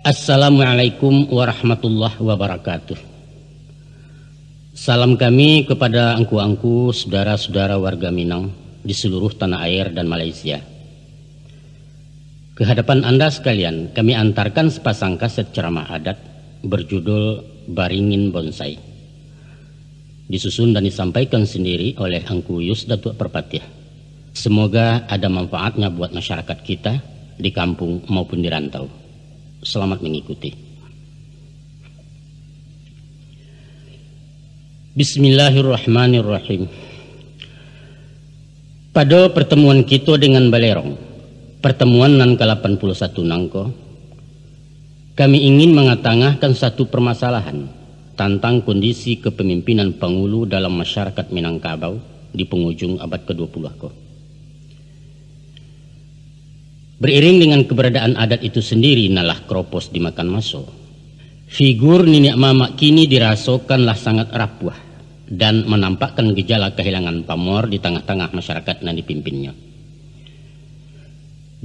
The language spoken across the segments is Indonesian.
Assalamualaikum warahmatullahi wabarakatuh. Salam kami kepada angku-angku saudara-saudara warga Minang di seluruh tanah air dan Malaysia. Kehadapan Anda sekalian, kami antarkan sepasang kaset ceramah adat berjudul Baringin Bonsai. Disusun dan disampaikan sendiri oleh Angku Yus Datuk Perpatiah. Semoga ada manfaatnya buat masyarakat kita di kampung maupun di rantau. Selamat mengikuti. Bismillahirrahmanirrahim. Pada pertemuan kita dengan Balerong, pertemuan nan ke-81 nangko, kami ingin mengatangahkan satu permasalahan tentang kondisi kepemimpinan penghulu dalam masyarakat Minangkabau di penghujung abad ke-20 ko. Beriring dengan keberadaan adat itu sendiri nalah kropos dimakan maso. Figur nenek mama kini dirasakanlah sangat rapuh dan menampakkan gejala kehilangan pamor di tengah-tengah masyarakat yang dipimpinnya.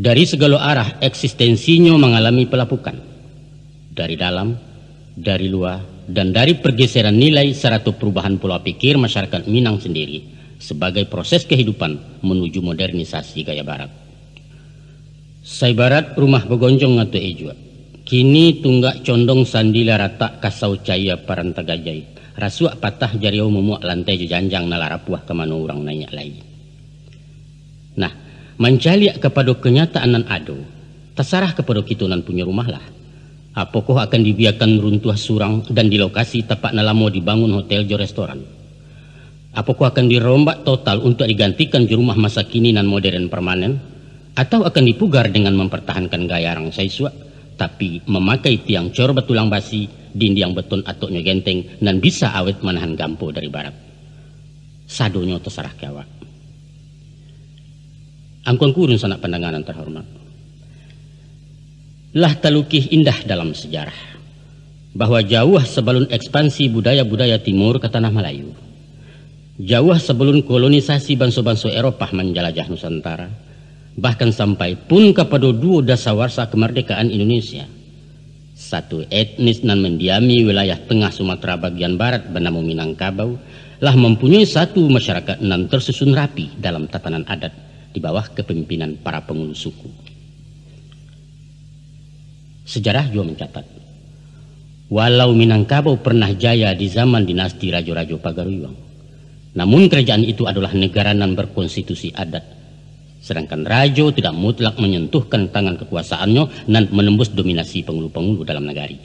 Dari segala arah eksistensinya mengalami pelapukan. Dari dalam, dari luar, dan dari pergeseran nilai serta perubahan pola pikir masyarakat Minang sendiri sebagai proses kehidupan menuju modernisasi gaya barat. Saibarat rumah begonjong atau ejua. Kini tunggak condong sandila rata kasau caya paranta gajai. Rasuak patah jariau memuak lantai jejanjang nalarapuah kemana orang nanya lagi. Nah, mencaliak kepada kenyataan nan ado, terserah kepada kita nan punya rumah lah. Apakah akan dibiarkan runtuh surang dan di lokasi tepat nalamo dibangun hotel jo restoran? Apakah akan dirombak total untuk digantikan di rumah masa kini nan modern permanen? Atau akan dipugar dengan mempertahankan gaya rang saiswa, tapi memakai tiang cor betulang basi, dinding beton atau genteng, dan bisa awet menahan gampo dari barat. Sadonya terserah kawa. Angkuang kurun sanak pandanganan terhormat. Lah talukih indah dalam sejarah, bahwa jauh sebelum ekspansi budaya-budaya timur ke tanah Melayu, jauh sebelum kolonisasi bangsa-bangsa Eropah menjelajah Nusantara, bahkan sampai pun kepada dua dasawarsa kemerdekaan Indonesia. Satu etnis nan mendiami wilayah tengah Sumatera bagian barat bernama Minangkabau lah mempunyai satu masyarakat nan tersusun rapi dalam tatanan adat di bawah kepemimpinan para penghulu suku. Sejarah juga mencatat, walau Minangkabau pernah jaya di zaman dinasti Rajo-Rajo Pagaruyuang, namun kerajaan itu adalah negara nan berkonstitusi adat. Sedangkan Rajo tidak mutlak menyentuhkan tangan kekuasaannya dan menembus dominasi penghulu-penghulu dalam negari.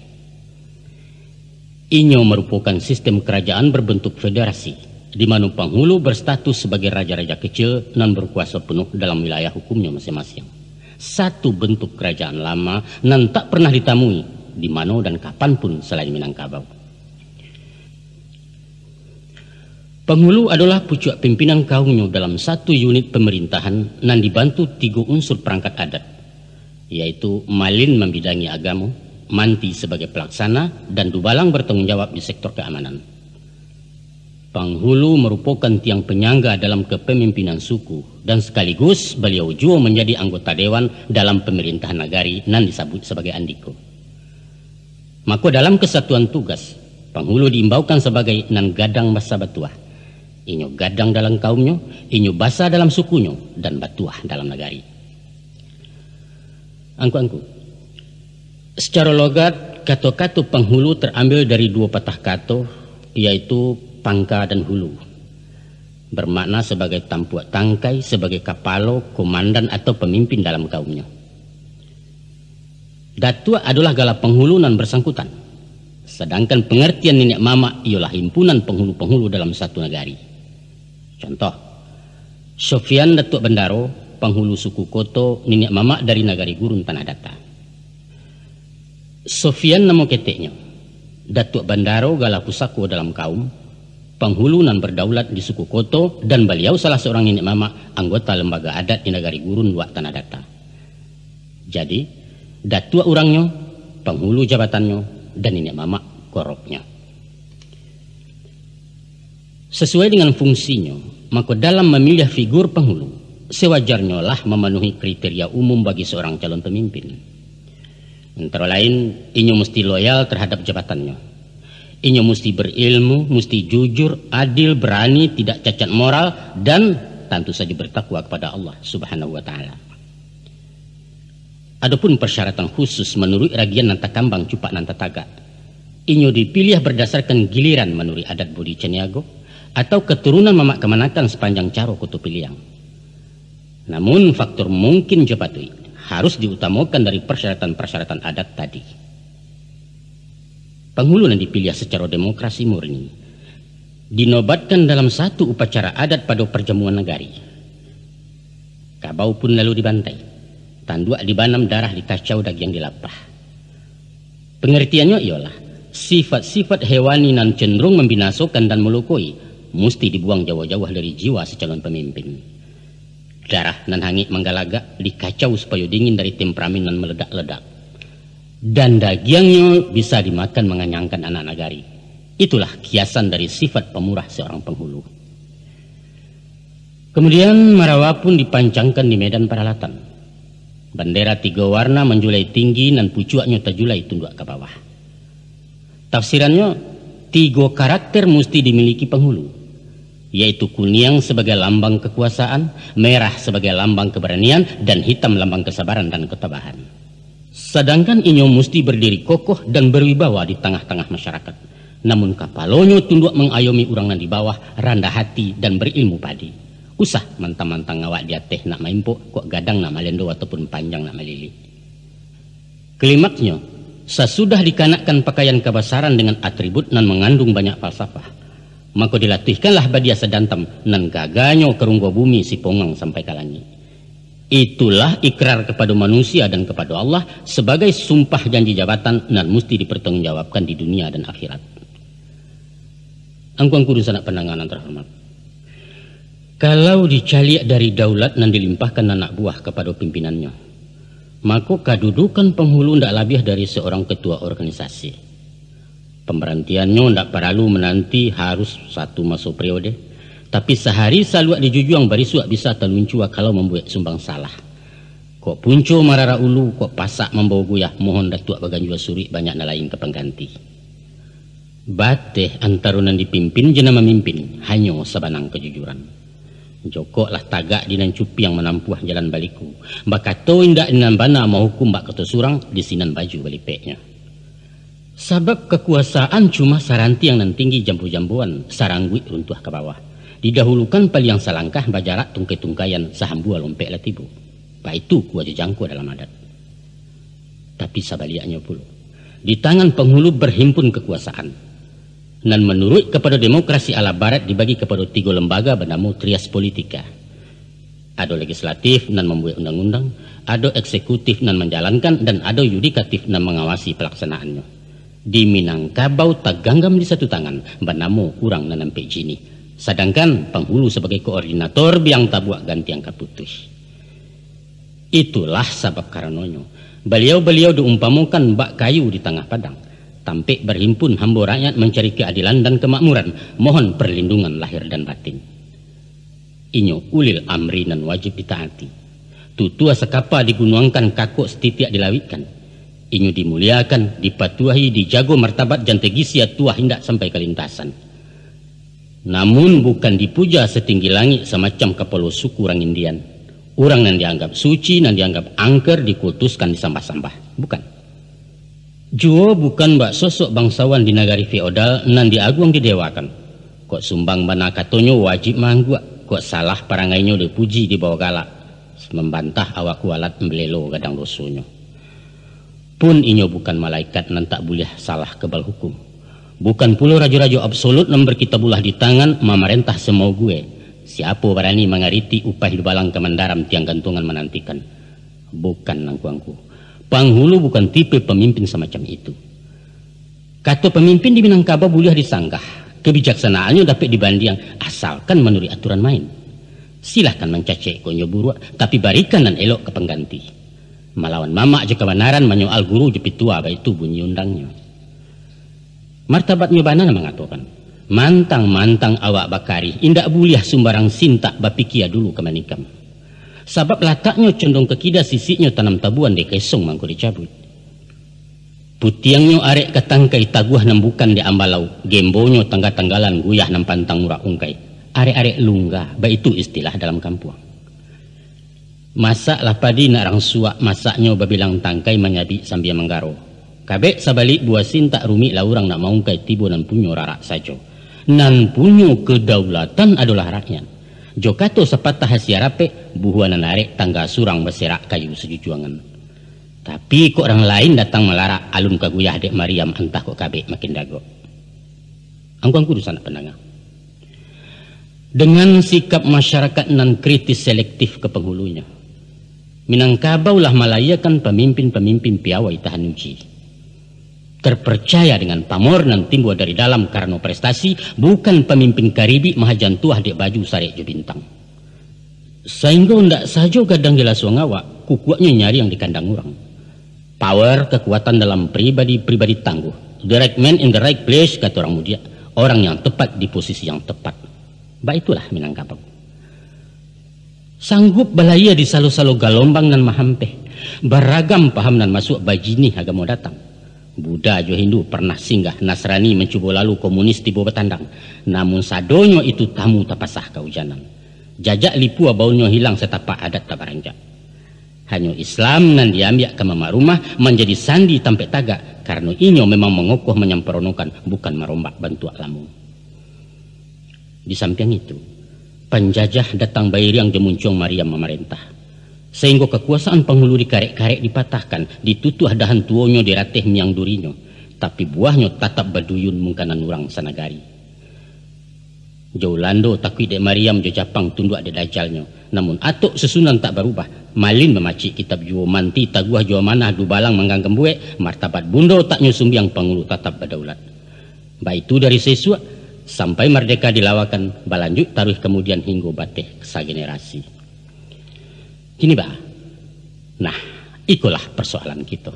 Inyo merupakan sistem kerajaan berbentuk federasi, di mana penghulu berstatus sebagai raja-raja kecil dan berkuasa penuh dalam wilayah hukumnya masing-masing. Satu bentuk kerajaan lama dan tak pernah ditemui di mana dan kapanpun selain Minangkabau. Penghulu adalah pucuk pimpinan kaumnya dalam satu unit pemerintahan yang dibantu 3 unsur perangkat adat, yaitu Malin membidangi agama, Manti sebagai pelaksana, dan Dubalang bertanggung jawab di sektor keamanan. Penghulu merupakan tiang penyangga dalam kepemimpinan suku dan sekaligus beliau juga menjadi anggota dewan dalam pemerintahan nagari yang disebut sebagai Andiko. Maka dalam kesatuan tugas, penghulu diimbaukan sebagai nan gadang basa batuah. Inyo gadang dalam kaumnya, inyo basa dalam sukunya, dan batuah dalam negari. Angku-angku, secara logat, kata-kata penghulu terambil dari 2 patah kata, yaitu pangka dan hulu. Bermakna sebagai tampuak tangkai, sebagai kapalo, komandan atau pemimpin dalam kaumnya. Datua adalah gala penghulu nan bersangkutan. Sedangkan pengertian nenek mama ialah himpunan penghulu-penghulu dalam satu negari. Contoh, Sofian Datuk Bendaro, penghulu suku Koto, nenek mama dari negari Gurun Tanah Datar. Sofian nama keteknya, Datuk Bendaro gala pusako dalam kaum, penghulu nan berdaulat di suku Koto, dan beliau salah seorang nenek mama anggota lembaga adat di negari Gurun Luak Tanah Datar. Jadi, datua orangnya, penghulu jabatannya, dan nenek mama koropnya. Sesuai dengan fungsinya, maka dalam memilih figur penghulu, sewajarnya lah memenuhi kriteria umum bagi seorang calon pemimpin. Antara lain, inyo mesti loyal terhadap jabatannya. Inyo mesti berilmu, mesti jujur, adil, berani, tidak cacat moral, dan tentu saja bertakwa kepada Allah Subhanahu wa Ta'ala. Adapun persyaratan khusus menurut ragian nanta kambang cupak nanta taga, inyo dipilih berdasarkan giliran menurut adat budi ceniago atau keturunan mamak kemanakan sepanjang caro kutu piliang. Namun faktor mungkin jepatui harus diutamakan dari persyaratan-persyaratan adat tadi. Penghulu yang dipilih secara demokrasi murni dinobatkan dalam satu upacara adat pada perjamuan negari. Kabau pun lalu dibantai, tanduk dibanam, darah dikacau, daging dilapah. Pengertiannya ialah sifat-sifat hewani nan cenderung membinasakan dan melukai mesti dibuang jauh-jauh dari jiwa secalon pemimpin. Darah nan hangit menggalaga dikacau supaya dingin dari temperamen nan meledak-ledak. Dan dagingnya bisa dimakan mengenyangkan anak nagari. Itulah kiasan dari sifat pemurah seorang penghulu. Kemudian marawa pun dipancangkan di medan peralatan. Bendera 3 warna menjulai tinggi dan pucuaknya terjulai tunduk ke bawah. Tafsirannya, 3 karakter mesti dimiliki penghulu, yaitu kuning sebagai lambang kekuasaan, merah sebagai lambang keberanian, dan hitam lambang kesabaran dan ketabahan. Sedangkan inyo mesti berdiri kokoh dan berwibawa di tengah-tengah masyarakat. Namun kapalonyo tunduk mengayomi orang di bawah, rendah hati dan berilmu padi. Usah mantang-mantang ngawak dia teh nak maimpo, kok gadang nak malendo ataupun panjang nak malili. Klimaksnya, sesudah dikanakkan pakaian kebesaran dengan atribut nan mengandung banyak falsafah, maka dilatihkanlah badia sedantam nan gaganyo kerunggo bumi si pongang sampai kalangi. Itulah ikrar kepada manusia dan kepada Allah sebagai sumpah janji jabatan nan mesti dipertanggungjawabkan di dunia dan akhirat. Angkuang kudu sanak penanganan terhormat. Kalau dicaliak dari daulat nan dilimpahkan anak buah kepada pimpinannya, maka kedudukan penghulu ndak lebih dari seorang ketua organisasi. Pemberhentiannya ndak perlu menanti harus 1 masa periode. Tapi sehari saluak dijujuang barisuak bisa teluncua kalau membuat sumbang salah. Kok punco marara ulu, kok pasak membawa guyah, mohon datuk baganjua suri banyak nalain ke pengganti. Bateh antarunan dipimpin jena memimpin, hanya sabanang kejujuran. Jokoklah tagak dinan cupi yang menampuah jalan baliku. Bakato indak dinan bana mau hukum bak ketua surang di sinan baju balipeknya. Sebab kekuasaan cuma saranti yang nan tinggi jambu-jambuan, sarangguit runtuh ke bawah. Didahulukan pali yang salangkah bajarak tungkai-tungkayan sahambua lompek latibu. Pak itu kuat jangkau dalam adat. Tapi sabaliaknya pula, di tangan penghulu berhimpun kekuasaan. Dan menurut kepada demokrasi ala barat dibagi kepada 3 lembaga bernama trias politika. Ada legislatif dan membuat undang-undang, ada eksekutif dan menjalankan, dan ada yudikatif dan mengawasi pelaksanaannya. Di Minangkabau taganggam di satu tangan bernama urang dan nampak jini. Sedangkan penghulu sebagai koordinator biang tabuak ganti angka putus. Itulah sebab karenanya beliau-beliau diumpamakan bak kayu di tengah padang, tampik berhimpun hamba rakyat mencari keadilan dan kemakmuran, mohon perlindungan lahir dan batin. Inyo ulil amri dan wajib ditaati. Tutua sekapa digunuangkan, kakuk setitiak dilawitkan. Inyo dimuliakan, dipatuahi, dijago martabat jantegisia tuah hindak sampai kelintasan. Namun bukan dipuja setinggi langit semacam kepala suku orang Indian. Orang yang dianggap suci, yang dianggap angker, dikultuskan, disambah-sambah. Bukan. Juo bukan bak sosok bangsawan di negari feodal nan diagung didewakan. Kok sumbang bana katonyo wajib mangguak. Kok salah parangainya dipuji di bawah galak. Membantah awak kualat mbelelo gadang dosonya. Pun inyo bukan malaikat nan tak boleh salah kebal hukum. Bukan pula raja-raja absolut yang berkitabulah di tangan memerintah semau gue. Siapa berani mengariti upah di balang kemandaram tiang gantungan menantikan. Bukan nangkuangku. Penghulu bukan tipe pemimpin semacam itu. Kata pemimpin di Minangkabau boleh disanggah. Kebijaksanaannya dapat dibanding asalkan menurut aturan main. Silahkan mencacek konyo buruk, tapi barikan dan elok ke pengganti. Melawan mamak je kebenaran menyoal guru jepit tua, itu bunyi undangnya. Martabatnya bana mengatakan, mantang-mantang awak bakari, indak boleh sumbarang sintak bapikia dulu ke manikam. Sebab lataknya condong ke kida sisiknya tanam tabuan de kesong mangko dicabut. Putiangnya arek katangkai taguah nambukan di ambalau, gembonyo tangga-tanggalan guyah nampantang murah ungkai. Arek-arek lunggah, itu istilah dalam kampung. Masak lah padi nak rang suak, masaknya babilang tangkai menyabi sambil menggaro. Kabek sabalik buasin tak rumi lah orang nak maungkai tibo nan punyo rarak sajo. Nan punyo kedaulatan adalah rakyat. Jokato sepatah hasia rape, buhuanan arek tangga surang berserak kayu sejujuangan. Tapi kok orang lain datang melarak alun kaguyah dek Mariam entah kok kabek makin dago. Angkuangku du sanak pendengar. Dengan sikap masyarakat nan kritis selektif ke penghulunya, Minangkabau lah melayakan pemimpin-pemimpin piawai tahan uji. Terpercaya dengan pamor nan timbul dari dalam karena prestasi, bukan pemimpin karibi mahajan tuah dek baju sarek jo bintang. Sehingga ndak saja gadang jelas wangawak, kukuaknya nyari yang di kandang orang. Power, kekuatan dalam pribadi tangguh. The right man in the right place, kata orang mudia. Orang yang tepat di posisi yang tepat. Itulah Minangkabau. Sanggup balaya di salo-salo galombang nan mahampeh. Beragam paham nan masuk bajini agama datang. Buddha jo Hindu pernah singgah, Nasrani mencuba lalu, komunis tiba bertandang. Namun sadonyo itu tamu tapasah kaujanan. Jajak lipua baunya hilang setapak adat tak baranjak. Hanya Islam nan diambil ke mama rumah menjadi sandi tampek tagak karena inyo memang mengokoh menyemperonokan bukan merombak bantu alamu. Di samping itu, penjajah datang bayar yang jemuncung Mariam memerintah. Sehingga kekuasaan penghulu dikarek-karek dipatahkan, ditutuh dahan tuonyo diratih miang durinyo, tapi buahnya tetap berduyun mungkanan orang sanagari. Jolando takui dek Mariam jo Japang tunduk de dajalnya, namun atuk sesunan tak berubah. Malin memacik kitab juo manti taguah juo manah du balang manggang buek, martabat bundo tak nyusumbiang penghulu tetap berdaulat. Itu dari sesua sampai merdeka dilawakan, balanjut taruh kemudian hingga bateh sa generasi. Kini bah, nah ikulah persoalan kita.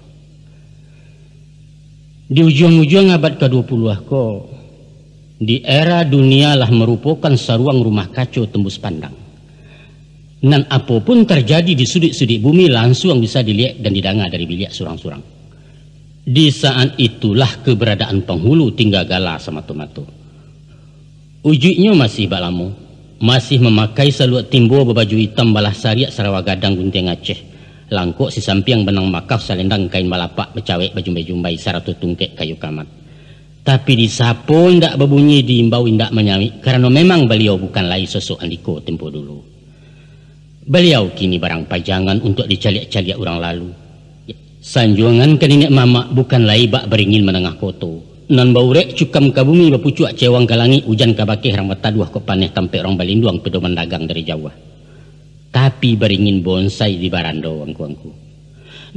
Di ujung-ujung abad ke-20 kok, di era dunia lah merupakan saruang rumah kacau tembus pandang. Nan apapun terjadi di sudut-sudut bumi langsung bisa dilihat dan didengar dari bilik surang-surang. Di saat itulah keberadaan penghulu tinggal gala sama tomato. Ujuknya masih balamu, masih memakai saluat timbo berbaju hitam balah sariak Sarawak gadang gunting Aceh. Langkok si sampiang benang makaf salendang kain balapak becawek bejumbai-jumbai saratu tungkek kayu kamat. Tapi disapo ndak berbunyi diimbau ndak menyami karena memang beliau bukan lagi sosok andiko tempo dulu. Beliau kini barang pajangan untuk dicaliak-caliak orang lalu. Sanjuangan ke nenek mama bukan lai bak beringin menengah koto. Nan baurek cukam ke bumi bapucuak cewang ke langit hujan ke bakih rambat taduah ke paneh tampe orang balinduang pedoman dagang dari Jawa. Tapi beringin bonsai di barando angku-angku.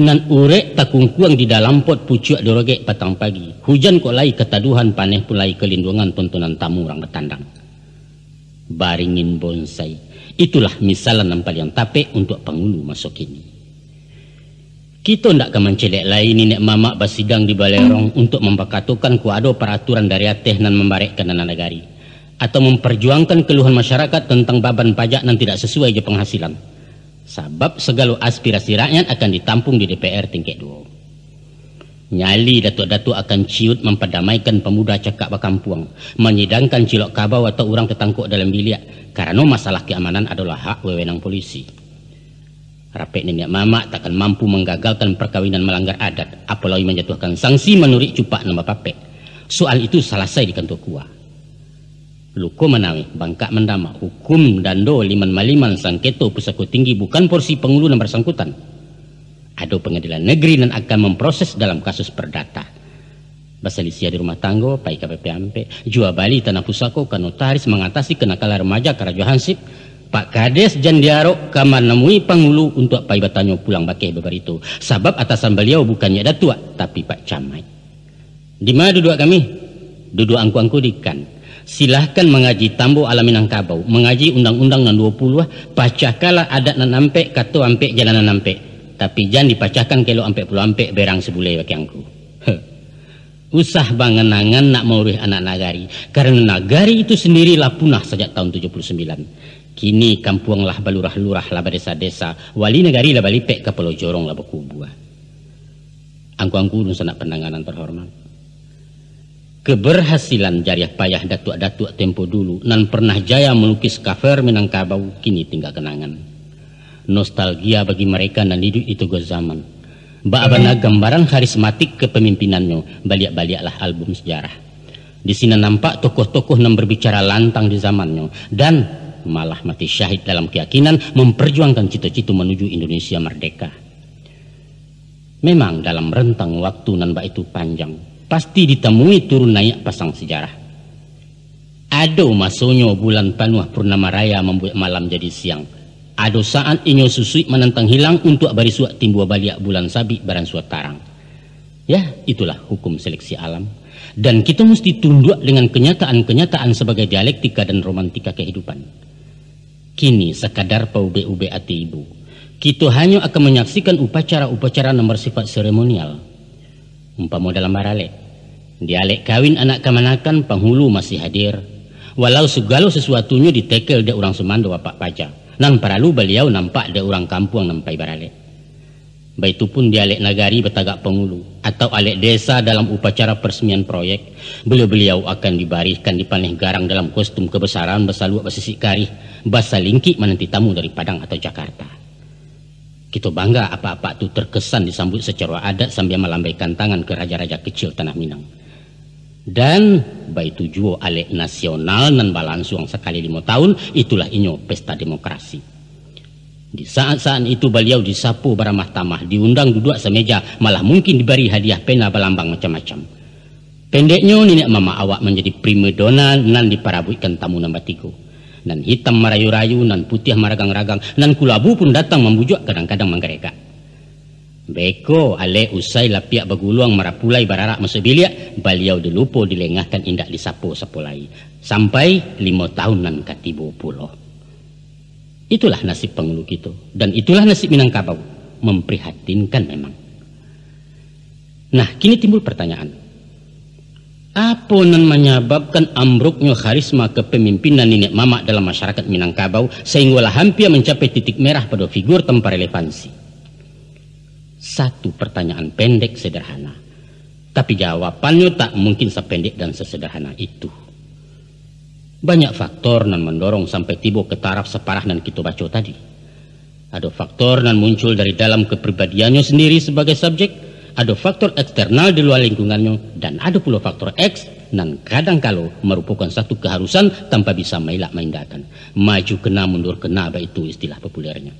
Nan urek takungkuang di dalam pot pucuak dorogek petang pagi. Hujan kok lai ketaduhan paneh pulai kelindungan tontonan tamu orang bertandang. Baringin bonsai. Itulah misalan yang paling tape untuk penghulu masuk ini. Kita ndak ke mencelek lain nenek mamak basidang di balerong untuk mempakatukan kuado peraturan dari ateh nan membarek ke nana negari. Atau memperjuangkan keluhan masyarakat tentang beban pajak yang tidak sesuai je penghasilan. Sebab segala aspirasi rakyat akan ditampung di DPR tingkat 2. Nyali datuk-datuk akan ciut memperdamaikan pemuda cakap bakampuang, menyidangkan cilok kabau atau orang tertangkuk dalam bilik karena masalah keamanan adalah hak wewenang polisi. Rapek nenek mamak takkan mampu menggagalkan perkawinan melanggar adat, apalagi menjatuhkan sanksi menurut cupak nama papek. Soal itu selesai di kantor kuah. Luko menawi bangkak mendama hukum dando liman maliman sangketo pusako tinggi bukan porsi penghulu yang bersangkutan. Ada pengadilan negeri dan akan memproses dalam kasus perdata. Basalisia di rumah tanggo, pai KPPMP, jual bali tanah pusako ke notaris mengatasi kenakalan remaja Karajo Hansip, Pak Kades Jandiaro kamar nemui penghulu untuk pai batanyo pulang bakeh beberito. Sebab atasan beliau bukannya datua, tapi Pak Camai. Di mana duduk kami? Duduk angku-angku di kan. Silahkan mengaji tambo ala Minangkabau, mengaji undang-undang nan 20 pacakala adat nan ampek kato ampek jalanan ampek. Tapi jangan dipacahkan kelo ampek puluh ampek berang sebulai bagi angku. Usah bangenangan nak mengurus anak nagari. Karena nagari itu sendirilah punah sejak tahun 79. Kini kampung lah balurah-lurah lah desa-desa. Wali negari lah balipek ke Pulau Jorong lah berkubuah. Angku-angku nun sanak penanganan terhormat. Keberhasilan jariah payah datuk-datuk tempo dulu nan pernah jaya melukis cover Minangkabau kini tinggal kenangan. Nostalgia bagi mereka nan hidup itu go zaman. Ba'abana gambaran karismatik kepemimpinannya, baliak-baliaklah album sejarah. Di sini nampak tokoh-tokoh yang berbicara lantang di zamannya dan malah mati syahid dalam keyakinan memperjuangkan cita-cita menuju Indonesia merdeka. Memang dalam rentang waktu nan itu panjang, pasti ditemui turun naik pasang sejarah. Ada masanya bulan panuh purnama raya membuat malam jadi siang. Ada saat inyo susui menentang hilang untuk barisuak timbua baliak bulan sabi baran suat tarang. Ya, itulah hukum seleksi alam. Dan kita mesti tunduk dengan kenyataan-kenyataan sebagai dialektika dan romantika kehidupan. Kini sekadar paube-ube ati ibu, kita hanya akan menyaksikan upacara-upacara yang bersifat seremonial. Umpama dalam baralek, dialek kawin anak kemanakan penghulu masih hadir. Walau segala sesuatunya ditekel de orang semando wapak paja. Nan perlu beliau nampak de orang kampung nampai baralek. Baitupun dialek nagari betagak penghulu atau alek desa dalam upacara peresmian proyek, beliau akan dibarikan di paneh garang dalam kostum kebesaran basaluak basisik karih, basa lingki menanti tamu dari Padang atau Jakarta. Kita bangga apa-apa itu terkesan disambut secara adat sambil melambaikan tangan ke raja-raja kecil tanah Minang. Dan baitu juo alek nasional nan balansung sekali 5 tahun, itulah inyo pesta demokrasi. Di saat-saat itu beliau disapu baramah tamah, diundang duduk semeja, malah mungkin diberi hadiah pena balambang macam-macam. Pendeknya nenek mama awak menjadi primadona nan diparabuikan tamu nambah 3. Nan hitam merayu-rayu, nan putih maragang-ragang, nan kulabu pun datang membujuk kadang-kadang manggereka. Beko ale usai lapiak baguluang marapulai bararak masuk biliak, beliau dilupo dilengahkan indak disapu sapulai. Sampai 5 tahunan katibo pulau. Itulah nasib penghulu kita. Dan itulah nasib Minangkabau. Memprihatinkan memang. Nah, kini timbul pertanyaan. Apa yang menyebabkan ambruknya karisma kepemimpinan nenek mama dalam masyarakat Minangkabau sehinggalah hampir mencapai titik merah pada figur tanpa relevansi? Satu pertanyaan pendek sederhana. Tapi jawabannya tak mungkin sependek dan sesederhana itu. Banyak faktor yang mendorong sampai tiba ke taraf separah yang kita baca tadi. Ada faktor yang muncul dari dalam kepribadiannya sendiri sebagai subjek, ada faktor eksternal di luar lingkungannya, dan ada pula faktor X yang kadang-kala merupakan satu keharusan tanpa bisa melak maindakan. Maju kena, mundur kena, itu istilah populernya.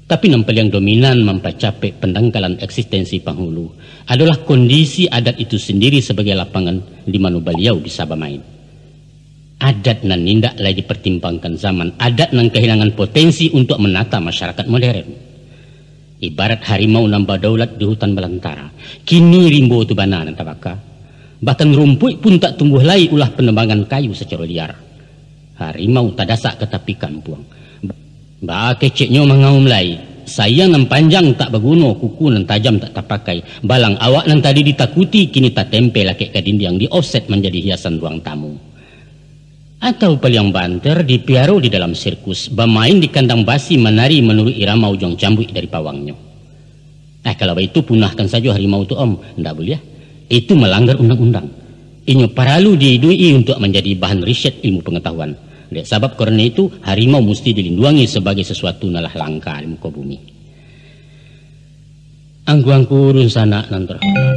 Tapi yang paling dominan mempercapai pendangkalan eksistensi penghulu adalah kondisi adat itu sendiri sebagai lapangan di mana beliau bisa bermain. Adat nan nindak lagi dipertimbangkan zaman, adat nan kehilangan potensi untuk menata masyarakat modern. Ibarat harimau nambah daulat di hutan belantara, kini rimbo tu bana nan tabaka. Bahkan rumput pun tak tumbuh lagi ulah penebangan kayu secara liar. Harimau tak dasak ke tepi kampung. Ba keceknya mengaum lai, sayang nan panjang tak berguna, kuku nan tajam tak terpakai, balang awak nan tadi ditakuti kini tak tempel laki ke dinding, di offset menjadi hiasan ruang tamu. Atau paling banter dipiaro di dalam sirkus, bermain di kandang basi menari menurut irama ujung cambuk dari pawangnya. Kalau itu punahkan saja harimau itu om, tidak boleh. Itu melanggar undang-undang. Ini perlu diidui untuk menjadi bahan riset ilmu pengetahuan. Sebab karena itu harimau mesti dilindungi sebagai sesuatu nalah langka di muka bumi. Angku-angku runsana nan terhormat.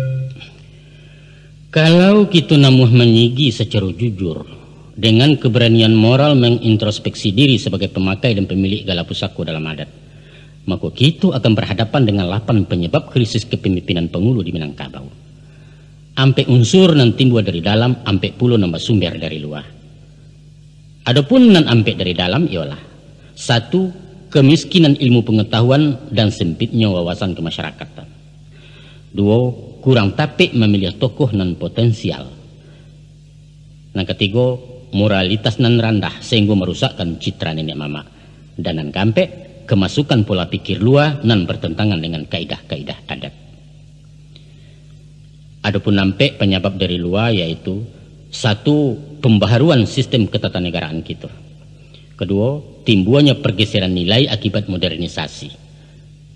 Kalau kita namuh menyigi secara jujur dengan keberanian moral mengintrospeksi diri sebagai pemakai dan pemilik gala pusako dalam adat, maka kita akan berhadapan dengan 8 penyebab krisis kepemimpinan penghulu di Minangkabau. Ampe unsur nan timbul dari dalam, ampe puluh nambah sumber dari luar. Adapun nan ampe dari dalam ialah 1. Kemiskinan ilmu pengetahuan dan sempitnya wawasan kemasyarakatan. 2. Kurang tapik memilih tokoh nan potensial. Yang 3. Moralitas nan rendah sehingga merusakkan citra nenek mama. Dan nan keempat, kemasukan pola pikir luar nan bertentangan dengan kaidah-kaidah adat. Adapun nampak penyebab dari luar yaitu 1. Pembaharuan sistem ketatanegaraan kita. 2. Timbulnya pergeseran nilai akibat modernisasi.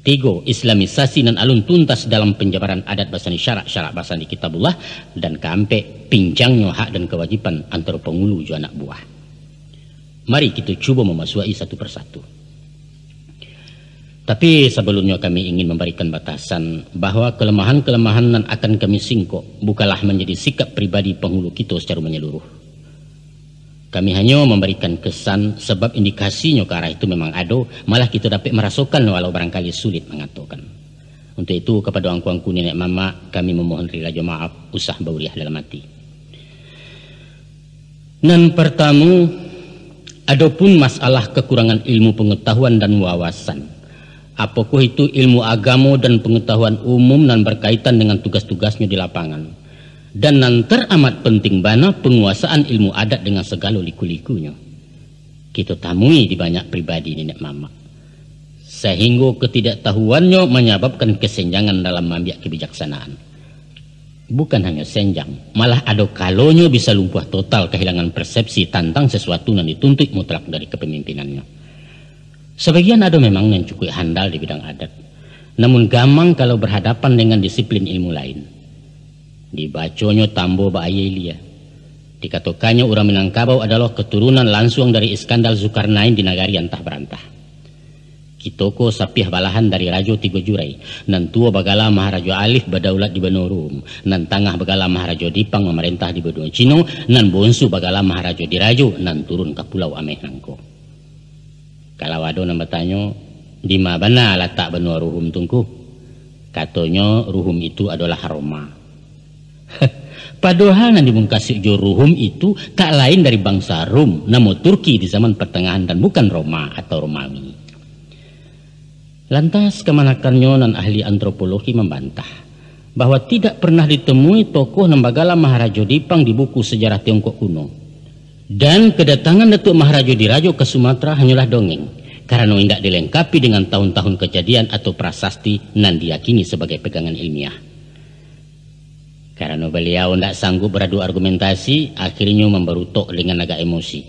Tiga, islamisasi dan alun tuntas dalam penjabaran adat basani syarak-syarak basani kitabullah. Dan keempat, pinjangnya hak dan kewajiban antara pengulu ju anak buah. Mari kita cuba memasuki satu persatu. Tapi sebelumnya kami ingin memberikan batasan bahwa kelemahan-kelemahan yang akan kami singkok bukanlah menjadi sikap pribadi penghulu kita secara menyeluruh. Kami hanya memberikan kesan sebab indikasinya ke arah itu memang ada, malah kita dapat merasakan walau barangkali sulit mengatakan. Untuk itu kepada angku-angku nenek mama kami memohon rila maaf usah bauriah dalam hati. Dan pertama, adapun masalah kekurangan ilmu pengetahuan dan wawasan. Apakah itu ilmu agama dan pengetahuan umum dan berkaitan dengan tugas-tugasnya di lapangan. Dan yang teramat penting bana penguasaan ilmu adat dengan segala liku-likunya. Kita temui di banyak pribadi nenek mama. Sehingga ketidaktahuannya menyebabkan kesenjangan dalam mengambil kebijaksanaan. Bukan hanya senjang, malah ada kalanya bisa lumpuh total kehilangan persepsi tentang sesuatu yang dituntut mutlak dari kepemimpinannya. Sebagian ada memang yang cukup handal di bidang adat. Namun gamang kalau berhadapan dengan disiplin ilmu lain. Dibacanya tambo ba'ayelia. Dikatakannya orang Minangkabau adalah keturunan langsung dari Iskandar Zulkarnain di nagari antah berantah. Kitoko sapih balahan dari Rajo Tigo Jurai. Nan tua bagala Maharajo Alif badaulat di Benorum. Nan tangah bagala Maharajo Dipang memerintah di Bedua Cino. Nan bonsu bagala Maharajo Dirajo. Nan turun ke Pulau Ameh Nangko. Kalau ada yang bertanya, di mana letak benua ruhum tungku? Katanya ruhum itu adalah Roma. Padahal yang dimungkasi ruhum itu tak lain dari bangsa Rum, namun Turki di zaman pertengahan dan bukan Roma atau Romawi. Lantas kemanakannya dan ahli antropologi membantah bahwa tidak pernah ditemui tokoh Nambagala Maharajo Dipang di buku sejarah Tiongkok kuno. Dan kedatangan Datuk Maharajo Dirajo ke Sumatera hanyalah dongeng, karena tidak dilengkapi dengan tahun-tahun kejadian atau prasasti nan diyakini sebagai pegangan ilmiah. Karena beliau tidak sanggup beradu argumentasi, akhirnya memberutuk dengan agak emosi.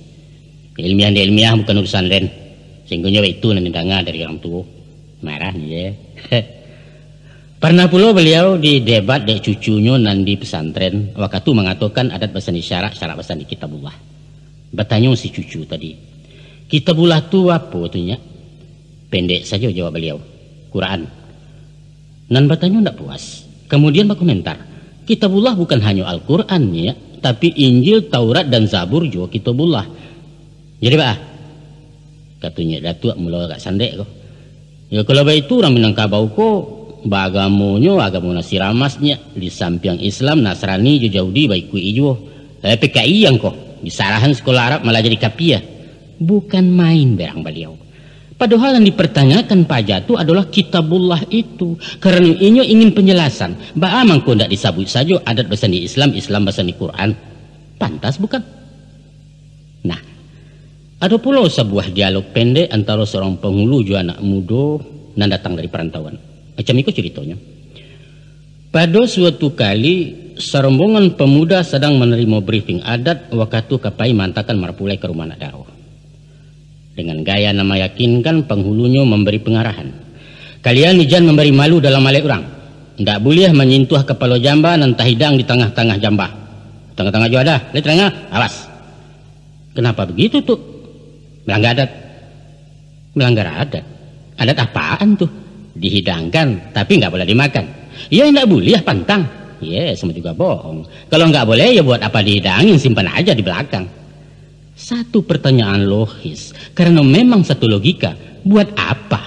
Ilmiah bukan urusan lain. Sehingga itu nanti dengar dari orang tua. Marah ya. Pernah pula beliau di debat dek cucunya nan di pesantren. Waktu mengatakan adat basani syarak basani kitabullah. Bertanya si cucu tadi. Kitabullah tu apa tunya? Pendek saja jawab beliau. Quran. Nan bertanya tidak puas. Kemudian berkomentar. Kitabullah bukan hanya Al-Quran ya, tapi Injil, Taurat dan Zabur juga kitabullah. Jadi pak, katanya Datuk mula agak sandek kok. Ya kalau itu orang Minangkabau kok, bagamonyo agama nasiramasnya di samping Islam, Nasrani, Yahudi, baik kui ijo. PKI yang kok disarahan sekolah Arab malah jadi kapiah. Bukan main berang beliau. Padahal yang dipertanyakan Pak Jatuh adalah kitabullah itu. Karena ini ingin penjelasan. Bagaimana kau tidak disabut saja adat basani Islam, Islam basani Quran. Pantas bukan? Nah, ada pula sebuah dialog pendek antara seorang penghulu juga anak muda yang datang dari perantauan. Macam itu ceritanya. Pada suatu kali, serombongan pemuda sedang menerima briefing adat waktu kapai mantakan marpulai ke rumah anak daro. Dengan gaya nama yakinkan penghulunya memberi pengarahan. Kalian jangan memberi malu dalam malai orang. Tidak boleh menyentuh kepala jamba dan tahidang di tengah-tengah jamba. Tengah-tengah juga ada. Lihat tengah, awas. Kenapa begitu tuh? Melanggar adat. Melanggar adat. Adat apaan tuh? Dihidangkan, tapi nggak boleh dimakan. Ya nggak boleh, pantang. Ya, sama juga bohong. Kalau nggak boleh, ya buat apa dihidangin? Simpan aja di belakang. Satu pertanyaan logis, karena memang satu logika. Buat apa?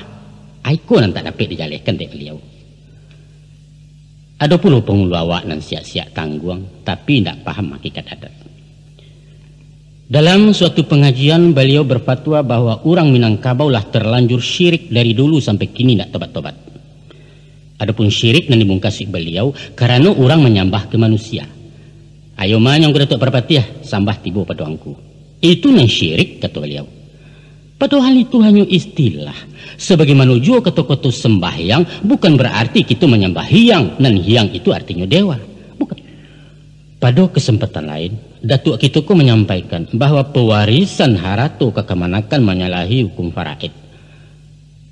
Aku nanti dapat dijalihkan dari beliau. Ada pula penghulu awak nan siap-siap tangguang, tapi tidak paham hakikat adat. Dalam suatu pengajian, beliau berfatwa bahwa orang Minangkabau lah terlanjur syirik dari dulu sampai kini tidak tobat-tobat. Adapun syirik yang dibungkasi beliau, karena orang menyembah ke manusia. Ayo man yang kudatuk perpatiah, sambah tiba pada angku. Itu yang syirik, kata beliau. Padahal itu hanya istilah. Sebagaimana juga kata-kata sembahyang bukan berarti kita menyembah hiang. Dan hiang itu artinya dewa. Bukan. Pada kesempatan lain, Datuk kita menyampaikan bahwa pewarisan harato kekemanakan menyalahi hukum faraid.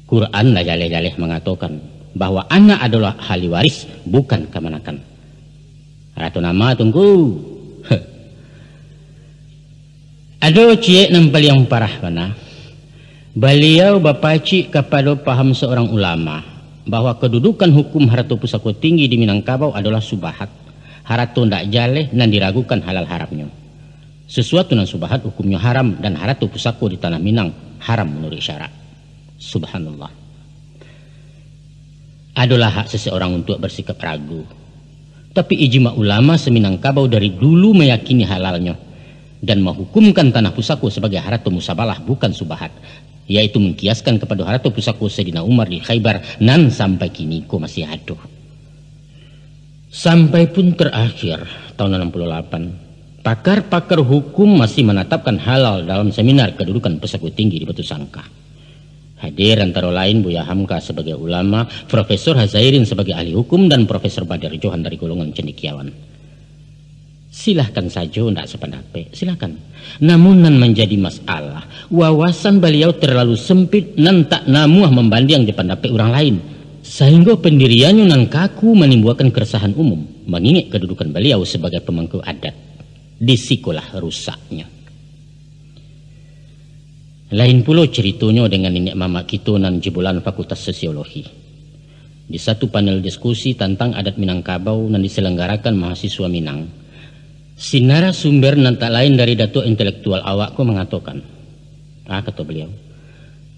Quran lah jaleh-jaleh mengatakan bahwa anak adalah ahli waris, bukan kemanakan. Ratu nama tunggu. Ada cie nampal yang parah mana. Beliau bapacik kepada paham seorang ulama bahwa kedudukan hukum haratu pusako tinggi di Minangkabau adalah subahat. Haratu ndak jaleh dan diragukan halal haramnya. Sesuatu yang subahat hukumnya haram dan haratu pusako di tanah Minang haram menurut syarak. Subhanallah. Adalah hak seseorang untuk bersikap ragu. Tapi ijma ulama seminangkabau dari dulu meyakini halalnya dan menghukumkan tanah pusako sebagai haratu musabalah bukan subahat, yaitu mengkiaskan kepada haratu pusako Sayyidina Umar di Khaybar nan sampai kini ko masih ada. Sampai pun terakhir tahun 68, pakar-pakar hukum masih menetapkan halal dalam seminar kedudukan pusako tinggi di Batu Sangka. Hadir antara lain Buya Hamka sebagai ulama, Profesor Hazairin sebagai ahli hukum, dan Profesor Badar Johan dari golongan cendekiawan. Silahkan saja tidak sependapat, silahkan. Namun nan menjadi masalah, wawasan beliau terlalu sempit nan tak namuah membanding di pendapat orang lain. Sehingga pendiriannya nan kaku menimbulkan keresahan umum, mengingat kedudukan beliau sebagai pemangku adat. Disikulah rusaknya. Lain pula ceritanya dengan nenek mama kita nan jebolan Fakultas Sosiologi. Di satu panel diskusi tentang adat Minangkabau nan diselenggarakan mahasiswa Minang, si narasumber nan tak lain dari datuk intelektual awakku mengatakan, kata beliau,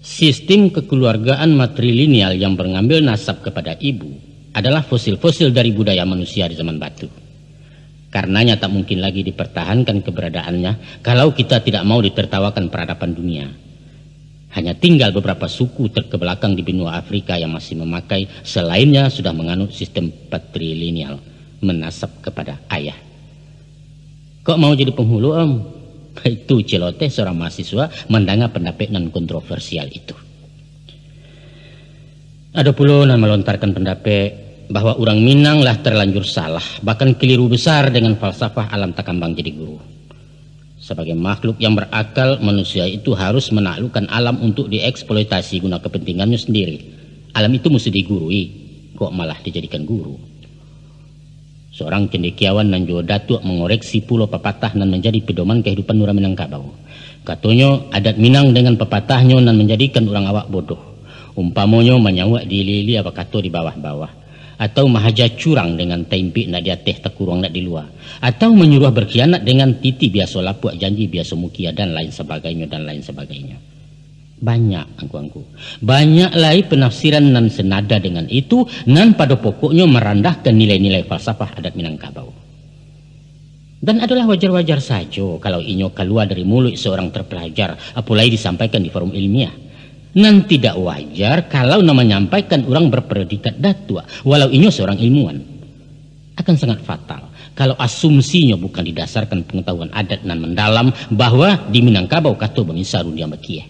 sistem kekeluargaan matrilineal yang mengambil nasab kepada ibu adalah fosil-fosil dari budaya manusia di zaman batu. Karenanya tak mungkin lagi dipertahankan keberadaannya kalau kita tidak mau ditertawakan peradaban dunia. Hanya tinggal beberapa suku terkebelakang di benua Afrika yang masih memakai, selainnya sudah menganut sistem patrilineal, menasab kepada ayah. Kok mau jadi penghulu, Om? Itu celoteh seorang mahasiswa mendengar pendapat non kontroversial itu. Ada pula yang melontarkan pendapat bahwa orang Minang lah terlanjur salah, bahkan keliru besar dengan falsafah alam takambang jadi guru. Sebagai makhluk yang berakal, manusia itu harus menaklukkan alam untuk dieksploitasi guna kepentingannya sendiri. Alam itu mesti digurui, kok malah dijadikan guru. Seorang cendekiawan nan juga datuk mengoreksi pulau pepatah nan menjadi pedoman kehidupan orang Minangkabau. Katanya adat Minang dengan pepatahnya nan menjadikan orang awak bodoh. Umpamanya menyawak di lili apa kata di bawah-bawah, atau mahaja curang dengan tempe nak dia teh takurang nak di luar, atau menyuruh berkhianat dengan titi biasa lapuak janji biasa mukia dan lain sebagainya dan lain sebagainya. Banyak angku-angku, banyak lagi penafsiran nan senada dengan itu nan pada pokoknya merendahkan nilai-nilai falsafah adat Minangkabau. Dan adalah wajar-wajar saja kalau inyo keluar dari mulut seorang terpelajar, apalagi disampaikan di forum ilmiah. Nan tidak wajar kalau nama menyampaikan orang berpredikat datua walau inyo seorang ilmuwan. Akan sangat fatal kalau asumsinya bukan didasarkan pengetahuan adat nan mendalam bahwa di Minangkabau kata bemisaru dia mekieh.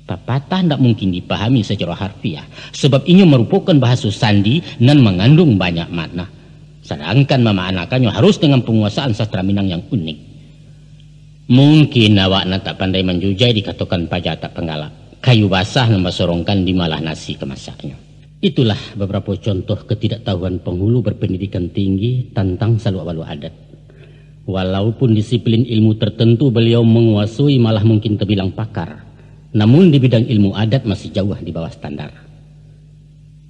Pepatah tidak mungkin dipahami secara harfiah sebab inyo merupakan bahasa sandi nan mengandung banyak makna. Sedangkan memaanakannya harus dengan penguasaan sastra Minang yang unik. Mungkin awak tak pandai menjujai dikatakan pajak tak penggalak. Kayu basah nama sorongkan di malah nasi kemasaknya. Itulah beberapa contoh ketidaktahuan penghulu berpendidikan tinggi tentang saluk-waluk adat. Walaupun disiplin ilmu tertentu beliau menguasai malah mungkin terbilang pakar, namun di bidang ilmu adat masih jauh di bawah standar.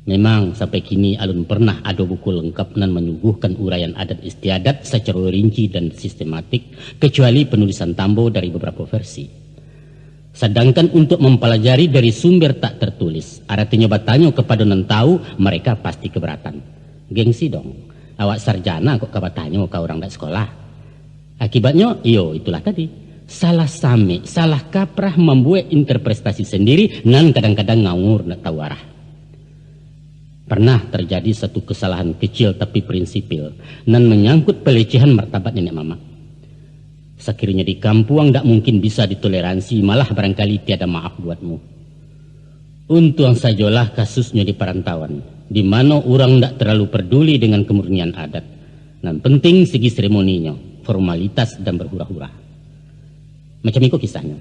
Memang sampai kini alun pernah ada buku lengkap dan menyuguhkan uraian adat istiadat secara rinci dan sistematik, kecuali penulisan Tambo dari beberapa versi. Sedangkan untuk mempelajari dari sumber tak tertulis, artinya bertanya kepada non tahu, mereka pasti keberatan. Gengsi dong, awak sarjana kok kabatanya ke orang tak sekolah. Akibatnya, itulah tadi. Salah sami, salah kaprah membuat interpretasi sendiri, nan kadang-kadang ngawur nak tahu arah. Pernah terjadi satu kesalahan kecil tapi prinsipil, nan menyangkut pelecehan martabat nenek mama. Sekiranya di kampung tak mungkin bisa ditoleransi, malah barangkali tiada maaf buatmu. Untung sajalah kasusnya di perantauan, di mana orang tak terlalu peduli dengan kemurnian adat. Yang penting segi seremoninya, formalitas dan berhura-hura. Macam itu kisahnya.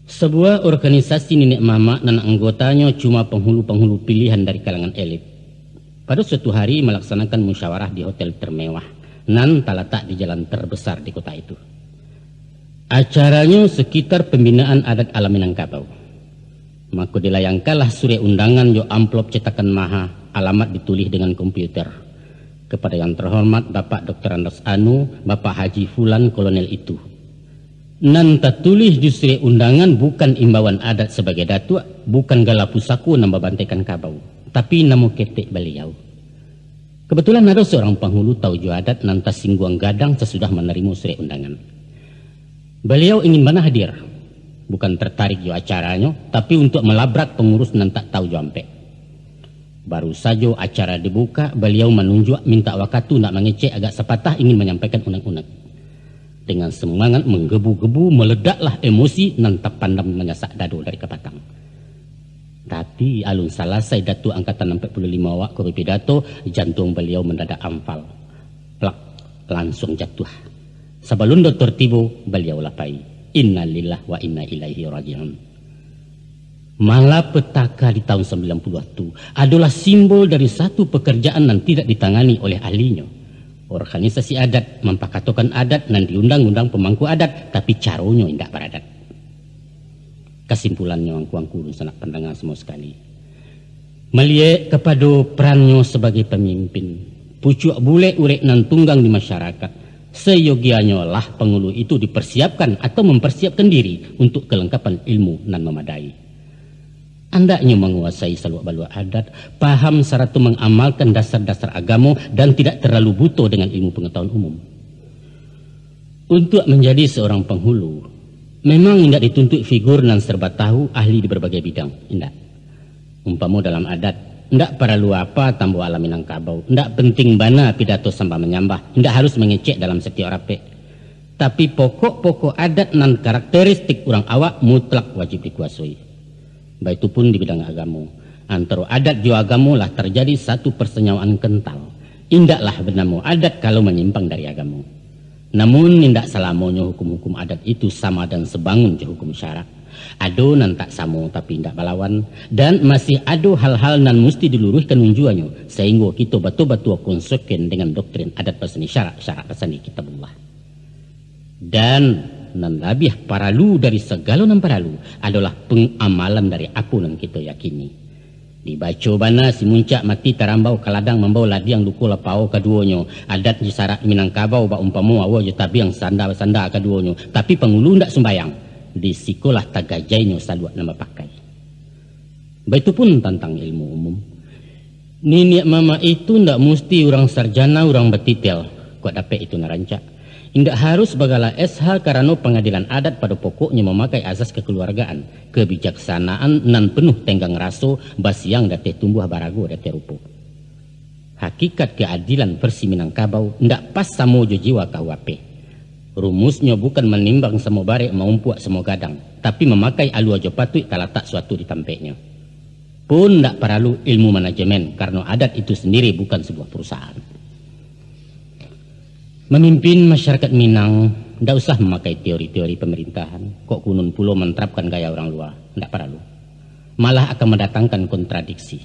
Sebuah organisasi nenek mama dan anggotanya cuma penghulu-penghulu pilihan dari kalangan elit. Pada suatu hari melaksanakan musyawarah di hotel termewah nan terletak di jalan terbesar di kota itu. Acaranya sekitar pembinaan adat alam Minangkabau. Maka dilayangkanlah surat undangan yo amplop cetakan maha, alamat ditulis dengan komputer. Kepada yang terhormat Bapak Dr. Andos Anu, Bapak Haji Fulan Kolonel itu. Nan tertulis di surat undangan bukan imbauan adat sebagai datuk, bukan gala pusaku nambah bantaikan kabau, tapi namo ketek beliau. Kebetulan ada seorang penghulu tauju adat nan tasingguang gadang sesudah menerima surat undangan. Beliau ingin mana hadir, bukan tertarik jo acaranya, tapi untuk melabrak pengurus nan tak tahu jo ampe. Baru saja acara dibuka, beliau menunjuk minta wakatu nak mengecek agak sepatah ingin menyampaikan unek-unek. Dengan semangat menggebu-gebu meledaklah emosi nan tak pandang menyasak dado dari kepatang. Tapi alun selesai Datuk Angkatan 45 awak ke pidato, jantung beliau mendadak amfal. Plak, langsung jatuh. Sebelum dokter tiba, beliau lapai. Innalillah wa inna ilaihi raji'un. Malapetaka di tahun 90 adalah simbol dari satu pekerjaan yang tidak ditangani oleh ahlinya. Organisasi adat mempakatokan adat dan diundang-undang pemangku adat, tapi caranya tidak beradat. Kesimpulannya angku-angku sanak pendengar semua sekali. Melihat kepada perannya sebagai pemimpin, pucuk bule urek nan tunggang di masyarakat, seyogianya lah penghulu itu dipersiapkan atau mempersiapkan diri untuk kelengkapan ilmu nan memadai. Andaknya menguasai saluk-baluk adat, paham serta mengamalkan dasar-dasar agama dan tidak terlalu buta dengan ilmu pengetahuan umum. Untuk menjadi seorang penghulu, memang tidak dituntut figur nan serba tahu ahli di berbagai bidang. Tidak. Umpama dalam adat, tidak perlu apa tambah alam Minangkabau, tidak penting bana pidato sampai menyambah, tidak harus mengecek dalam setiap rape. Tapi pokok-pokok adat nan karakteristik orang awak mutlak wajib dikuasai. Baik itu pun di bidang agama. Antara adat jo agama lah terjadi satu persenyawaan kental. Indaklah bernama adat kalau menyimpang dari agama. Namun tidak selamanya hukum-hukum adat itu sama dan sebangun je hukum syarak. Ado nan tak sama tapi tidak balawan, dan masih ada hal-hal nan mesti diluruskan unjuannya sehingga kita betul-betul konsekuensi dengan doktrin adat pasani syarak pasani kitabullah. Dan nan lebih paralu dari segala nan paralu adalah pengamalan dari aku nan kita yakini. Dibaca bana si muncak mati tarambau kaladang membawa ladiang luku lapau keduanya, adat di syarak Minangkabau ba umpama awa je tabiang sanda keduanya, tapi pengulu ndak sembayang. Di sikolah tagajainya saluat nama pakai. Begitu pun tentang ilmu umum. Nenek mama itu ndak mesti orang sarjana, orang betitel. Kok dapat itu narancak. Indak harus bagala SH karena pengadilan adat pada pokoknya memakai azas kekeluargaan, kebijaksanaan nan penuh tenggang raso basiang date tumbuh barago date rupo. Hakikat keadilan versi Minangkabau ndak pas samo jo jiwa KUHP. Rumusnya bukan menimbang semua barek maumpuak semua gadang, tapi memakai alu aja patut tak letak suatu di tampeknya. Pun ndak perlu ilmu manajemen karena adat itu sendiri bukan sebuah perusahaan. Memimpin masyarakat Minang ndak usah memakai teori-teori pemerintahan. Kok kunun pulau menerapkan gaya orang luar, ndak perlu. Malah akan mendatangkan kontradiksi.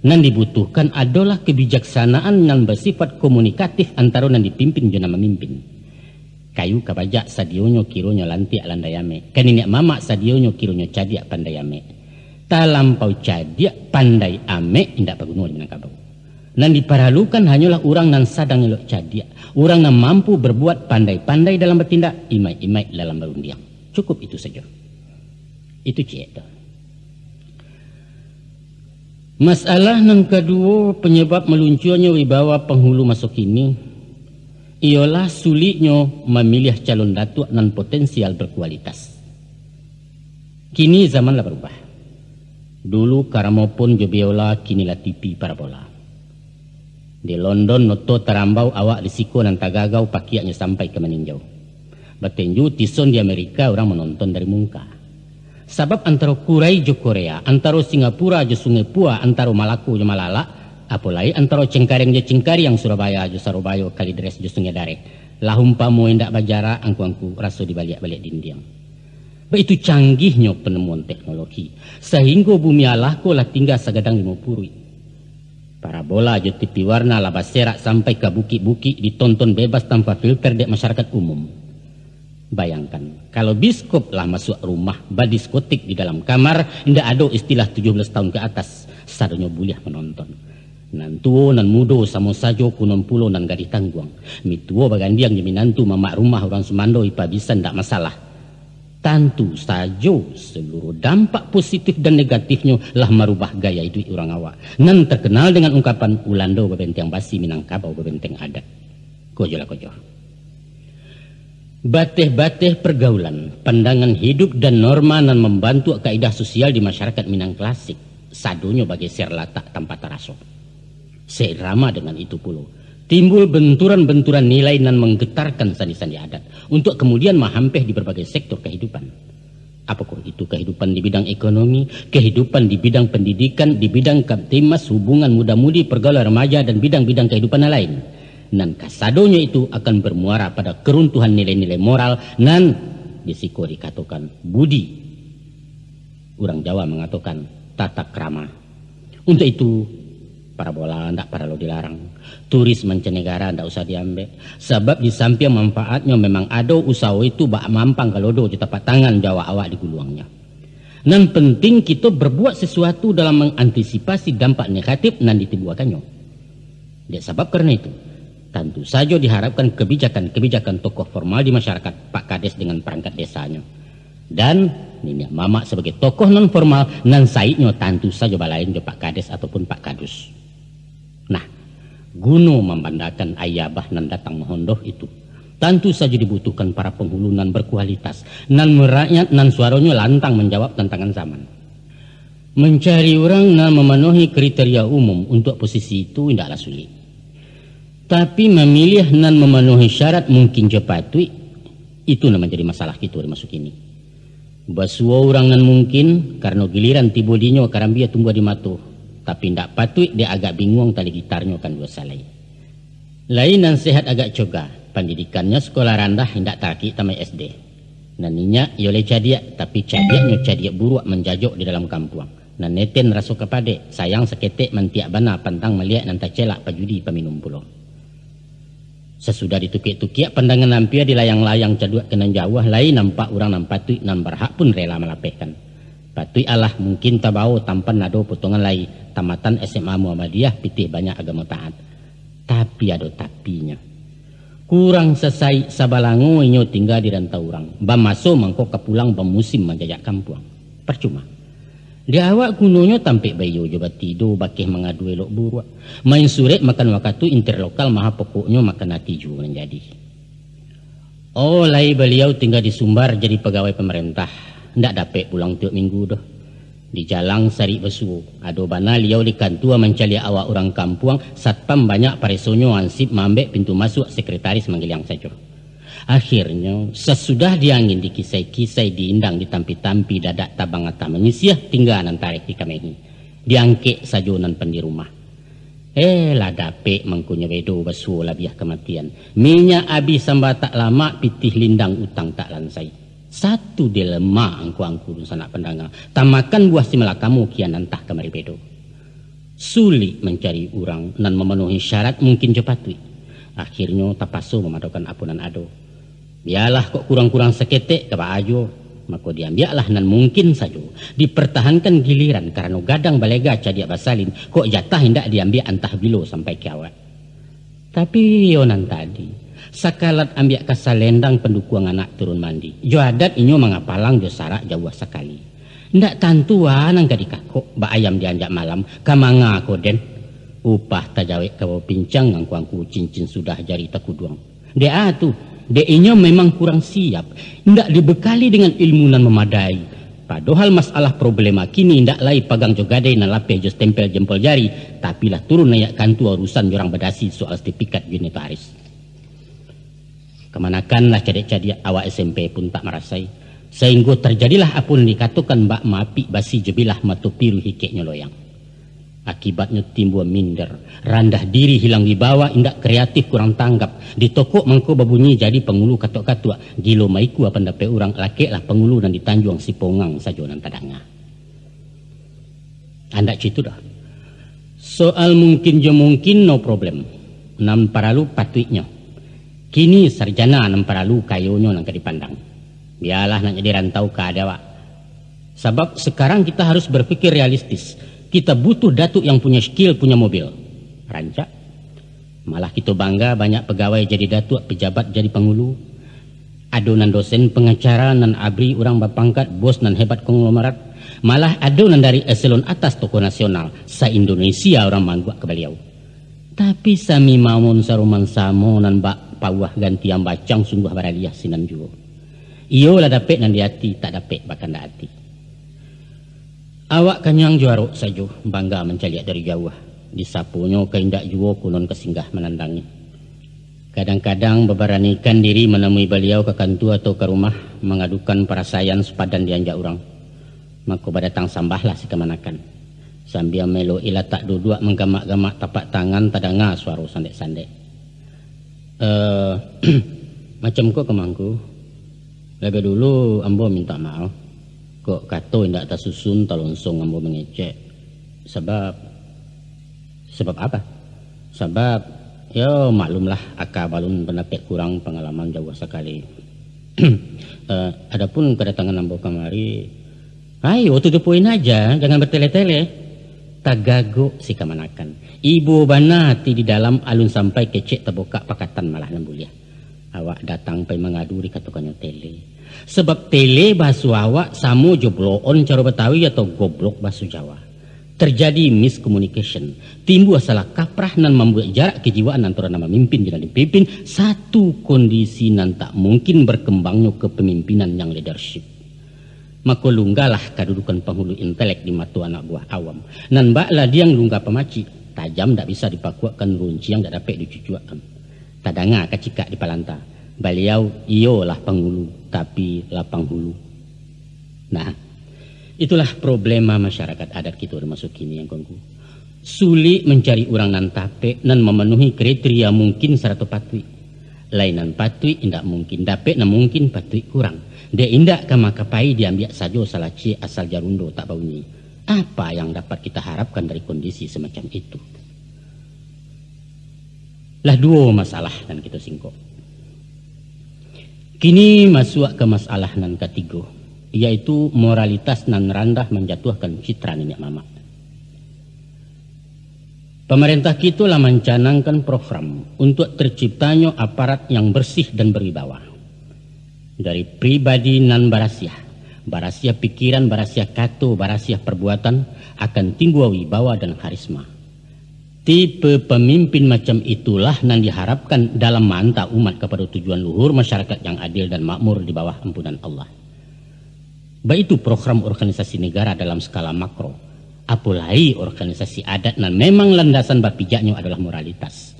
Nan dibutuhkan adalah kebijaksanaan yang bersifat komunikatif antara nan dipimpin dan memimpin. Kayu kabajak sadionyo kironyo lantiak landayame. Kaninek mama sadionyo kironyo cadiak pandayame. Talampau cadiak pandai ame indak paguno di Minangkabau. Nan diperlukan hanyalah orang nan sadang elok cadiak. Orang nan mampu berbuat pandai-pandai dalam bertindak, imai-imai dalam berundiang. Cukup itu saja. Itu cik. Masalah yang kedua penyebab meluncurnya wibawa penghulu masuk ini ialah sulitnya memilih calon datuk nan potensial berkualitas. Kini zaman lah berubah. Dulu karamopun jobiola kini lah TV parabola. Di London noto terambau awak risiko nan tagagau pakiaknya sampai ke meninjau. Bertinju tison di Amerika orang menonton dari muka. Sebab antara Kurai jo Korea, antara Singapura jo Sungai Pua, antara Malaku jo Malala, apalagi antara Cengkareng je Cengkareng Surabaya je Surabaya Kalideres je Sungai Darek. Lahumpamu indak bajara angku-angku raso dibalik-balik dinding. Begitu canggihnya penemuan teknologi, sehingga bumi Allah ko lah tinggal sagadang 50. Parabola jo TV warna labas serak sampai ke bukit-bukit ditonton bebas tanpa filter dek masyarakat umum. Bayangkan, kalau biskop lah masuk rumah, badiskotik di dalam kamar, tidak ada istilah 17 tahun ke atas, sadonya boleh menonton. Nan tuo nan mudo samo sajo kunon pulo nan gadi tangguang. Mi tuo bagandiang jemi nantu mamak rumah orang Sumando ipa bisa ndak masalah. Tentu saja seluruh dampak positif dan negatifnya lah merubah gaya hidup orang awak. Nan terkenal dengan ungkapan Ulando bebenteng basi Minangkabau bebenteng adat. Kojo. Bateh-bateh pergaulan, pandangan hidup dan norma nan membantu kaidah sosial di masyarakat Minang klasik. Sadonya bagi serlatak tanpa taraso. Seirama dengan itu pula. Timbul benturan-benturan nilai nan menggetarkan sandi-sandi adat untuk kemudian mahampeh di berbagai sektor kehidupan. Apakah itu kehidupan di bidang ekonomi, kehidupan di bidang pendidikan, di bidang kaptimas, hubungan muda-mudi, pergaulan remaja, dan bidang-bidang kehidupan lain. Nan kasadonya itu akan bermuara pada keruntuhan nilai-nilai moral nan disiko dikatakan budi. Orang Jawa mengatakan tata krama. Untuk itu, parabola ndak perlu dilarang. Turis mancanegara ndak usah diambil. Sebab di samping manfaatnya memang ada usaha itu bak mampang kalau do di tapak tangan Jawa awak di guluangnya. Nan penting kita berbuat sesuatu dalam mengantisipasi dampak negatif nan ditimbulkannya. Ya sebab karena itu, tentu saja diharapkan kebijakan-kebijakan tokoh formal di masyarakat, Pak Kades dengan perangkat desanya. Dan Nini Mama sebagai tokoh non formal nan saiknya tentu saja balain ke Pak Kades ataupun Pak Kadus. Nah, Guno membandakan ayabah nan datang mohondoh itu tentu saja dibutuhkan para penghulu nan berkualitas, nan merakyat, nan suaranya lantang menjawab tantangan zaman. Mencari orang nan memenuhi kriteria umum untuk posisi itu tidaklah sulit. Tapi memilih nan memenuhi syarat mungkin jepatui, itu nan menjadi masalah kita masuk ini. Basua orang nan mungkin karena giliran tibodinya karambia tumbuh di matu. Tapi ndak patut dia agak bingung tali gitarnya kan dua salai. Lain dan sehat agak coga. Pendidikannya sekolah rendah hendak taki tamai SD. Naninya yole cadiak tapi cadiaknya cadiak buruk menjajok di dalam kampung. Nan neten raso kepade sayang seketek mentiak bana pantang melihat nan tak celak pajudi paminum pulau. Sesudah ditukik-tukik pandangan nampia di layang-layang caduak kenan jawah lain nampak orang nampak tuik nan berhak pun rela melapehkan. Patui Allah mungkin tabau tampan nado potongan lai tamatan SMA Muhammadiyah pitih banyak agama taat. Tapi ada tapinya. Kurang selesai sabalango inyo tinggal di rantau orang. Bamaso mangko kepulang bemusim menjajak kampung. Percuma. Di awak kunonya tampik bayo coba tidur bakih mengadu elok buruk. Main suret makan wakatu interlokal maha pokoknya makan hati juga menjadi. Oh lai beliau tinggal di Sumbar jadi pegawai pemerintah. Ndak dapat pulang tiap minggu dah. Di jalang sari besu. Ado bana liau di kantua mencari awak orang kampung. Satpam banyak paresonyo ansip mambek pintu masuk sekretaris manggil yang saja. Akhirnya sesudah diangin dikisai-kisai diindang ditampi-tampi dadak tabang ata menyisiah tinggalan tarik di kamehi. Diangkek sajonan pendi rumah. Lah dapet mangkunya bedo besu labiah kematian. Minyak abis sambat tak lama pitih lindang utang tak lansai. Satu dilema angku-angku sanak pendangang. Tamakan buah si melakamu kian entah kemari bedo. Sulit mencari orang nan memenuhi syarat mungkin cepatui. Akhirnya tapaso memadokan apunan ado. Biarlah kok kurang-kurang seketek keba ajo. Maka diambiaklah nan mungkin saja. Dipertahankan giliran karena gadang balega cadia basalin. Kok jatah hendak diambil antah bilo sampai kiawat. Tapi yonan tadi. Sakalat ambil kasalendang pendukung anak turun mandi. Jo adat inyo mengapalang jo sarak jauh sekali. Ndak tantuan angka dikakok ba ayam dianjak malam kamanga koden. Upah tajawek kau pincang angku-angku cincin sudah jari takuduang. Dia tu, dia inyo memang kurang siap. Ndak dibekali dengan ilmu nan memadai. Padahal masalah problema kini ndak lai pagang jo gadai nan lapeh jo stempel jempol jari. Tapi lah turun nayak kantu urusan jorang bedasi soal sertifikat unitaris. Kemanakanlah cadek-cadek awak SMP pun tak merasai. Sehingga terjadilah apun dikatakan mbak mapi basi jebilah matu piru hikeknya loyang. Akibatnya timbul minder, randah diri, hilang wibawa, indak kreatif, kurang tanggap. Di toko mangko babunyi jadi pengulu katok-katua. Gilo maiku apa ndape orang laki lah pengulu dan ditanjuang si pongang sajo nan tadanga. Anda citu dah. Soal mungkin jo mungkin no problem. Nam paralu patuitnya. Kini sarjana nam paralu kayonyo nang dipandang. Biarlah nak jadi rantau ke adawa. Sebab sekarang kita harus berpikir realistis. Kita butuh datuk yang punya skill, punya mobil. Rancak. Malah kita bangga banyak pegawai jadi datuk, pejabat jadi pengulu. Adonan dosen, pengacara, nan abri, orang berpangkat, bos nan hebat konglomerat. Malah adonan dari eselon atas toko nasional. Sa-Indonesia orang mangguk ke beliau. Tapi sami mamun saruman samo nan bak pawah ganti yang bacang sungguh baraliah sinan juga. Iyo lah dapet nan di hati, tak dapet bahkan dak hati. Awak kanyang juarok sajo, bangga mencaliak dari jauh. Disapunyo keindak juo kunon kesinggah menandangi. Kadang-kadang beberanikan diri menemui beliau ke kantu atau ke rumah, mengadukan perasaan sepadan dianjak orang. Maka badatang sambahlah si kemanakan. Sambil melo ila tak duduk menggamak-gamak tapak tangan tadanga suara sandek-sandek. Macam kok kemangku. Lagi dulu ambo minta maaf. Kok kato indak tak susun talonsong ambo mengecek. Sebab apa? Sebab ya maklumlah akak balun pendapat kurang pengalaman jauh sekali. Adapun kedatangan ambo kemari, ayo tutupuin aja, jangan bertele-tele. Tagago si kamanakan. Ibu banati di dalam alun sampai kecek terbuka pakatan malah lembulia. Awak datang pai mengaduri katukannya tele. Sebab tele bahasa awak samo jobloon cara Betawi atau goblok bahasa Jawa. Terjadi miscommunication. Timbul salah kaprah nan membuat jarak kejiwaan antara nama mimpin dan dipimpin. Satu kondisi nan tak mungkin berkembangnya kepemimpinan yang leadership. Maka lunggalah kedudukan penghulu intelek di mata anak buah awam. Nan baklah dia lunggah pemaci. Tajam tak bisa dipakuakan runci yang tak dapat dicucuakan. Tadanga kacikak di palanta. Beliau iyolah penghulu, tapi lapang hulu. Nah, itulah problema masyarakat adat kita termasuk ini yang kongku. Sulit mencari orang nan tape nan memenuhi kriteria mungkin seratus patui. Lainan patui indak mungkin, dape nan mungkin patui kurang. Dia indak kamakapai diambil saja salaci asal jarundo tak baunyi. Apa yang dapat kita harapkan dari kondisi semacam itu? Lah dua masalah dan kita singkok. Kini masuk ke masalah nan ketiga, yaitu moralitas nan rendah menjatuhkan citra nenek mama. Pemerintah kita lah mencanangkan program untuk terciptanya aparat yang bersih dan berwibawa. Dari pribadi nan barasiah pikiran, barasiah kato, barasiah perbuatan akan timbul wibawa dan karisma. Tipe pemimpin macam itulah yang diharapkan dalam manta umat kepada tujuan luhur masyarakat yang adil dan makmur di bawah ampunan Allah. Baik itu program organisasi negara dalam skala makro, apalagi organisasi adat dan memang landasan bapijaknya adalah moralitas.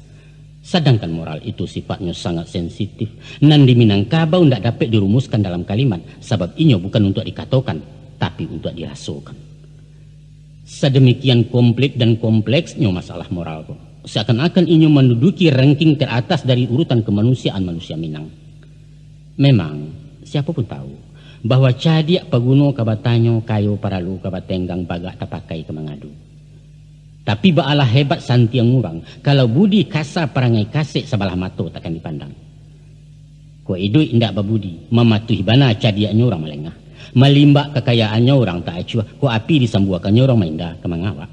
Sedangkan moral itu sifatnya sangat sensitif, nan di Minangkabau tidak dapat dirumuskan dalam kalimat, sebab inyo bukan untuk dikatakan, tapi untuk dirasakan. Sedemikian komplit dan kompleksnya masalah moral. Seakan-akan inyo menduduki ranking teratas dari urutan kemanusiaan manusia Minang. Memang, siapapun tahu bahwa cadiak paguno kabatanyo kayo paralu kabatenggang bagak tapakai ke mengadu. Tapi baalah hebat santiang urang, kalau budi kasar perangai kasih sebelah mato takkan dipandang. Ko idui indak babudi, mematuhi bana cadiaknya orang melengah. Melimbak kekayaannya orang tak acuah, ko api disambuakannya orang maindah kemangawa.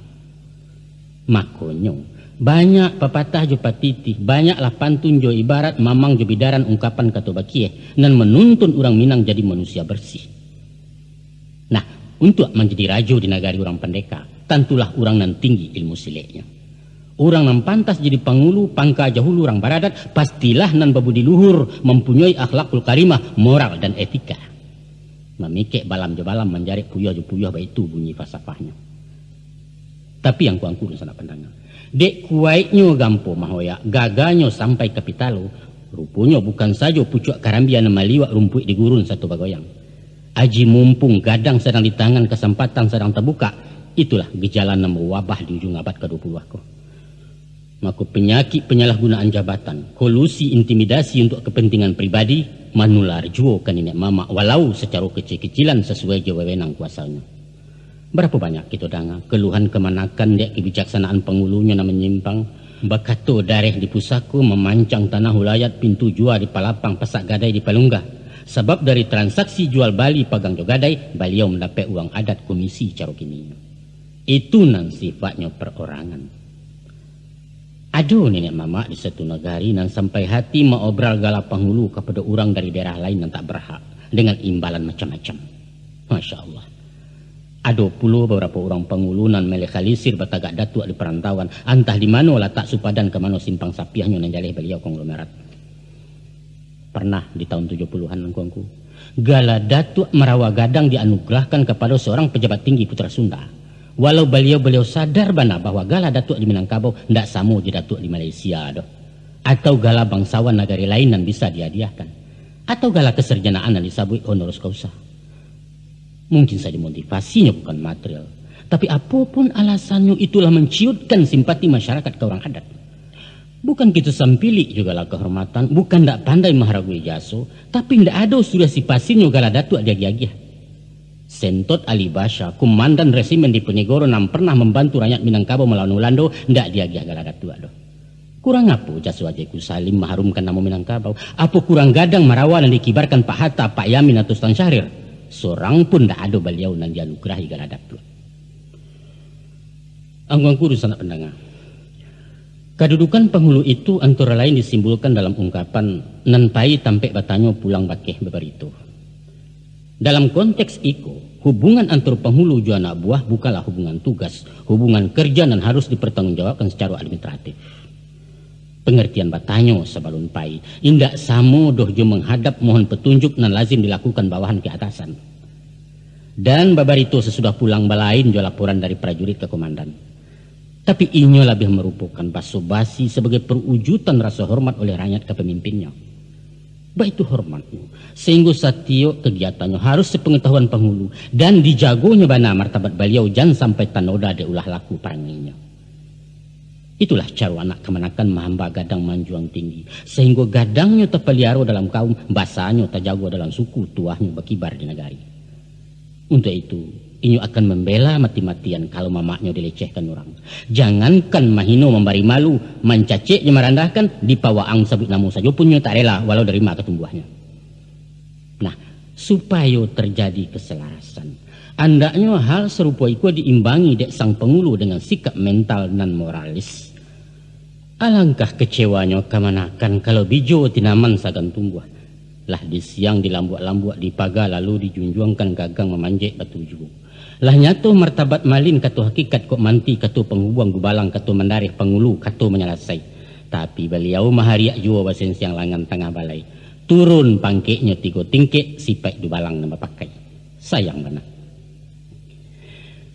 Makonyo banyak pepatah jo patiti, banyaklah pantun jo ibarat mamang jo bidaran ungkapan kata bakie dan menuntun orang Minang jadi manusia bersih. Nah, untuk menjadi rajo di negari orang pendeka, tentulah orang nan tinggi ilmu sileknya. Orang nan pantas jadi pangulu pangka jahulu orang baradat, pastilah nan babudi luhur, mempunyai akhlakul karimah, moral dan etika. Memikik balam jo balam menjari puyah jo puyah baik itu bunyi falsafahnya. Tapi yang kuangku sana pandangan. Dek kuaitnya gampo mahoya, gaganya sampai kapitalo, rupanya bukan saja pucuk karambia nama liwak rumput di gurun satu bagoyang. Aji mumpung gadang sedang di tangan kesempatan sedang terbuka, Itulah gejala nombor wabah di ujung abad ke-20 aku. Maka penyakit penyalahgunaan jabatan, kolusi intimidasi untuk kepentingan pribadi, manular juo kan nenek mama walau secara kecil-kecilan sesuai wewenang kuasanya. Berapa banyak kita dengar keluhan kemanakan dek kebijaksanaan pengulunya na menyimpang, bakato dareh di pusaku memancang tanah hulayat pintu jual di Palapang Pasak Gadai di Palunggah. Sebab dari transaksi jual bali pagang jo gadai, beliau mendapat uang adat komisi caro kini. Itu nan sifatnya perorangan. Aduh nenek mama di satu negari nan sampai hati maobral gala penghulu kepada orang dari daerah lain yang tak berhak dengan imbalan macam-macam. Masya Allah. Ada puluh beberapa orang penghulu nan melekalisir batagak datuk di perantauan. Entah di mana letak supadan ke mana simpang sapiahnya nan jalih beliau konglomerat. Pernah di tahun 70-an angku-angku. Gala datuk Merawa Gadang dianugerahkan kepada seorang pejabat tinggi Putra Sunda. Walau beliau sadar bana bahwa gala datuk di Minangkabau tidak sama di datuk di Malaysia doh. Atau gala bangsawan negara lain yang bisa dihadiahkan. Atau gala keserjanaan yang disabui honoris causa. Mungkin saja motivasinya bukan material. Tapi apapun alasannya itulah menciutkan simpati masyarakat ke orang adat. Bukan kita sampili juga lah kehormatan. Bukan tidak pandai maharagui jaso. Tapi tidak ada sudah sipasinya gala datuk dia-dia. Sentot Ali Basha, komandan resimen di Penegoro yang pernah membantu rakyat Minangkabau melawan Ulando, ndak dia gala datuk doh. Kurang apa jasu Ajeku Salim mengharumkan nama Minangkabau? Apa kurang gadang Marawa yang dikibarkan Pak Hatta, Pak Yamin atau Stan Syahrir? Seorang pun ndak ada beliau yang dianugerahi gala datuk. Angguang kudu sanak pendengar. Kedudukan penghulu itu antara lain disimbolkan dalam ungkapan nanpai tampek batanyo pulang bakeh beberito. Dalam konteks itu, hubungan antar penghulu dan anak buah bukanlah hubungan tugas, hubungan kerja dan harus dipertanggungjawabkan secara administratif. Pengertian batanyo sebalun pai, indak samo doh jo menghadap mohon petunjuk dan lazim dilakukan bawahan ke atasan. Dan babarito sesudah pulang balain jo laporan dari prajurit ke komandan. Tapi inyo lebih merupakan basa-basi sebagai perwujudan rasa hormat oleh rakyat ke pemimpinnya. Baik itu hormatnya. Sehingga satyo kegiatannya harus sepengetahuan penghulu dan dijagonya bana martabat beliau jangan sampai tanoda de ulah laku paranginya. Itulah cara anak kemanakan mahamba gadang manjuang tinggi. Sehingga gadangnya terpeliaro dalam kaum, basahnya terjago dalam suku, tuahnya berkibar di negari. Untuk itu, inyo akan membela mati-matian kalau mamaknya dilecehkan orang. Jangankan mahino memberi malu, mencaciknya merendahkan, dipawaang sabut namu saja punyo tak rela walau dari mak ketumbuhnya. Nah, supaya terjadi keselarasan, andaknya hal serupa itu diimbangi dek sang pengulu dengan sikap mental dan moralis. Alangkah kecewanya kemanakan kalau bijo tinaman sagan tumbuh. Lah di siang dilambuak-lambuak di pagar lalu dijunjungkan gagang memanjek batu jugo. Lah nyatu martabat malin katu hakikat kok manti katu penghubuang gubalang katu mendarih pengulu katu menyelasai. Tapi beliau mahariak jua basen siang langan tengah balai. Turun pangkeknya 3 tingkek sipai dubalang nama pakai. Sayang mana.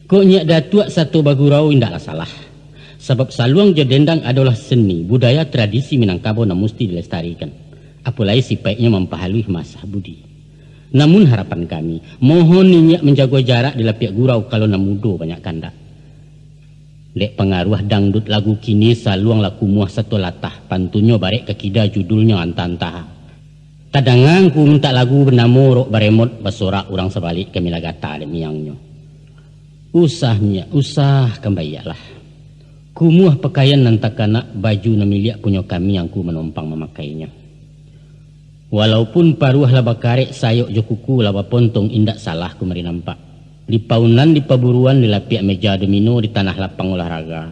Kok nyak datuk satu bagurau indaklah salah. Sebab saluang jodendang adalah seni, budaya tradisi Minangkabau yang mesti dilestarikan. Apalagi sipaiknya mempahalui masa budi. Namun harapan kami, mohon ninyak menjaga jarak di lapiak gurau kalau namudo banyak kandak. Lek pengaruh dangdut lagu kini saluang laku muah satu latah, pantunyo barek kekida judulnya antah-antah. Tadangan ku minta lagu bernama Rok Baremot basorak orang sebalik ke milagata le miangnya. Usah kembayalah. Kumuah pakaian nantakana baju namiliak punya kami yang ku menompang memakainya. Walaupun paruah laba karek sayok jo kuku laba pontong indak salah ku mari nampak. Di paunan di paburuan di lapiak meja domino di tanah lapang olahraga.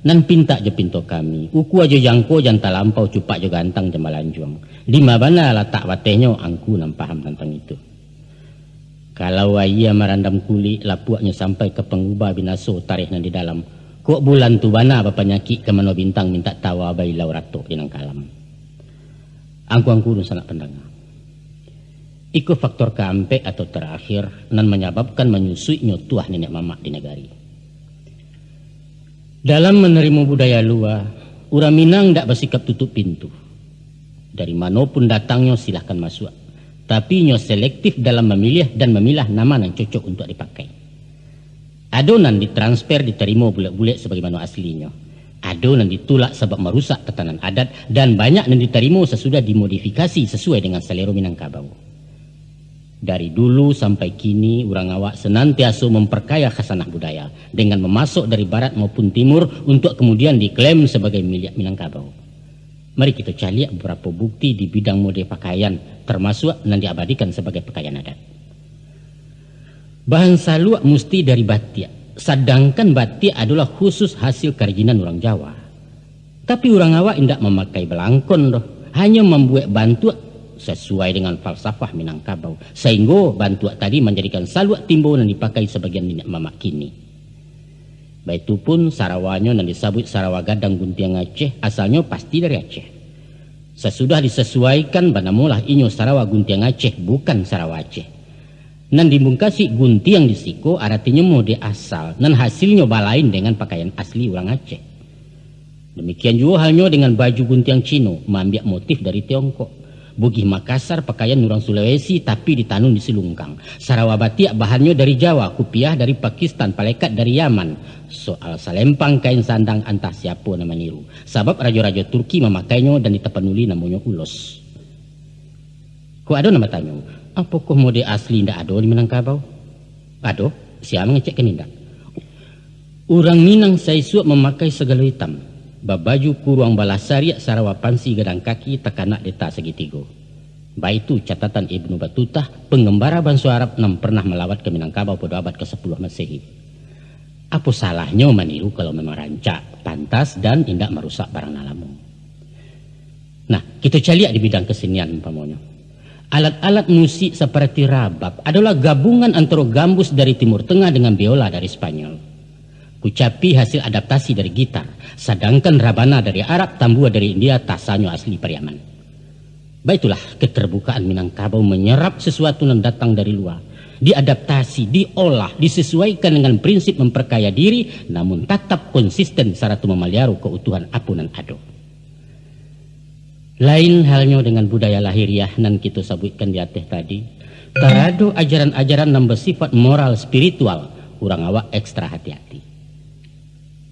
Nan pinta jo pinto kami. Uku aja jangko janta lampau cupak jo gantang jemalanjuang. Di mabana letak watehnya angku nam paham tentang itu. Kalau ia merandam kulit lapuaknya sampai ke pengubah binaso tarikh nan di dalam. Kok bulan tu bana bapa nyaki ke mano bintang minta tawa bayi laurato di nang kalam. Angku-angku dan sanak pendengar. Iku faktor keampe atau terakhir nan menyebabkan menyusuinya tuah nenek mamak di negari. Dalam menerima budaya luar, orang Minang tidak bersikap tutup pintu. Dari manapun datangnya silahkan masuk. Tapi nyo selektif dalam memilih dan memilah nama yang cocok untuk dipakai. Adonan ditransfer diterima bulat-bulat sebagaimana aslinya. Adonan ditulak sebab merusak tatanan adat dan banyak yang diterima sesudah dimodifikasi sesuai dengan selera Minangkabau. Dari dulu sampai kini orang awak senantiasa memperkaya khasanah budaya dengan memasuk dari barat maupun timur untuk kemudian diklaim sebagai milik Minangkabau. Mari kita cari beberapa bukti di bidang mode pakaian termasuk yang diabadikan sebagai pakaian adat. Bahan saluak mesti dari batik, sedangkan batik adalah khusus hasil kerajinan orang Jawa. Tapi orang awak tidak memakai belangkon doh, hanya membuat bantuak sesuai dengan falsafah Minangkabau, sehingga bantuak tadi menjadikan saluak timbul yang dipakai sebagian minyak mamak kini. Baik itu pun Sarawanya yang disebut Sarawak Gadang Guntiang Aceh asalnya pasti dari Aceh. Sesudah disesuaikan banamulah inyo Sarawak Guntiang Aceh bukan Sarawak Aceh. Nan dibungkasi guntiang di siko artinya mode asal nan hasilnya balain dengan pakaian asli orang Aceh. Demikian juga halnya dengan baju guntiang Cino mengambil motif dari Tiongkok. Bugih Makassar pakaian orang Sulawesi tapi ditanun di Silungkang. Sarawak batik bahannya dari Jawa, kupiah dari Pakistan, palekat dari Yaman. Soal salempang kain sandang entah siapa nama niru. Sebab raja-raja Turki memakainya dan ditepenuli namanya ulos. Kok ada nama tanya? Apakah mode asli ndak ada di Minangkabau? Ada, siapa ngecek ke nindak? Orang Minang saisuak memakai segala hitam. Babaju kuruang balasari Sarawak pansi gadang kaki tekanak detak segitiga. Baik itu catatan Ibnu Batutah, pengembara bangsa Arab yang pernah melawat ke Minangkabau pada abad ke-10 Masehi. Apa salahnya meniru kalau memang rancak, pantas dan tidak merusak barang alam. Nah, kita cari di bidang kesenian umpamanya. Alat-alat musik seperti rabab adalah gabungan antara gambus dari Timur Tengah dengan biola dari Spanyol. Kucapi hasil adaptasi dari gitar, sedangkan rabana dari Arab, tambua dari India, tasanyo asli Pariaman. Baiklah keterbukaan Minangkabau menyerap sesuatu yang datang dari luar. Diadaptasi, diolah, disesuaikan dengan prinsip memperkaya diri, namun tetap konsisten saratu memelihara keutuhan apunan ado. Lain halnya dengan budaya lahiriah nan kita sebutkan di atas tadi. Terado ajaran-ajaran yang bersifat moral spiritual, orang awak ekstra hati-hati.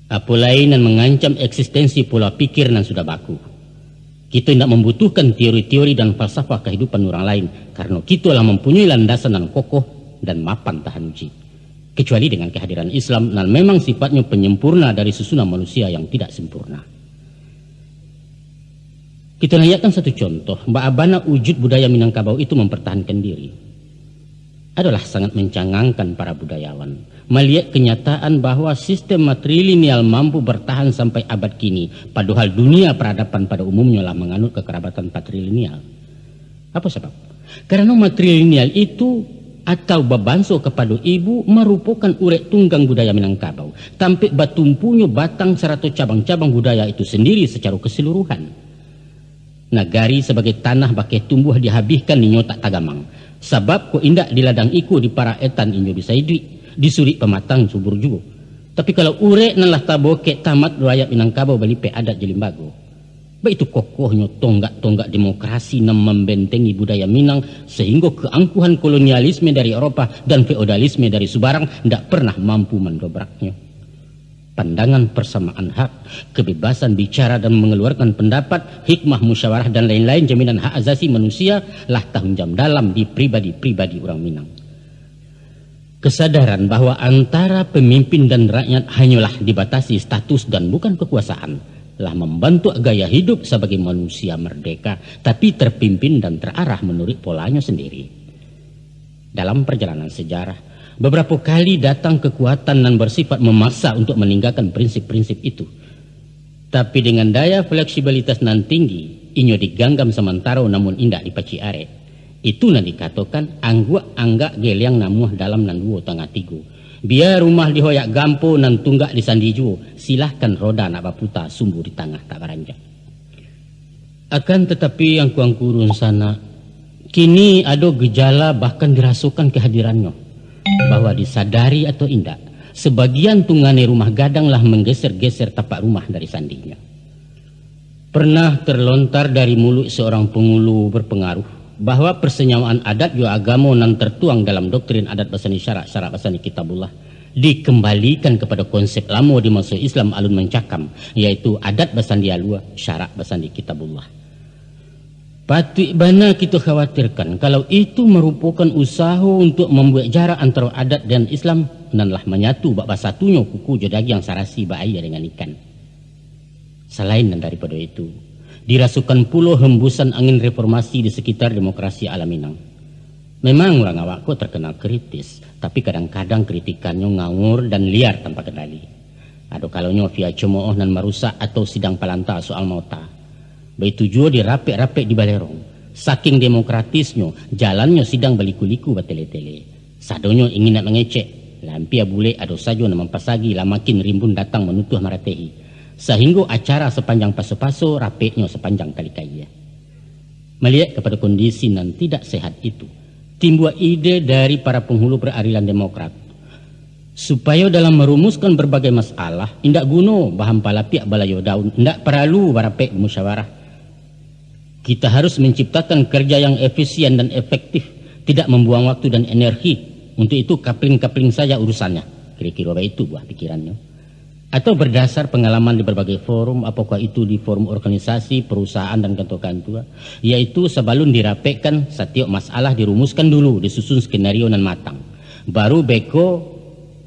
Apa lain yang mengancam eksistensi pola pikir yang sudah baku. Kita tidak membutuhkan teori-teori dan falsafah kehidupan orang lain karena kita telah mempunyai landasan yang kokoh dan mapan tahan uji. Kecuali dengan kehadiran Islam yang memang sifatnya penyempurna dari susunan manusia yang tidak sempurna. Kita lihatkan satu contoh, bagaimana wujud budaya Minangkabau itu mempertahankan diri. Adalah sangat mencangangkan para budayawan melihat kenyataan bahwa sistem matrilineal mampu bertahan sampai abad kini, padahal dunia peradaban pada umumnya lah menganut kekerabatan patrilineal. Apa sebab? Karena matrilineal itu atau bebanso kepada ibu merupakan urek tunggang budaya Minangkabau, tampik batumpunya batang serta cabang-cabang budaya itu sendiri secara keseluruhan. Nagari sebagai tanah bakai tumbuh dihabiskan ninyo tak tagamang. Sebab ko indak di ladang iku di para etan inyo bisa hidup, disuri pematang subur juga. Tapi kalau urek nalah taboke tamat rakyat Minangkabau balipe adat jelimbago. Baik itu kokohnya tonggak-tonggak demokrasi yang membentengi budaya Minang sehingga keangkuhan kolonialisme dari Eropa dan feodalisme dari Subarang tidak pernah mampu mendobraknya. Pandangan persamaan hak, kebebasan bicara dan mengeluarkan pendapat, hikmah musyawarah dan lain-lain jaminan hak asasi manusia lah tanggung jawab dalam di pribadi-pribadi orang Minang. Kesadaran bahwa antara pemimpin dan rakyat hanyalah dibatasi status dan bukan kekuasaan lah membentuk gaya hidup sebagai manusia merdeka tapi terpimpin dan terarah menurut polanya sendiri. Dalam perjalanan sejarah beberapa kali datang kekuatan dan bersifat memaksa untuk meninggalkan prinsip-prinsip itu. Tapi dengan daya fleksibilitas nan tinggi, inyo diganggam sementara namun indah dipaci are. Itu nan dikatakan anggak geliang namuh dalam nan duo tengah tigo. Biar rumah dihoyak gampo nan tunggak di sandijuo, silahkan roda nak baputa sumbu di tengah tak beranjak. Akan tetapi yang kuang kurun sana, kini ada gejala bahkan dirasukan kehadirannya. Bahwa disadari atau indak, sebagian tungane rumah gadanglah menggeser-geser tapak rumah dari sandinya. Pernah terlontar dari mulut seorang pengulu berpengaruh bahwa persenyawaan adat juga agama yang tertuang dalam doktrin adat basani syarak Basani Kitabullah dikembalikan kepada konsep lama di masa Islam alun mencakam, yaitu adat basandi alua, syarak basandi kitabullah. Patut bana kita khawatirkan kalau itu merupakan usaha untuk membuat jarak antara adat dan Islam, nanlah menyatu bak satunya kuku jodagi yang sarasi bahaya dengan ikan. Selain daripada itu, dirasukan pula hembusan angin reformasi di sekitar demokrasi ala Minang. Memang orang awak kok terkenal kritis, tapi kadang-kadang kritikannya ngawur dan liar tanpa kendali. Ada kalanya via cemooh dan merusak atau sidang palanta soal mauta. Begitu juga dirapek-rapek di Balerong. Saking demokratisnya, jalannya sidang baliku-liku batele-tele. Sadonyo ingin nak mengecek, lampia bule ado saja nak mempasagi lah makin rimbun datang menutuh maratehi. Sehingga acara sepanjang paso-paso, rapeknya sepanjang kali kaya. Melihat kepada kondisi yang tidak sehat itu, timbul ide dari para penghulu peradilan demokrat supaya dalam merumuskan berbagai masalah indak guna bahan palapiak balayo daun, indak perlu barapek musyawarah. Kita harus menciptakan kerja yang efisien dan efektif, tidak membuang waktu dan energi. Untuk itu kapling-kapling saja urusannya. Kira-kira itu buah pikirannya. Atau berdasar pengalaman di berbagai forum, apakah itu di forum organisasi, perusahaan dan kantor-kantor, yaitu sebelum dirapekkan setiap masalah dirumuskan dulu, disusun skenario dan matang. Baru beko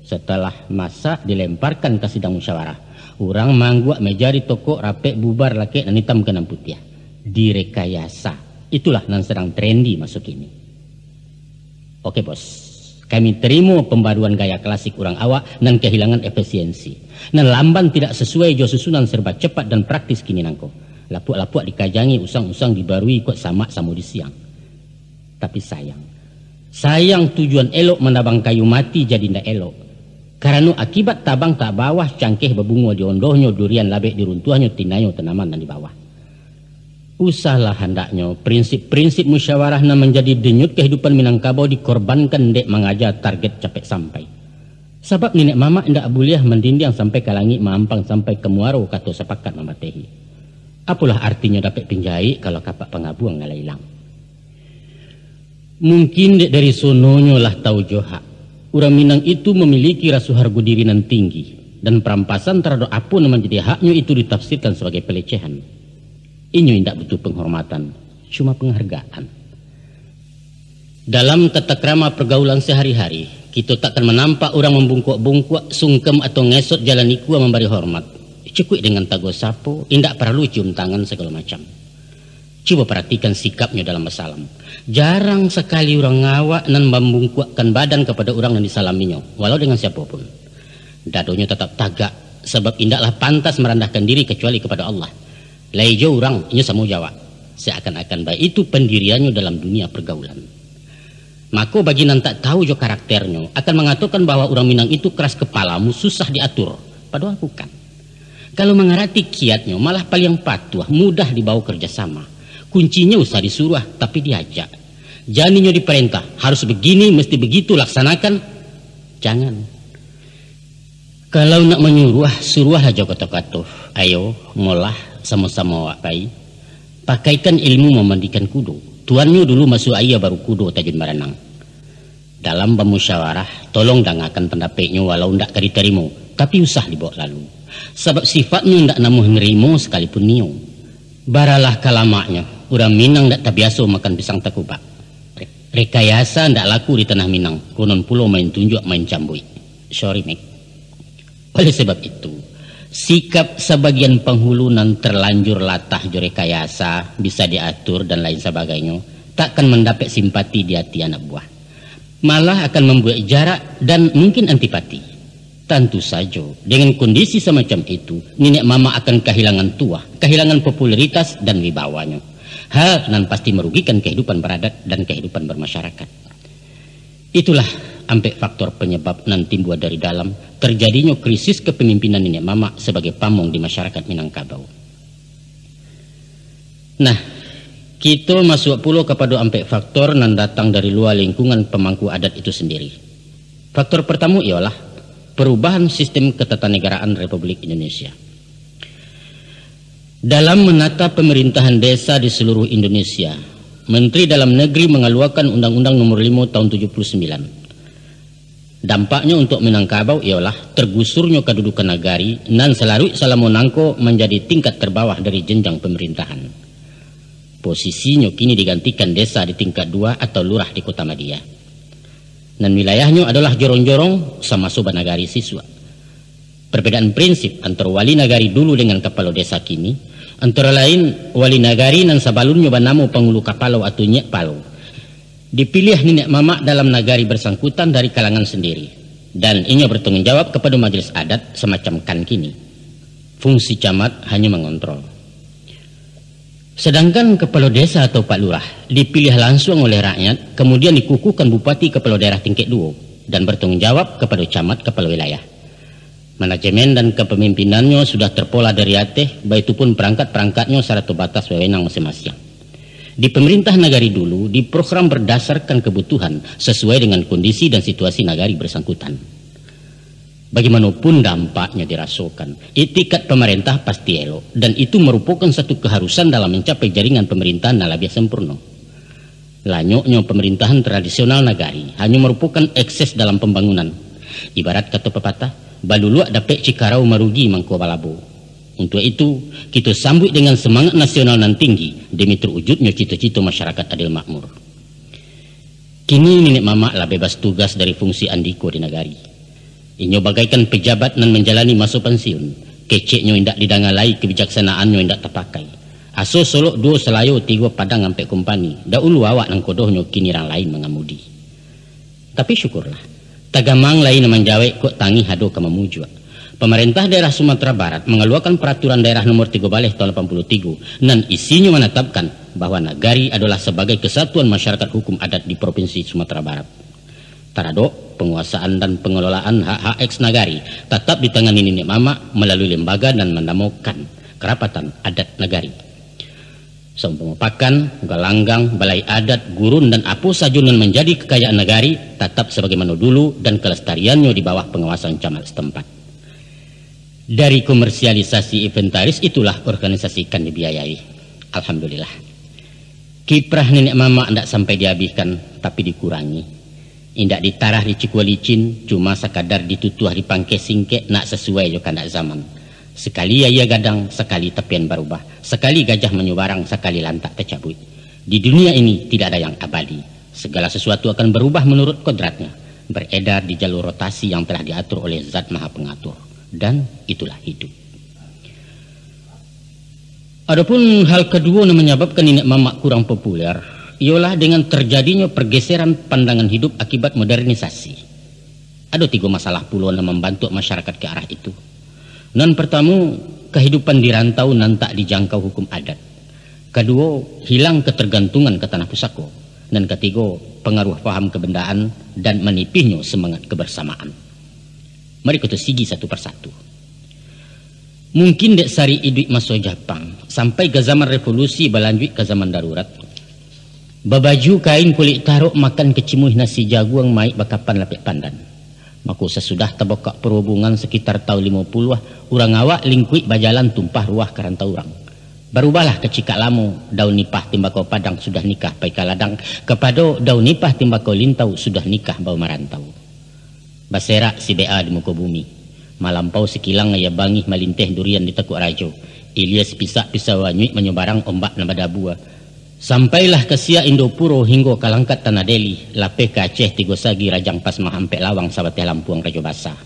setelah masa dilemparkan ke sidang musyawarah. Orang mangguak meja di toko, rapek bubar laki dan hitam kenam putih. Direkayasa. Itulah yang sedang trendy masuk ini. Oke bos. Kami terima pembaruan gaya klasik orang awak dan kehilangan efisiensi. Dan lamban tidak sesuai jo susunan serba cepat dan praktis kini nangko. Lapuak-lapuak dikajangi, usang-usang dibarui kok sama di siang. Tapi sayang tujuan elok menabang kayu mati jadi ndak elok. Karena akibat tabang tak bawah cangkeh bebunga di ondohnya durian labek diruntuhnya tinayo tanaman dan di bawah. Usahlah hendaknya prinsip-prinsip musyawarah na menjadi denyut kehidupan Minangkabau dikorbankan dek mengajar target capek sampai. Sebab nenek mama ndak buliah mendinding sampai ke langit mampang sampai ke muaro kata sepakat mamatehi. Apalah artinya dapat pinjai kalau kapak pengabuang ngala hilang. Mungkin dek dari sononya lah tahu joha. Orang Minang itu memiliki rasa harga diri yang tinggi dan perampasan terhadap apa yang menjadi haknya itu ditafsirkan sebagai pelecehan. Ini tidak butuh penghormatan, cuma penghargaan. Dalam tata krama pergaulan sehari-hari, kita takkan menampak orang membungkuk-bungkuk, sungkem atau ngesot jalan ikua memberi hormat. Cukup dengan tago sapo, tidak perlu cium tangan segala macam. Coba perhatikan sikapnya dalam bersalam. Jarang sekali orang ngawak dan membungkukkan badan kepada orang yang disalaminya, walau dengan siapapun. Dadonya tetap tagak, sebab indaklah pantas merendahkan diri kecuali kepada Allah. Laijo orang ini sama jawab seakan-akan baik itu pendiriannya dalam dunia pergaulan. Maka bagi yang tak tahu jo karakternya akan mengatakan bahwa orang Minang itu keras kepalamu, susah diatur. Padahal bukan. Kalau mengerti kiatnya malah paling patuh, mudah dibawa kerjasama. Kuncinya usah disuruh tapi diajak. Janinya diperintah harus begini, mesti begitu laksanakan. Jangan. Kalau nak menyuruh, suruh aja kata-kata. Ayo, ngolah sama-sama wak pai. Pakaikan ilmu memandikan kudo. Tuannya dulu masuk ayah baru kudo tajun berenang. Dalam bermusyawarah, tolong dengarkan pendapatnya walau ndak diterima, tapi usah dibawa lalu. Sebab sifatnya ndak namuh nerimo sekalipun nio. Baralah kalamaknya, orang Minang ndak terbiasa makan pisang takubak. Rekayasa ndak laku di tanah Minang, konon pulau main tunjuk main cambui. Sorry Mek. Oleh sebab itu, sikap sebagian penghulu nan terlanjur latah rekayasa, bisa diatur dan lain sebagainya, takkan mendapat simpati di hati anak buah. Malah akan membuat jarak dan mungkin antipati. Tentu saja, dengan kondisi semacam itu, nenek mama akan kehilangan tua, kehilangan popularitas dan wibawanya. Hal nan pasti merugikan kehidupan beradat dan kehidupan bermasyarakat. Itulah ampek faktor penyebab nan timbul dari dalam terjadinya krisis kepemimpinan nenek mama sebagai pamong di masyarakat Minangkabau. Nah, kita masuk pula kepada ampek faktor nan datang dari luar lingkungan pemangku adat itu sendiri. Faktor pertama ialah perubahan sistem ketatanegaraan Republik Indonesia. Dalam menata pemerintahan desa di seluruh Indonesia, Menteri Dalam Negeri mengeluarkan Undang-Undang Nomor 5 Tahun 79. Dampaknya untuk Minangkabau ialah tergusurnya kedudukan nagari nan selarut Salamonangko menjadi tingkat terbawah dari jenjang pemerintahan. Posisinya kini digantikan desa di tingkat 2 atau lurah di Kota Madia. Dan wilayahnya adalah jorong-jorong sama sobat nagari siswa. Perbedaan prinsip antara wali nagari dulu dengan kepala desa kini, antara lain wali nagari nan sabalunnya banamu pengulu kapalo atau nyek palo. Dipilih nenek mamak dalam nagari bersangkutan dari kalangan sendiri. Dan inya bertanggung jawab kepada majelis adat semacam kan kini. Fungsi camat hanya mengontrol. Sedangkan kepala desa atau Pak Lurah dipilih langsung oleh rakyat, kemudian dikukuhkan bupati kepala daerah tingkat 2 dan bertanggung jawab kepada camat kepala wilayah. Manajemen dan kepemimpinannya sudah terpola dari ateh, baik itu pun perangkat-perangkatnya secara terbatas wewenang masing-masing. Di pemerintah nagari dulu diprogram berdasarkan kebutuhan sesuai dengan kondisi dan situasi nagari bersangkutan. Bagaimanapun dampaknya dirasakan, itikat pemerintah pasti elok dan itu merupakan satu keharusan dalam mencapai jaringan pemerintahan yang lebih sempurna. Lanyoknya pemerintahan tradisional nagari hanya merupakan ekses dalam pembangunan. Ibarat kata pepatah, baluluak dapet cikarau marugi mangko balabo. Untuk itu, kita sambut dengan semangat nasional nan tinggi demi terwujudnya cita-cita masyarakat adil makmur. Kini nenek mamak lah bebas tugas dari fungsi andiko di nagari. Inyo bagaikan pejabat nan menjalani masa pensiun. Keceknya indak didangalai kebijaksanaannya indak terpakai. Aso solok 2 selayo 3 padang sampai kompani. Dahulu awak nang kodohnya kini orang lain mengamudi. Tapi syukurlah, tagamang lain menjawab kok tangi hado kemamujua. Pemerintah daerah Sumatera Barat mengeluarkan peraturan daerah nomor 3 Baleh tahun 83 dan isinya menetapkan bahwa nagari adalah sebagai kesatuan masyarakat hukum adat di Provinsi Sumatera Barat. Taradok, penguasaan dan pengelolaan hak-hak eks nagari tetap ditangani nenek mamak melalui lembaga dan menamakan kerapatan adat nagari. Seumpama pakan, galanggang, balai adat, gurun dan apa saja yang menjadi kekayaan nagari tetap sebagaimana dulu dan kelestariannya di bawah pengawasan camat setempat. Dari komersialisasi inventaris itulah organisasi kan dibiayai. Alhamdulillah. Kiprah nenek mama tidak sampai dihabiskan tapi dikurangi. Indak ditarah di Cikualicin, cuma sekadar ditutuh di pangke singke nak sesuai juga nak zaman. Sekali ya gadang, sekali tepian berubah. Sekali gajah menyubarang, sekali lantak tercabut. Di dunia ini tidak ada yang abadi. Segala sesuatu akan berubah menurut kodratnya. Beredar di jalur rotasi yang telah diatur oleh Zat Maha Pengatur. Dan itulah hidup. Adapun hal kedua yang menyebabkan nenek mamak kurang populer ialah dengan terjadinya pergeseran pandangan hidup akibat modernisasi. Ada 3 masalah puluh yang membantu masyarakat ke arah itu. Nan pertama, kehidupan di rantau nan tak dijangkau hukum adat. Kedua, hilang ketergantungan ke tanah pusaka. Dan ketiga, pengaruh paham kebendaan dan menipihnya semangat kebersamaan. Mari kita sigi satu persatu. Mungkin dek sari iduk masuk Jepang sampai ke zaman revolusi berlanjut ke zaman darurat. Babaju kain kulit taruk makan kecimuh nasi jagung maik bakapan lapik pandan. Maka sesudah terbokak perhubungan sekitar tahun 50 orang awak lingkuit bajalan tumpah ruah karanta orang. Berubahlah kecikak lamo daun nipah timbakau padang sudah nikah pai kaladang kepada daun nipah timbakau lintau sudah nikah bau marantau. Baserak si BA di muka bumi. Malampau sekilang ya bangih malinteh durian di tekuk rajo. Ilyas pisak-pisak wanyuik menyebarang ombak nabada buah. Sampailah ke Sia Indopuro hingga kalangkat Tanah Deli. Lapeh ke Aceh Tigosagi Rajang Pasmah Ampek Lawang Sabateh Lampuang Rajo Basah.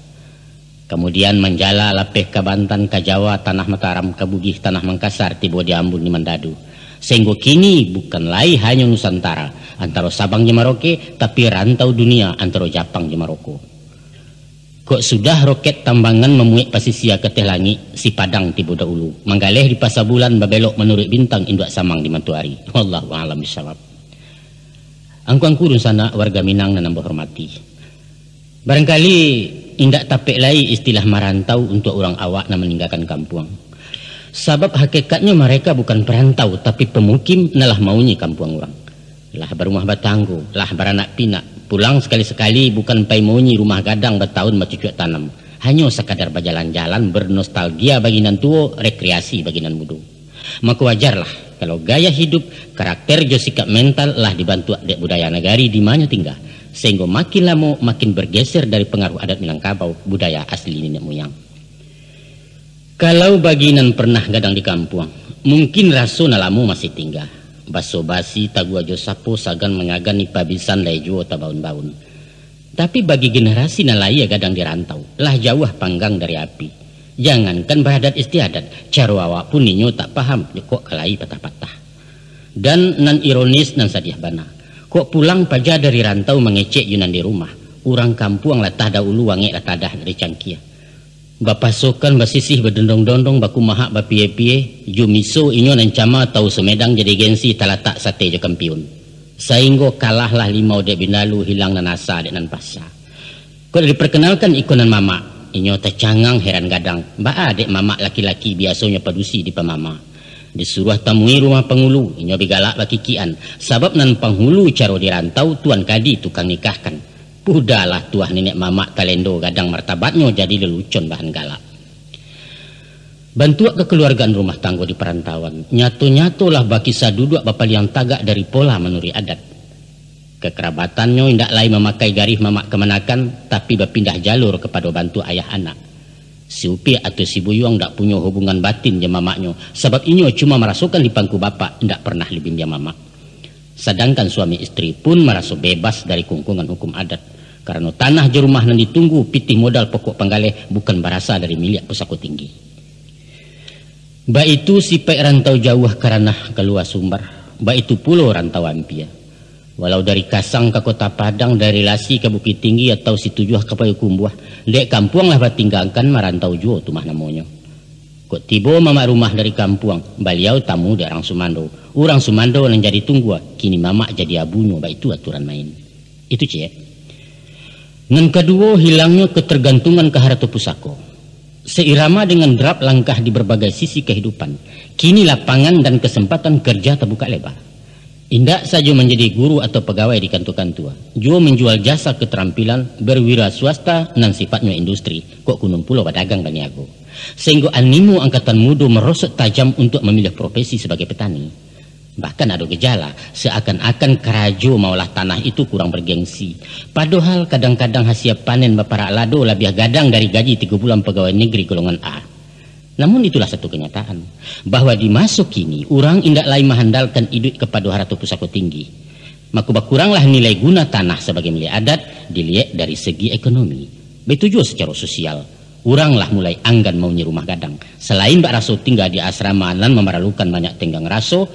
Kemudian menjala lapeh ke Bantan, ke Jawa, Tanah Mataram, ke Bugih, Tanah Mangkasar, Tibo di Ambon di Mandadu. Sehingga kini bukan lain hanya Nusantara. Antara Sabang di Maroke, tapi rantau dunia antara Jepang di Maroko. Kok sudah roket tambangan memuik pasisia ke teh langit si Padang tiba dahulu. Manggaleh di pasar bulan babelok menurut bintang induk samang di Mantuari. Wallahu a'lam bishawab. Angkuang kurun sana warga Minang dan nambah hormati. Barangkali indak tapek lai istilah marantau untuk orang awak yang meninggalkan kampung. Sebab hakikatnya mereka bukan perantau tapi pemukim nalah maunya kampung orang. Lah berumah batanggo, lah beranak pinak. Pulang sekali-sekali bukan pai monyi rumah gadang bertahun bercucuk tanam. Hanya sekadar berjalan-jalan bernostalgia bagi nan tua, rekreasi bagi nan muda. Maka wajarlah kalau gaya hidup, karakter jo sikap mental lah dibantu dek budaya nagari di mana tinggal. sehingga makin lama makin bergeser dari pengaruh adat Minangkabau, budaya asli nenek moyang. Kalau baginan pernah gadang di kampung, mungkin raso nalamu masih tinggal. Baso basi tagu ajo sapo sagan mengagan ni pabisan lai juo tabaun-baun. Tapi bagi generasi nalaya gadang di rantau, lah jauh panggang dari api. Jangankan beradat istiadat, cara awak pun ninyo tak paham, kok kalai patah-patah. Dan nan ironis nan sadiah bana. Kok pulang paja dari rantau mengecek yunan di rumah. Orang kampung latah dahulu wangi latadah dari cangkia. Bapasukan basisih berdondong-dondong baku mahak bapie-pie. Jumiso inyo nancama tau Sumedang jadi gensi talatak sate jo kampiun. Sainggo kalahlah limau dek binalu hilang nan asa dek nan pasa. Kok diperkenalkan ikonan mama. Inyo tercangang heran gadang. Ba dek mama laki-laki biasanya padusi di pamama. Disuruh tamui rumah penghulu, inyo bigalak bakikian. Sabab nan penghulu caro dirantau tuan kadi tukang nikahkan. Pudahlah tuah nenek mamak talendo gadang martabatnya jadi lelucon bahan galak. Bantuak kekeluargaan rumah tangga di perantauan. Nyatu-nyatu lah baki saduduk bapa liang tagak dari pola menuri adat. Kekerabatannya indak lain memakai garih mamak kemenakan, tapi berpindah jalur kepada bantu ayah anak. Si Upi atau si Buyuang tak punya hubungan batin je mamaknya, sebab inyo cuma merasukan di pangku bapak, tidak pernah libin dia mamak. Sedangkan suami istri pun merasa bebas dari kungkungan hukum adat, karena tanah je rumah nan ditunggu pitih modal pokok penggaleh bukan berasa dari milik pusako tinggi. Ba itu si pek rantau jauh karena keluar Sumbar, ba itu pulau rantau Ampia. Walau dari Kasang ke Kota Padang, dari Lasi ke Bukit Tinggi atau Situjuh ke Payakumbuh, dek kampung lah batinggalkan merantau juo tu mah namanya. Kok tiba mama rumah dari kampung, beliau tamu dari orang Sumando. Orang Sumando yang jadi tunggu, kini mama jadi abunya, bah itu aturan main. Itu cek. Yang kedua, hilangnya ketergantungan ke harta pusako. Seirama dengan derap langkah di berbagai sisi kehidupan, kini lapangan dan kesempatan kerja terbuka lebar. Indak saja menjadi guru atau pegawai di kantor-kantor, juga menjual jasa keterampilan berwira swasta dan sifatnya industri, kok kunung pulau pedagang dan niago. Sehingga animo angkatan muda merosot tajam untuk memilih profesi sebagai petani. Bahkan ada gejala seakan-akan kerajo maulah tanah itu kurang bergengsi. Padahal kadang-kadang hasil panen baparak lado lebih gadang dari gaji 3 bulan pegawai negeri golongan A. Namun itulah satu kenyataan, bahwa di masa kini orang indak lain mengandalkan hidup kepada harta pusako tinggi. Maka berkuranglah nilai guna tanah sebagai milik adat dilihat dari segi ekonomi. Betul juga secara sosial, oranglah mulai anggan mau rumah gadang. Selain Mbak Raso tinggal di asrama dan memerlukan banyak tenggang raso,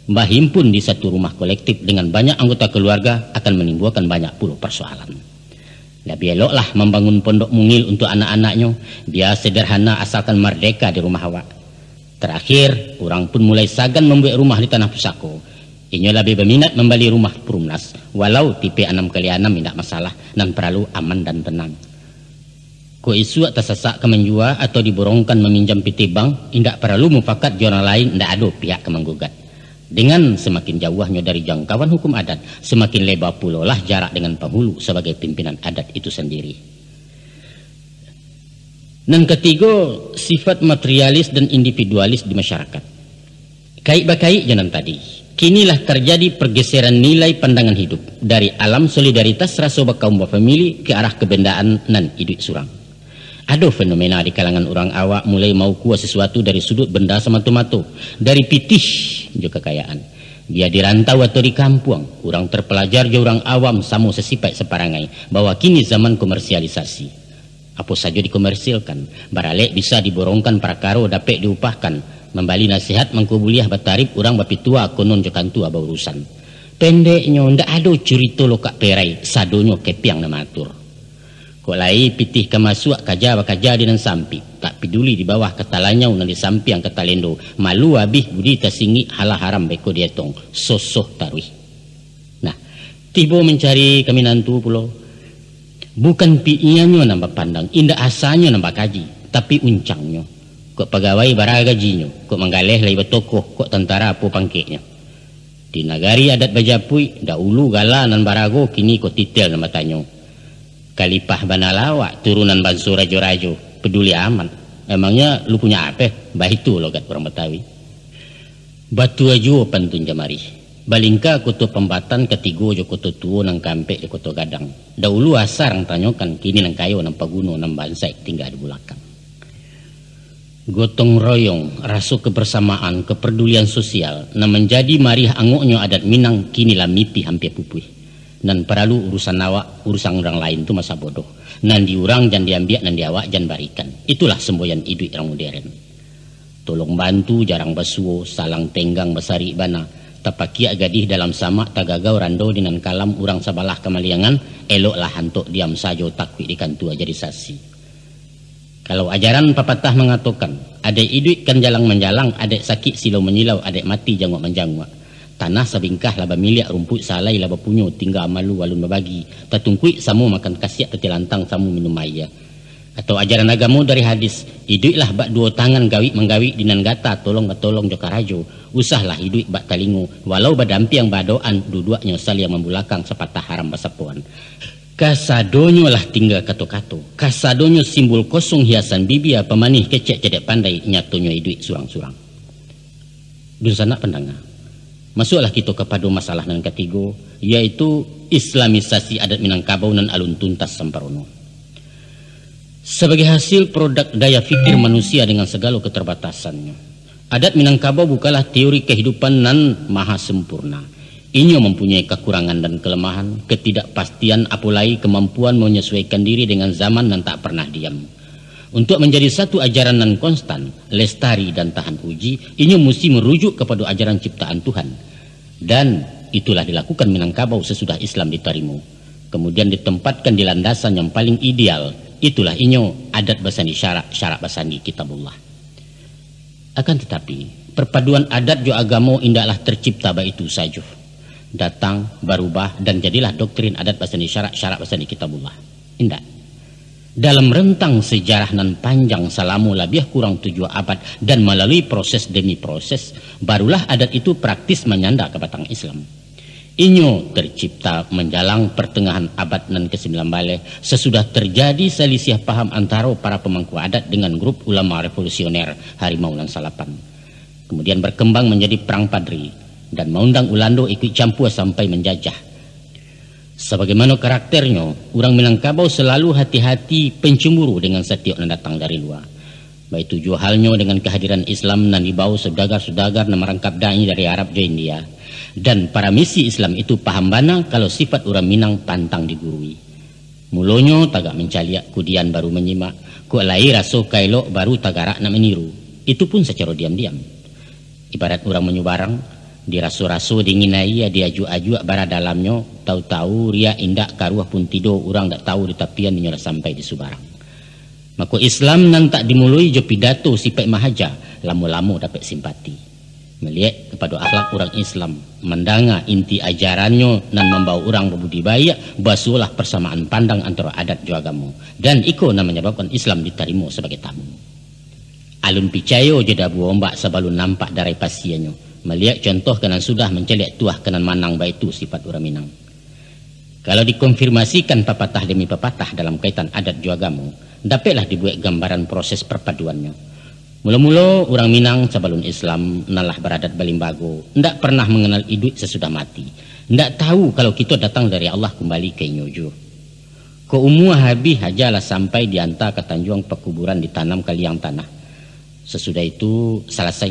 Mbak himpun di satu rumah kolektif dengan banyak anggota keluarga akan menimbulkan banyak puluh persoalan. Lebih eloklah membangun pondok mungil untuk anak-anaknya, biar sederhana asalkan merdeka di rumah awak. Terakhir, orang pun mulai sagan membuat rumah di tanah pusako. Inyo lebih berminat membeli rumah perumnas, walau tipe 6x6 tidak masalah, dan perlu aman dan tenang. Ko isu atas sesak kemenjua atau diborongkan meminjam PT bank, tidak perlu mufakat jurnal lain, tidak ada pihak kemenggugat. Dengan semakin jauhnya dari jangkauan hukum adat, semakin lebar pula lah jarak dengan penghulu sebagai pimpinan adat itu sendiri. Dan ketiga, sifat materialis dan individualis di masyarakat. Kait-bakait jalan tadi, kinilah terjadi pergeseran nilai pandangan hidup dari alam solidaritas rasa kaum famili ke arah kebendaan dan hidup surang. Ada fenomena di kalangan orang awak mulai mau kuat sesuatu dari sudut benda semata-mata, dari pitih juga kekayaan. Dia dirantau atau di kampung, orang terpelajar je orang awam sama sesipai separangai bahwa kini zaman komersialisasi. Apa saja dikomersilkan, baralek bisa diborongkan prakaro dapat diupahkan, membali nasihat mengkubuliah batarip orang bapitua konon jokan tua berurusan. Pendeknya ndak ada cerita lokak perai, sadonyo kepiang namatur. Kok lai pitih kemasuk kaja bakaja di nan sampi, tak peduli di bawah ketalanya unan di sampi yang ketalendo, malu habis budi tasingi halah haram beko dietong, sosoh tarwih. Nah, tiba mencari keminantu pulau, bukan piiannya nambah pandang, indah asanya nambah kaji, tapi uncangnya. Kok pegawai bara gajinya, kok menggaleh lai betokoh, kok tentara apa pangkeknya. Di nagari adat Bajapui, dahulu gala nan barago, kini kok titel nama tanyo. Kalipah Banalawak, turunan Banso Rajo-Rajo, peduli aman. Emangnya lu punya apa? Bah itu logat orang Betawi. Batu aja pantun jamari. Balingka kutu pembatan ketigo jo kutu tuo nang kampe jo kutu gadang. Dahulu asar ang tanyokan, kini nang kayo nang paguno nang bansai tinggal di belakang. Gotong royong, rasa kebersamaan, kepedulian sosial, na menjadi marih angoknya adat Minang kini lamipi hampir pupui. Nan perlu urusan awak, urusan orang lain tu masa bodoh. Nan diurang jan diambil, nan diawak jan barikan. Itulah semboyan hidup orang modern. Tolong bantu, jarang basuo, salang tenggang besari bana. Tapakia gadih dalam sama tagagau rando dengan kalam urang sabalah kemaliangan, eloklah hantuk diam sajo takwi di kantua jadi sasi. Kalau ajaran papatah mengatakan, adek hidup kan jalang menjalang, adek sakit silau menyilau, adek mati jangwak menjangwak. Tanah sabingkah laba miliak rumput salai laba punyo tinggal malu walun babagi. Tatungkui samu makan kasiak tetilantang samu minum air. Atau ajaran agama dari hadis, hiduplah bak dua tangan gawi menggawi dinan gata tolong ketolong jokarajo. Usahlah hidup bak talingu walau badampi yang badoan dua-duanya saling membulakang sepatah haram basapuan. Kasadonyo lah tinggal kato-kato. Kasadonyo simbol kosong hiasan bibia pemanih kecek cedek pandai nyatonyo hidup surang-surang. Dun sanak pendengar. Masuklah kita kepada masalah yang ketiga, yaitu islamisasi adat Minangkabau dan alun tuntas samparono. Sebagai hasil produk daya fikir manusia dengan segala keterbatasannya, adat Minangkabau bukanlah teori kehidupan nan maha sempurna. Inyo mempunyai kekurangan dan kelemahan, ketidakpastian, apalagi kemampuan menyesuaikan diri dengan zaman dan tak pernah diam. Untuk menjadi satu ajaran nan konstan, lestari dan tahan uji, inyo mesti merujuk kepada ajaran ciptaan Tuhan. Dan itulah dilakukan Minangkabau sesudah Islam diterima. Kemudian ditempatkan di landasan yang paling ideal. Itulah inyo adat basani syarak basani kitabullah. Akan tetapi perpaduan adat jo agama indahlah tercipta baitu saja. Datang, berubah dan jadilah doktrin adat basani syarak basani kitabullah. Indah. Dalam rentang sejarah nan panjang selama lebih kurang 7 abad dan melalui proses demi proses, barulah adat itu praktis menyanda ke batang Islam. Inyo tercipta menjalang pertengahan abad nan ke-9 balik sesudah terjadi selisih paham antara para pemangku adat dengan grup ulama revolusioner Harimau nan Salapan. Kemudian berkembang menjadi perang Padri dan mengundang Ulando ikut campur sampai menjajah. Sebagaimana karakternya, orang Minangkabau selalu hati-hati pencemburu dengan setiap yang datang dari luar. Baik tujuh halnya dengan kehadiran Islam nan dibawa saudagar-saudagar yang merangkap dai dari Arab ke India. Dan para misi Islam itu paham bana kalau sifat orang Minang pantang digurui. Mulonyo tagak mencaliak, kudian baru menyimak, ku lai raso kailok baru tagarak nak meniru. Itu pun secara diam-diam. Ibarat orang menyubarang, diraso-raso dinginai diaju-aju bara dalamnya, tahu-tahu ria indak karuah pun tidur orang tak tahu di tapian dinyolah sampai di Subarang. Maka Islam nan tak dimulai jo pidato sifat mahaja, lama-lama dapat simpati. Melihat kepada akhlak orang Islam, mendengar inti ajarannya dan membawa orang berbudi baik, basuhlah persamaan pandang antara adat dan agama. Dan itu yang menyebabkan Islam diterima sebagai tamu. Alun picayo jeda buombak sebelum nampak dari pasiennya. Melihat contoh kenan sudah menceliak tuah kenan manang baitu sifat orang Minang. Kalau dikonfirmasikan pepatah demi pepatah dalam kaitan adat dan agama, dapatlah dibuat gambaran proses perpaduannya. Mula-mula orang Minang sebelum Islam nalah beradat Balimbago, ndak pernah mengenal hidup sesudah mati. Ndak tahu kalau kita datang dari Allah kembali ke Inyojo. Ko umur habis hajalah sampai diantar ke Tanjung pekuburan ditanam ke liang tanah. Sesudah itu selesai,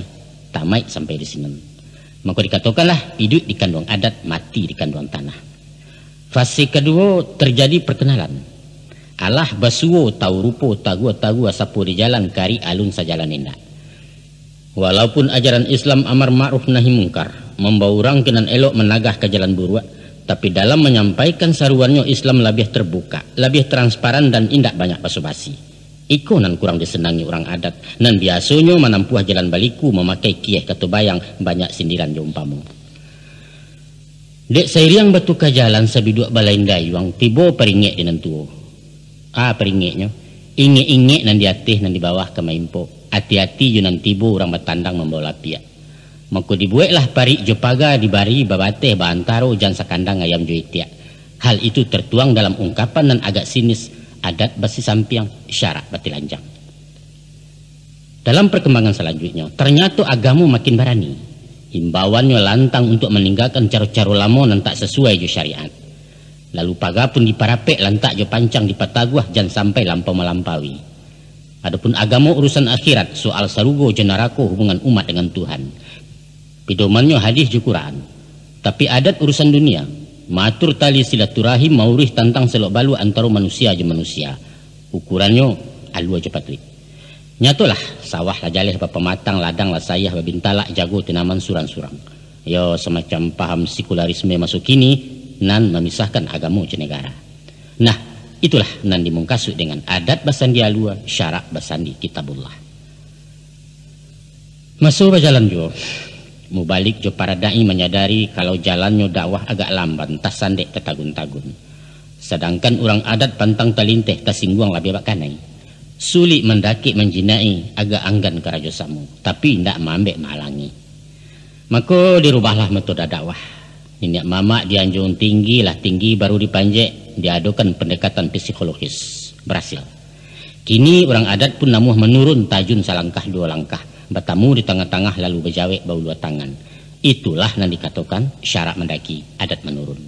tamat sampai di sini. Maka dikatakanlah hidup di kandung adat, mati di kandung tanah. Fase kedua terjadi perkenalan. Allah basuo tahu rupo tagu sapu di jalan kari alun sajalan indah. Walaupun ajaran Islam amar ma'ruf nahi mungkar membawa orang kenan elok menagah ke jalan buruk, tapi dalam menyampaikan saruannya Islam lebih terbuka, lebih transparan dan indak banyak basa-basi. Iko nan kurang disenangi orang adat, nan biasanya menampuh jalan baliku memakai kieh kata bayang banyak sindiran jompamu. Dek sairiang batu ke jalan sabiduk balain dayuang tibo peringek dengan tuo. Peringeknya inge-inge nan di atas nan di bawah ke maimpo. Hati-hati yo nan tibo orang bertandang membawa lapiak. Maka dibuatlah pari jo paga dibari babateh bantaro jan sakandang ayam jo itiak. Hal itu tertuang dalam ungkapan dan agak sinis adat basi sampiang syarak bati lanjang. Dalam perkembangan selanjutnya ternyata agama makin berani. Himbauannya lantang untuk meninggalkan caro-caro lama nan tak sesuai jo syariat. Lalu paga pun diparapek lantak jo pancang di pataguah jangan sampai lampau melampaui. Adapun agama urusan akhirat soal sarugo jo narako hubungan umat dengan Tuhan. Pidomannya hadis jo Quran. Tapi adat urusan dunia, matur tali silaturahim maurih tantang selok balu antara manusia je manusia. Ukurannya alua je patrik. Nyatolah sawah lah jaleh pematang ladang lah sayah babintalak jago tinaman surang-surang. Yo semacam paham sekularisme masuk kini nan memisahkan agama je negara. Nah, itulah nan dimungkasuk dengan adat basandi alua, syarak basandi kitabullah. Masuk berjalan jo. Mubalik jo para da'i menyadari kalau jalannya dakwah agak lamban, tas sandek tetagun-tagun. Sedangkan orang adat pantang talinteh tasingguang labih bakanai. Sulit mendaki menjinai agak anggan karajo samu, tapi ndak mambek malangi. Maka dirubahlah metode dakwah. Niat mama dianjung tinggi lah tinggi baru dipanjek, diadukan pendekatan psikologis. Berhasil. Kini orang adat pun namuh menurun tajun salangkah dua langkah. Bertamu di tengah-tengah lalu berjawek bau dua tangan. Itulah yang dikatakan syarak mendaki, adat menurun.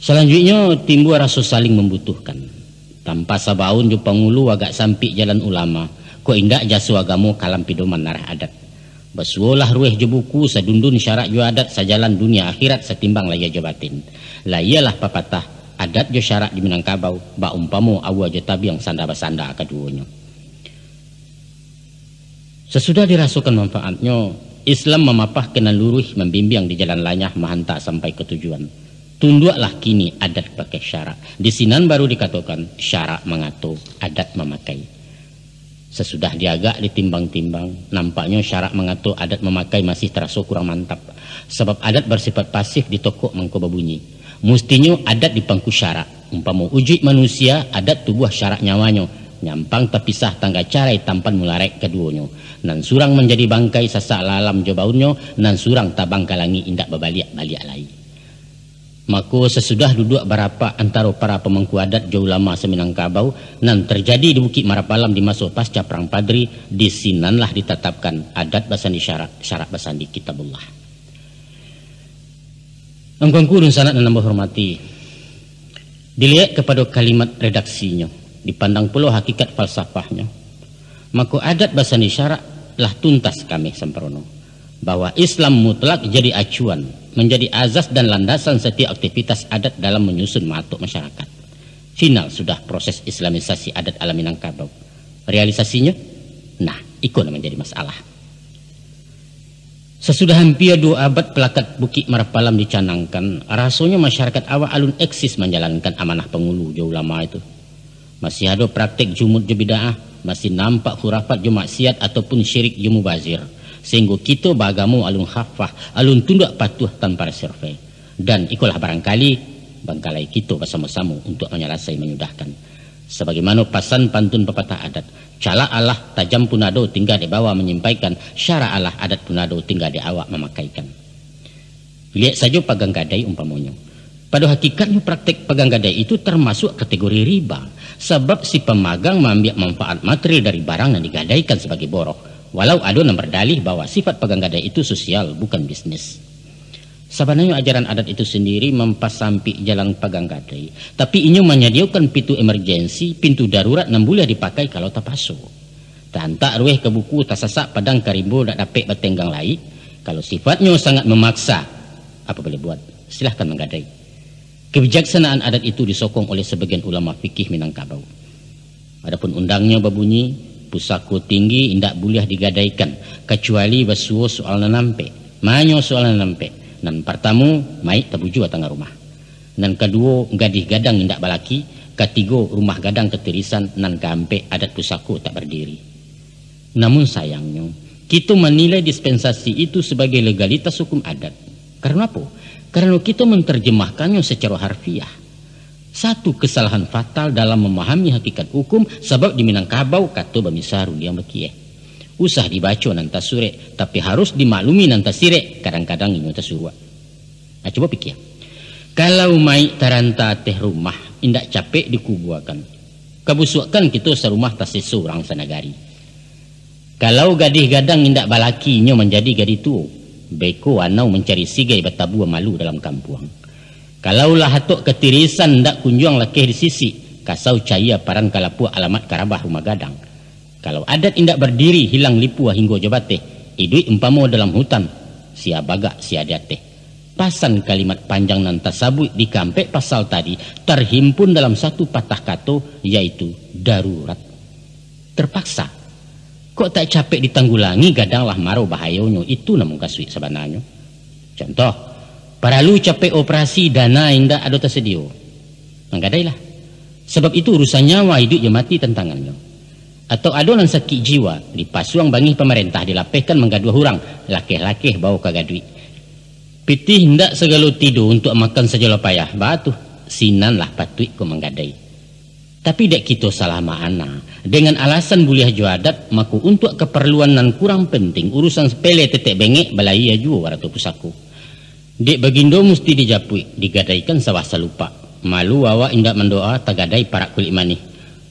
Selanjutnya timbul rasa saling membutuhkan. Tanpa sabaun jo pangulu agak sampik jalan ulama, ko indak jasu agamo kalam pidoman narah adat. Basuolah rueh jo buku sadundun syarak jo adat sajalan dunia akhirat setimbang laya jo batin. Layalah papatah adat jo syarak di Minangkabau, ba umpamo awa jo tabiang sanda basanda keduanya. Sesudah dirasukan manfaatnya, Islam memapah kena luruh membimbing di jalan lanyah mahantak sampai ke tujuan. Tunduklah kini adat pakai syarak. Di sinan baru dikatakan syarak mengatur, adat memakai. Sesudah diagak ditimbang-timbang, nampaknya syarak mengatur, adat memakai masih terasa kurang mantap. Sebab adat bersifat pasif di toko mangko babunyi. Mustinya adat dipangku syarak. Umpama wujud manusia, adat tubuh syarak nyawanya. Nyampang terpisah tangga carai tampan mularek keduanya. Nan surang menjadi bangkai sasak lalam jobaunnya, nan surang tabang kalangi indak berbaliak-baliak lagi. Maka sesudah duduk berapa antara para pemangku adat jauh lama seminangkabau, nan terjadi di Bukit Marapalam di masa pasca Perang Padri, di sinanlah ditetapkan adat basandi syarak, syarak basandi kitabullah. Angkangku dan sanat dan nambah hormati. Dilihat kepada kalimat redaksinya, dipandang pula hakikat falsafahnya. Maka adat basandi syarak lah tuntas kami semprono bahwa Islam mutlak jadi acuan, menjadi azas dan landasan setiap aktivitas adat dalam menyusun matuk masyarakat. Final sudah proses islamisasi adat ala Minangkabau. Realisasinya, nah, ikut menjadi masalah. Sesudah hampir 2 abad pelakat Bukit Marapalam dicanangkan, rasanya masyarakat awak alun eksis menjalankan amanah pengulu jauh lama itu. Masih ada praktik jumud je bid'ah, masih nampak khurafat je maksiat ataupun syirik je mubazir. Sehingga kita beragama alun khafah, alun tunduk patuh tanpa survei. Dan ikulah barangkali bangkalai kita bersama-sama untuk menyelesaikan menyudahkan. Sebagaimana pasan pantun pepatah adat, cala Allah tajam punado tinggal di bawah menyampaikan, syara Allah adat punado tinggal di awak memakaikan. Lihat saja pagang gadai umpamanya. Pada hakikatnya praktek pagang gadai itu termasuk kategori riba. Sebab si pemagang mengambil manfaat materi dari barang yang digadaikan sebagai borok. Walau ada yang berdalih bahwa sifat pagang gadai itu sosial, bukan bisnis. Sebenarnya ajaran adat itu sendiri mempasampi jalan pagang gadai. Tapi ini menyediakan pintu emergensi, pintu darurat yang boleh dipakai kalau terpaksa. Tak rueh ke buku, tak sasak padang karimbo, tak dapat bertenggang lain. Kalau sifatnya sangat memaksa, apa boleh buat? Silahkan menggadai. Kebijaksanaan adat itu disokong oleh sebagian ulama fikih Minangkabau. Adapun undangnya berbunyi, pusako tinggi indak boleh digadaikan kecuali basuo soal nanampe, manyo soal nanampe. Nan pertama mai tabuju tengah rumah. Nan kedua gadih gadang indak balaki, ketiga rumah gadang ketirisan, nan keempat adat pusako tak berdiri. Namun sayangnya kita menilai dispensasi itu sebagai legalitas hukum adat. Karena apa? Karena kita menerjemahkannya secara harfiah. Satu kesalahan fatal dalam memahami hakikat hukum, sebab di Minangkabau kata bamisaru dia berkieh. Usah dibaca nanta sure, tapi harus dimaklumi nanta sire, kadang-kadang ini nanta surwa. Nah, coba pikir. Kalau mai taranta teh rumah, indak capek dikubuakan. Kebusukan kita serumah tak seseorang sanagari. Kalau gadih gadang indak balakinyo menjadi gadih tuo, beko anau mencari sigai batabu malu dalam kampung. Kalaulah hatok ketirisan ndak kunjuang lakeh di sisi, kasau caya paran kalapu alamat karabah rumah gadang. Kalau adat indak berdiri hilang lipu hingga jabate, idui umpamo dalam hutan, sia baga sia diate. Pasan kalimat panjang nan tasabui di kampek pasal tadi terhimpun dalam satu patah kata, yaitu darurat. Terpaksa. Kok tak capek ditanggulangi gadanglah maro bahayonyo, itu namun kasui sebenarnya. Contoh, paralu capek operasi dana indah ada tersedia. Menggadailah. Sebab itu urusan nyawa hidup ya mati tantangannya. Atau adonan sakit jiwa dipasuang bangi pemerintah dilapehkan menggaduh hurang, lakeh-lakeh bawa kagadui. Pitih hendak segala tidur untuk makan saja payah. Batu sinan lah patui ko menggadai. Tapi dek kita salah makna. Dengan alasan buliah juadat, maku untuk keperluan nan kurang penting urusan sepele tetek bengek balai jua waratu pusaku. Dek bagindo mesti dijapui, digadaikan sawah salupa. Malu awak indak mendoa tagadai parak kulit manih.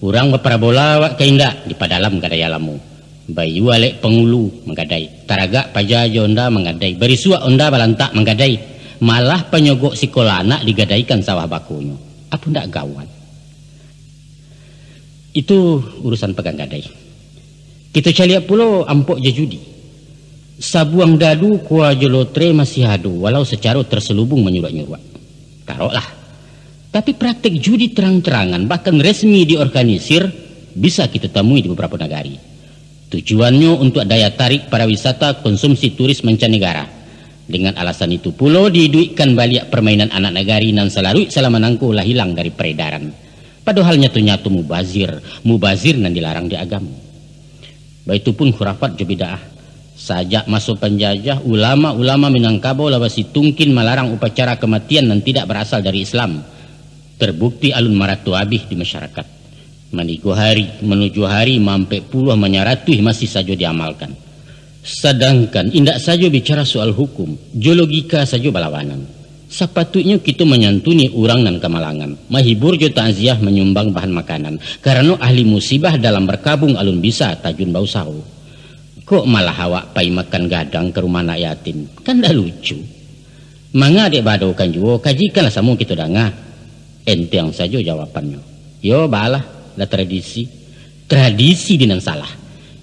Urang baparabola awak ke indak di padalam gadai alamu. Bayu alek pengulu menggadai, taraga pajajo onda menggadai, berisua onda balantak menggadai, malah penyogok sekolah anak digadaikan sawah bakunya. Apa ndak gawat? Itu urusan pegang gadai. Kita caliak pulau ampok jejudi. Sabuang dadu kuah jolotre masih hadu, walau secara terselubung menyurak-nyurak. Taruhlah. Tapi praktek judi terang-terangan bahkan resmi diorganisir bisa kita temui di beberapa negara. Tujuannya untuk daya tarik para wisata konsumsi turis mancanegara. Dengan alasan itu pulau diduitkan balik permainan anak negari nan selarui selama nangku lah hilang dari peredaran. Padahal nyatu-nyatu mubazir nan dilarang di agama. Baitupun khurafat jebidaah. Sajak masuk penjajah, ulama-ulama Minangkabau lawasi tungkin melarang upacara kematian nan tidak berasal dari Islam. Terbukti alun maratu abih di masyarakat. Manigo hari menuju hari mampe puluh menyaratuh masih saja diamalkan. Sedangkan indak saja bicara soal hukum, geologika saja balawanan. Sepatutnya kita menyantuni orang dan kemalangan, mahibur jo takziah menyumbang bahan makanan, karena ahli musibah dalam berkabung alun bisa tajun bau sahu. Kok malah awak pai makan gadang ke rumah anak yatim? Kan dah lucu. Manga dek badaukan juga, kajikanlah sama kita danga. Enteng saja jawabannya. Yo balah. La tradisi dinan salah.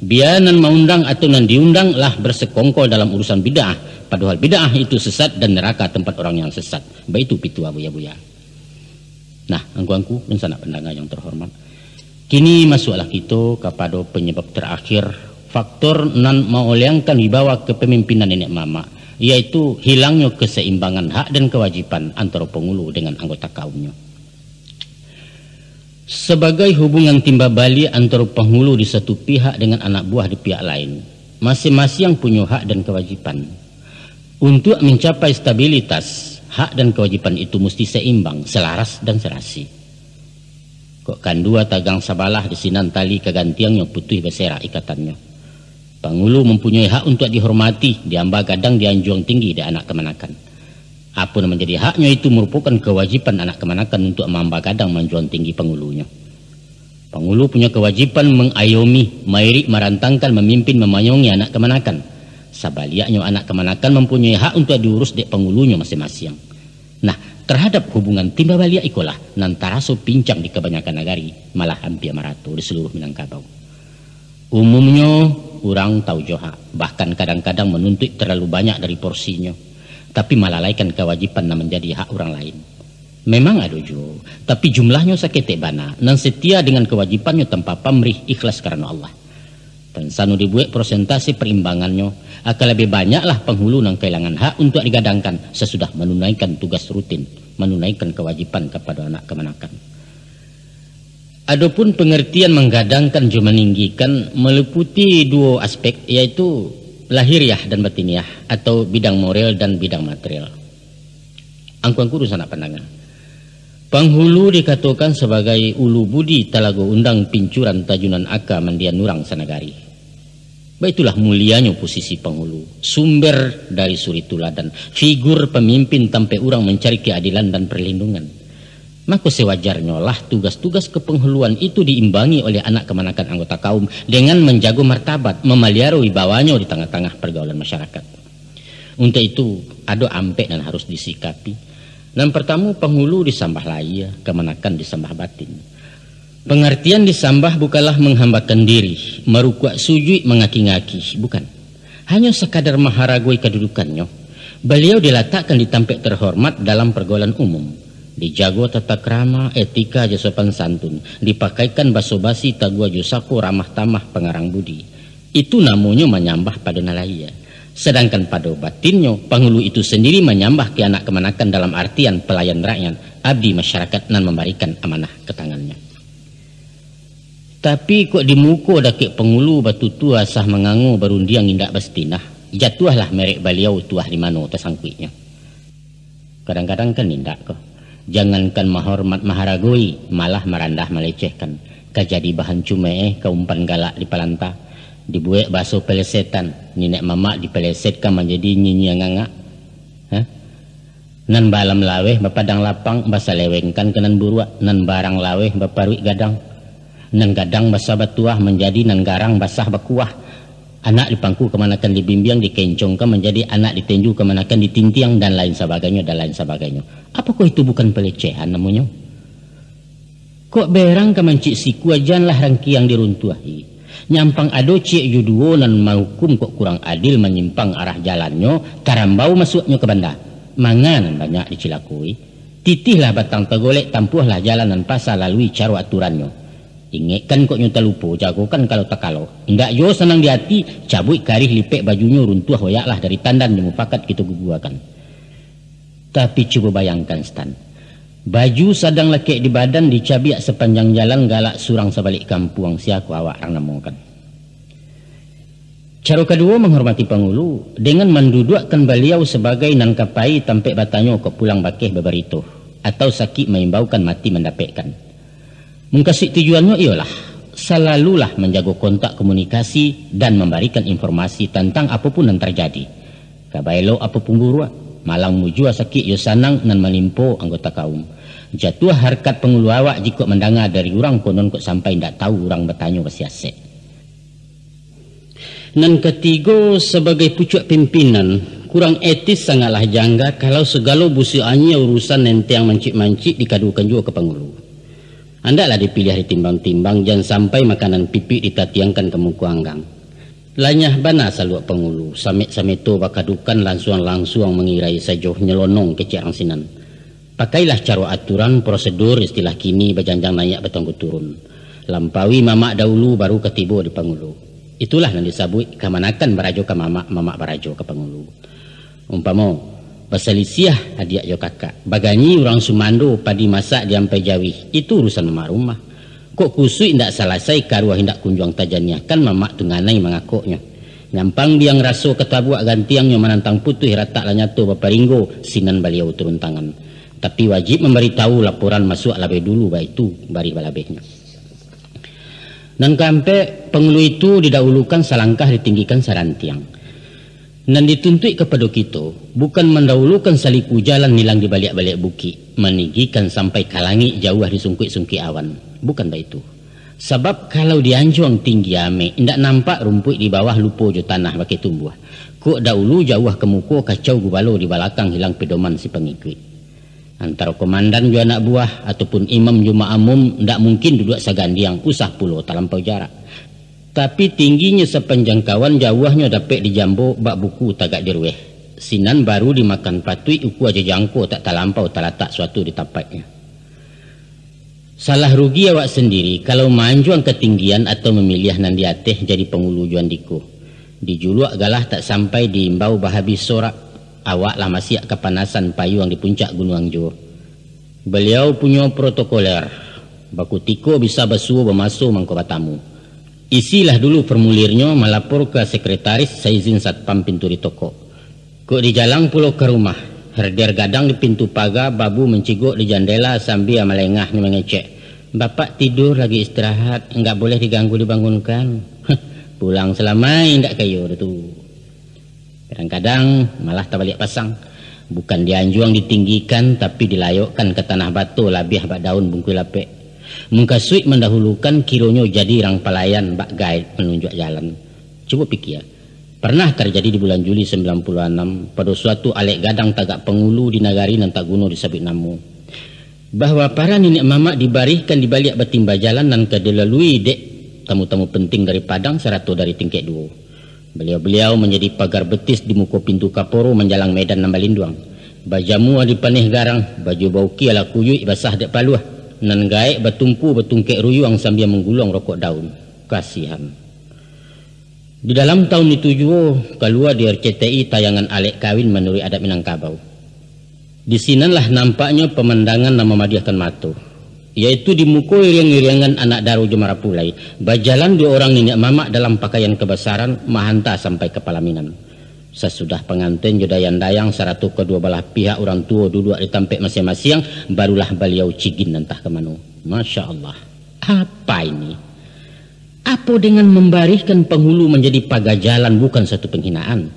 Bianan maundang atau nan diundang lah bersekongkol dalam urusan bid'ah, padahal bid'ah itu sesat dan neraka tempat orang yang sesat. Baik itu pitu abuya-buya. Nah, angku-angku dan sanak pendengar yang terhormat, kini masuklah kita kepada penyebab terakhir, faktor nan mauliangkan dibawa kepemimpinan nenek mama, yaitu hilangnya keseimbangan hak dan kewajiban antara pengulu dengan anggota kaumnya. Sebagai hubungan timba balik antara penghulu di satu pihak dengan anak buah di pihak lain, masing-masing punya hak dan kewajiban. Untuk mencapai stabilitas, hak dan kewajiban itu mesti seimbang, selaras dan serasi. Kok kan dua tagang sabalah di sinan tali kegantiannya putih bersera ikatannya. Penghulu mempunyai hak untuk dihormati, diamba gadang dianjung tinggi di anak kemanakan. Apa yang menjadi haknya itu merupakan kewajiban anak kemanakan untuk mamba gadang menjual tinggi penghulunya. Penghulu punya kewajiban mengayomi, mairik, merantangkan, memimpin, memayungi anak kemanakan. Sabaliaknya anak kemanakan mempunyai hak untuk diurus dek penghulunya masing-masing. Nah, terhadap hubungan timba baliak ikolah nan taraso pincang di kebanyakan negari, malah hampir merata di seluruh Minangkabau. Umumnya orang tahu joha, bahkan kadang-kadang menuntut terlalu banyak dari porsinya. Tapi melalaikan kewajiban na menjadi hak orang lain. Memang ada juga, tapi jumlahnya sakit bana, nan setia dengan kewajibannya tanpa pamrih ikhlas karena Allah. Dan sanu dibuat persentase perimbangannya, akan lebih banyaklah penghulu yang kehilangan hak untuk digadangkan sesudah menunaikan tugas rutin, menunaikan kewajiban kepada anak kemanakan. Adapun pengertian menggadangkan juga meninggikan meliputi dua aspek, yaitu lahiriah dan batiniah, atau bidang moral dan bidang material. Angku-angku urusan apa pandangan. Penghulu dikatakan sebagai ulu budi talago undang pincuran tajunan aka mandian nurang sanagari. Baitulah mulianya posisi penghulu, sumber dari suri tuladan, figur pemimpin sampai orang mencari keadilan dan perlindungan. Maka sewajarnya lah tugas-tugas kepenghuluan itu diimbangi oleh anak kemanakan anggota kaum dengan menjaga martabat, memelihara wibawanya di tengah-tengah pergaulan masyarakat. Untuk itu ada ampek dan harus disikapi. Dan pertama, penghulu disambah laya, kemanakan disambah batin. Pengertian disambah bukanlah menghambakan diri, merukuak sujud mengaki-ngaki, bukan. Hanya sekadar maharagoi kedudukannya. Beliau diletakkan di tampek terhormat dalam pergaulan umum. Dijago tata krama, etika, sopan santun. Dipakaikan basa-basi, tagua josako, ramah tamah, pengarang budi. Itu namanya menyambah pada nalaya. Sedangkan pada batinnya, penghulu itu sendiri menyambah ke anak kemanakan dalam artian pelayan rakyat, abdi masyarakat dan memberikan amanah ke tangannya. Tapi kok di muka dakik penghulu batu tua sah mengangu berundiang indak bastinah, jatuhlah merek beliau tuah di mana tersangkuitnya. Kadang-kadang kan indak kok. Jangankan menghormat maharagoi, malah merandah melecehkan. Kajadi bahan cume keumpan galak di palanta. Dibuat baso pelesetan. Nenek mamak dipelesetkan menjadi nyinyia ngangak. Nan balam laweh bapadang lapang basa lewengkan kenan buruak. Nan barang laweh baparui gadang. Nan gadang basa batuah menjadi nan garang basah bakuah. Anak dipangku kemanakan dibimbing, dikencongkan menjadi anak ditenju kemanakan ditintiang dan lain sebagainya dan lain sebagainya. Apakah itu bukan pelecehan namanya? Kok berang kemancik siku ajanlah rangki yang diruntuhi. Nyampang ado cik juduo nan menghukum kok kurang adil menyimpang arah jalannya, tarambau masuknya ke banda. Mangan banyak dicilakui. Titihlah batang tegolek, tampuhlah jalanan pasar lalui cara aturannya. Ingatkan kok nyuta lupa, jagokan kalau tak kalau. Indak yo senang di hati, cabut karih lipek bajunya runtuh hoyaklah dari tandan yang mufakat kita guguakan. Tapi coba bayangkan Stan. Baju sadang lekek di badan dicabiak sepanjang jalan galak surang sebalik kampung siaku awak orang namukan. Cara kedua menghormati penghulu dengan mendudukkan beliau sebagai nan kapai tampek batanya kok pulang bakeh beberito atau sakit mengimbaukan mati mendapatkan. Mengkasih tujuannya ialah selalulah menjaga kontak komunikasi dan memberikan informasi tentang apapun yang terjadi. Kabailo apapun buruak, malang mujua sakit yo sanang nan melimpo anggota kaum. Jatuh harkat penghulu awak jika mendengar dari orang konon kok sampai ndak tahu orang bertanya bersiasat. Nan ketiga sebagai pucuk pimpinan kurang etis sangatlah jangga kalau segala busiannya urusan nenteng mancik-mancik dikadukan juga ke penghulu. Andaklah dipilih ditimbang-timbang, jangan sampai makanan pipi ditatiangkan ke muka anggang. Lanyah bana saluak penghulu, samit-samito bakadukan langsung mengirai sajoh nyelonong ke ciarang sinan. Pakailah cara aturan, prosedur, istilah kini bajanjang nayak betanggu turun. Lampaui mamak dahulu baru ketibo di penghulu. Itulah yang disebut kamanakan barajo ke mamak, mamak barajo ke penghulu. Umpama Basalisiah hadiah yo kakak. Baganyi orang Sumando padi masak diampai Jawi. Itu urusan mamak rumah. Kok kusui ndak selesai karuah hendak kunjung tajaniah. Kan mamak tunganai mengakoknya. Nyampang biang raso ketabuak gantiangnya menantang putuh ratak lanyato baparinggo sinan beliau turun tangan. Tapi wajib memberitahu laporan masuk labe dulu bah itu bari balabehnya. Dan kampe penghulu itu didahulukan selangkah ditinggikan sarantiang. Dan dituntut kepada kita bukan mendahulukan saliku jalan nilang di balik-balik bukit, meninggikan sampai kalangi jauh di sungkit-sungkit awan. Bukan itu. Sebab kalau dianjung tinggi ame, indak nampak rumput di bawah lupo jo tanah pakai tumbuh. Kok dahulu jauh ke muka kacau gubalo di belakang hilang pedoman si pengikut. Antara komandan jo anak buah ataupun imam jo ma'amum ndak mungkin duduk sagandiang usah pulau terlampau jarak. Tapi tingginya sepanjang kawan jauhnya dapat dijambo bak buku tagak dirweh. Sinan baru dimakan patui uku aja jangko tak terlampau terletak suatu di tapaknya. Salah rugi awak sendiri kalau manjuang ketinggian atau memilih nan di ateh jadi penghulu juan diku. Dijuluak galah tak sampai diimbau bahabis sorak. Awak lah masih kepanasan payung di puncak Gunung Jo. Beliau punya protokoler. Baku tiko bisa basuh bermasuk mangkok tamu. Isilah dulu formulirnya melapor ke sekretaris saya izin satpam pintu di toko. Kok di jalan pulau ke rumah. Herder gadang di pintu pagar, babu menciguk di jendela sambil melengahnya mengecek. Bapak tidur lagi istirahat, enggak boleh diganggu dibangunkan. Pulang selama enggak kayu itu. Kadang-kadang malah tak balik pasang. Bukan dianjuang ditinggikan tapi dilayokkan ke tanah batu labih bak daun bungkui lapek. Mengkasuik mendahulukan kironyo jadi rang pelayan bak guide menunjuk jalan. Coba pikir, pernah terjadi di bulan Juli 96 pada suatu alek gadang tagak pengulu di nagari nan tak guno disabit namu, bahwa para nenek mamak dibarihkan di balik batimba jalan dan kedelalui dek tamu-tamu penting dari Padang seratu dari tingkat 2. Beliau-beliau menjadi pagar betis di muka pintu Kaporo menjalang medan Nambalinduang. Bajamu di paneh garang, baju bauki ala kuyuk basah dek paluah, nan gaek batumpu batungkek ruyuang sambil menggulung rokok daun. Kasihan. Di dalam tahun itu juga keluar di RCTI tayangan alek kawin menurut adat Minangkabau. Di sinalah nampaknya pemandangan nama madiahkan matu, yaitu di muka iriang-iriangan anak daru Jemara Pulai, berjalan 2 orang nenek mamak dalam pakaian kebesaran mahanta sampai kepala minan. Sesudah pengantin jodayang-dayang seratu kedua belah pihak orang tua duduk di tampek masing-masing, barulah beliau cigin entah ke mana. Masya Allah, apa ini? Apa dengan membarihkan penghulu menjadi pagar jalan bukan satu penghinaan?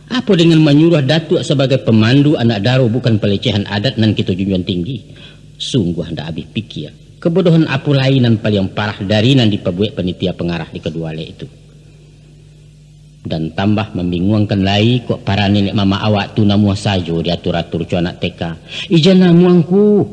Apa dengan menyuruh datuk sebagai pemandu anak daru bukan pelecehan adat nan kita junjung tinggi? Sungguh hendak habis pikir. Kebodohan apa lain nan paling parah dari nan diperbuat penitia pengarah di kedua lek itu. Dan tambah membingungkan lagi kok para nenek mama awak tu namuah sajo diatur-atur cu anak TK. Ijana muangku,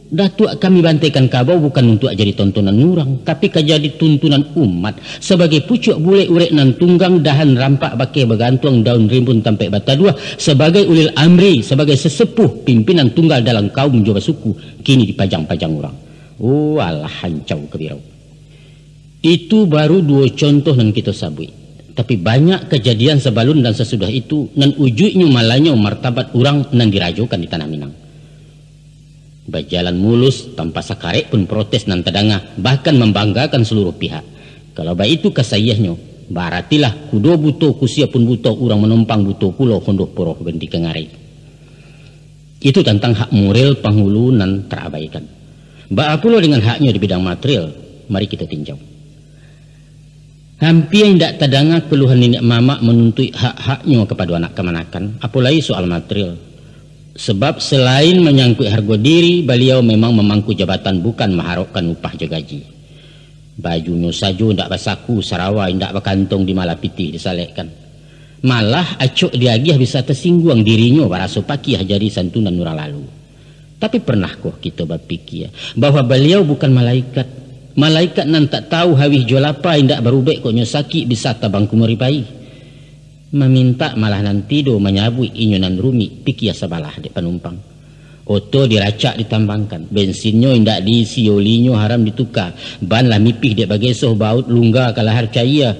datuk kami bantaikan kabau bukan untuk jadi tontonan nurang, tapi kajadi tuntunan umat sebagai pucuk bule urek nan tunggang dahan rampak bakai bergantung daun rimbun tampek bata dua, sebagai ulil amri, sebagai sesepuh pimpinan tunggal dalam kaum Jawa suku, kini dipajang-pajang orang. Oh alah hancau kebirau. Itu baru 2 contoh nan kita sabui. Tapi banyak kejadian sebelum dan sesudah itu nan ujuknya malahnya martabat orang nan dirajukan di tanah Minang. Berjalan mulus tanpa sakarek pun protes nan tedangah, bahkan membanggakan seluruh pihak. Kalau baik itu kasayahnya, baratilah kudo buto kusia pun buto orang menumpang buto pulau hondoh poroh bendi kengari. Itu tentang hak moral penghulu nan terabaikan. Ba pulau dengan haknya di bidang material, mari kita tinjau. Hampir tidak terdangah keluhan nenek mamak menuntut hak-haknya kepada anak kemanakan, apalagi soal material. Sebab selain menyangkut harga diri, beliau memang memangku jabatan bukan mengharapkan upah gaji. Bajunya saja tidak bersaku, sarawai tidak berkantong di malapiti disalekkan. Malah acuk diagih bisa tersinggung dirinya baraso pakiah jadi santunan nurang lalu. Tapi pernah kok kita berpikir bahwa beliau bukan malaikat. Malaikat nan tak tahu hawih jolapa indak berubek kok nyosaki bisa tabang kumuripai. Meminta malah nanti do menyabui inyonan rumi pikir sabalah dek penumpang. Oto diracak ditambangkan, bensinnya indak diisi, olinya haram ditukar, ban lah mipih dek bagesoh baut lungga kalahar cahaya,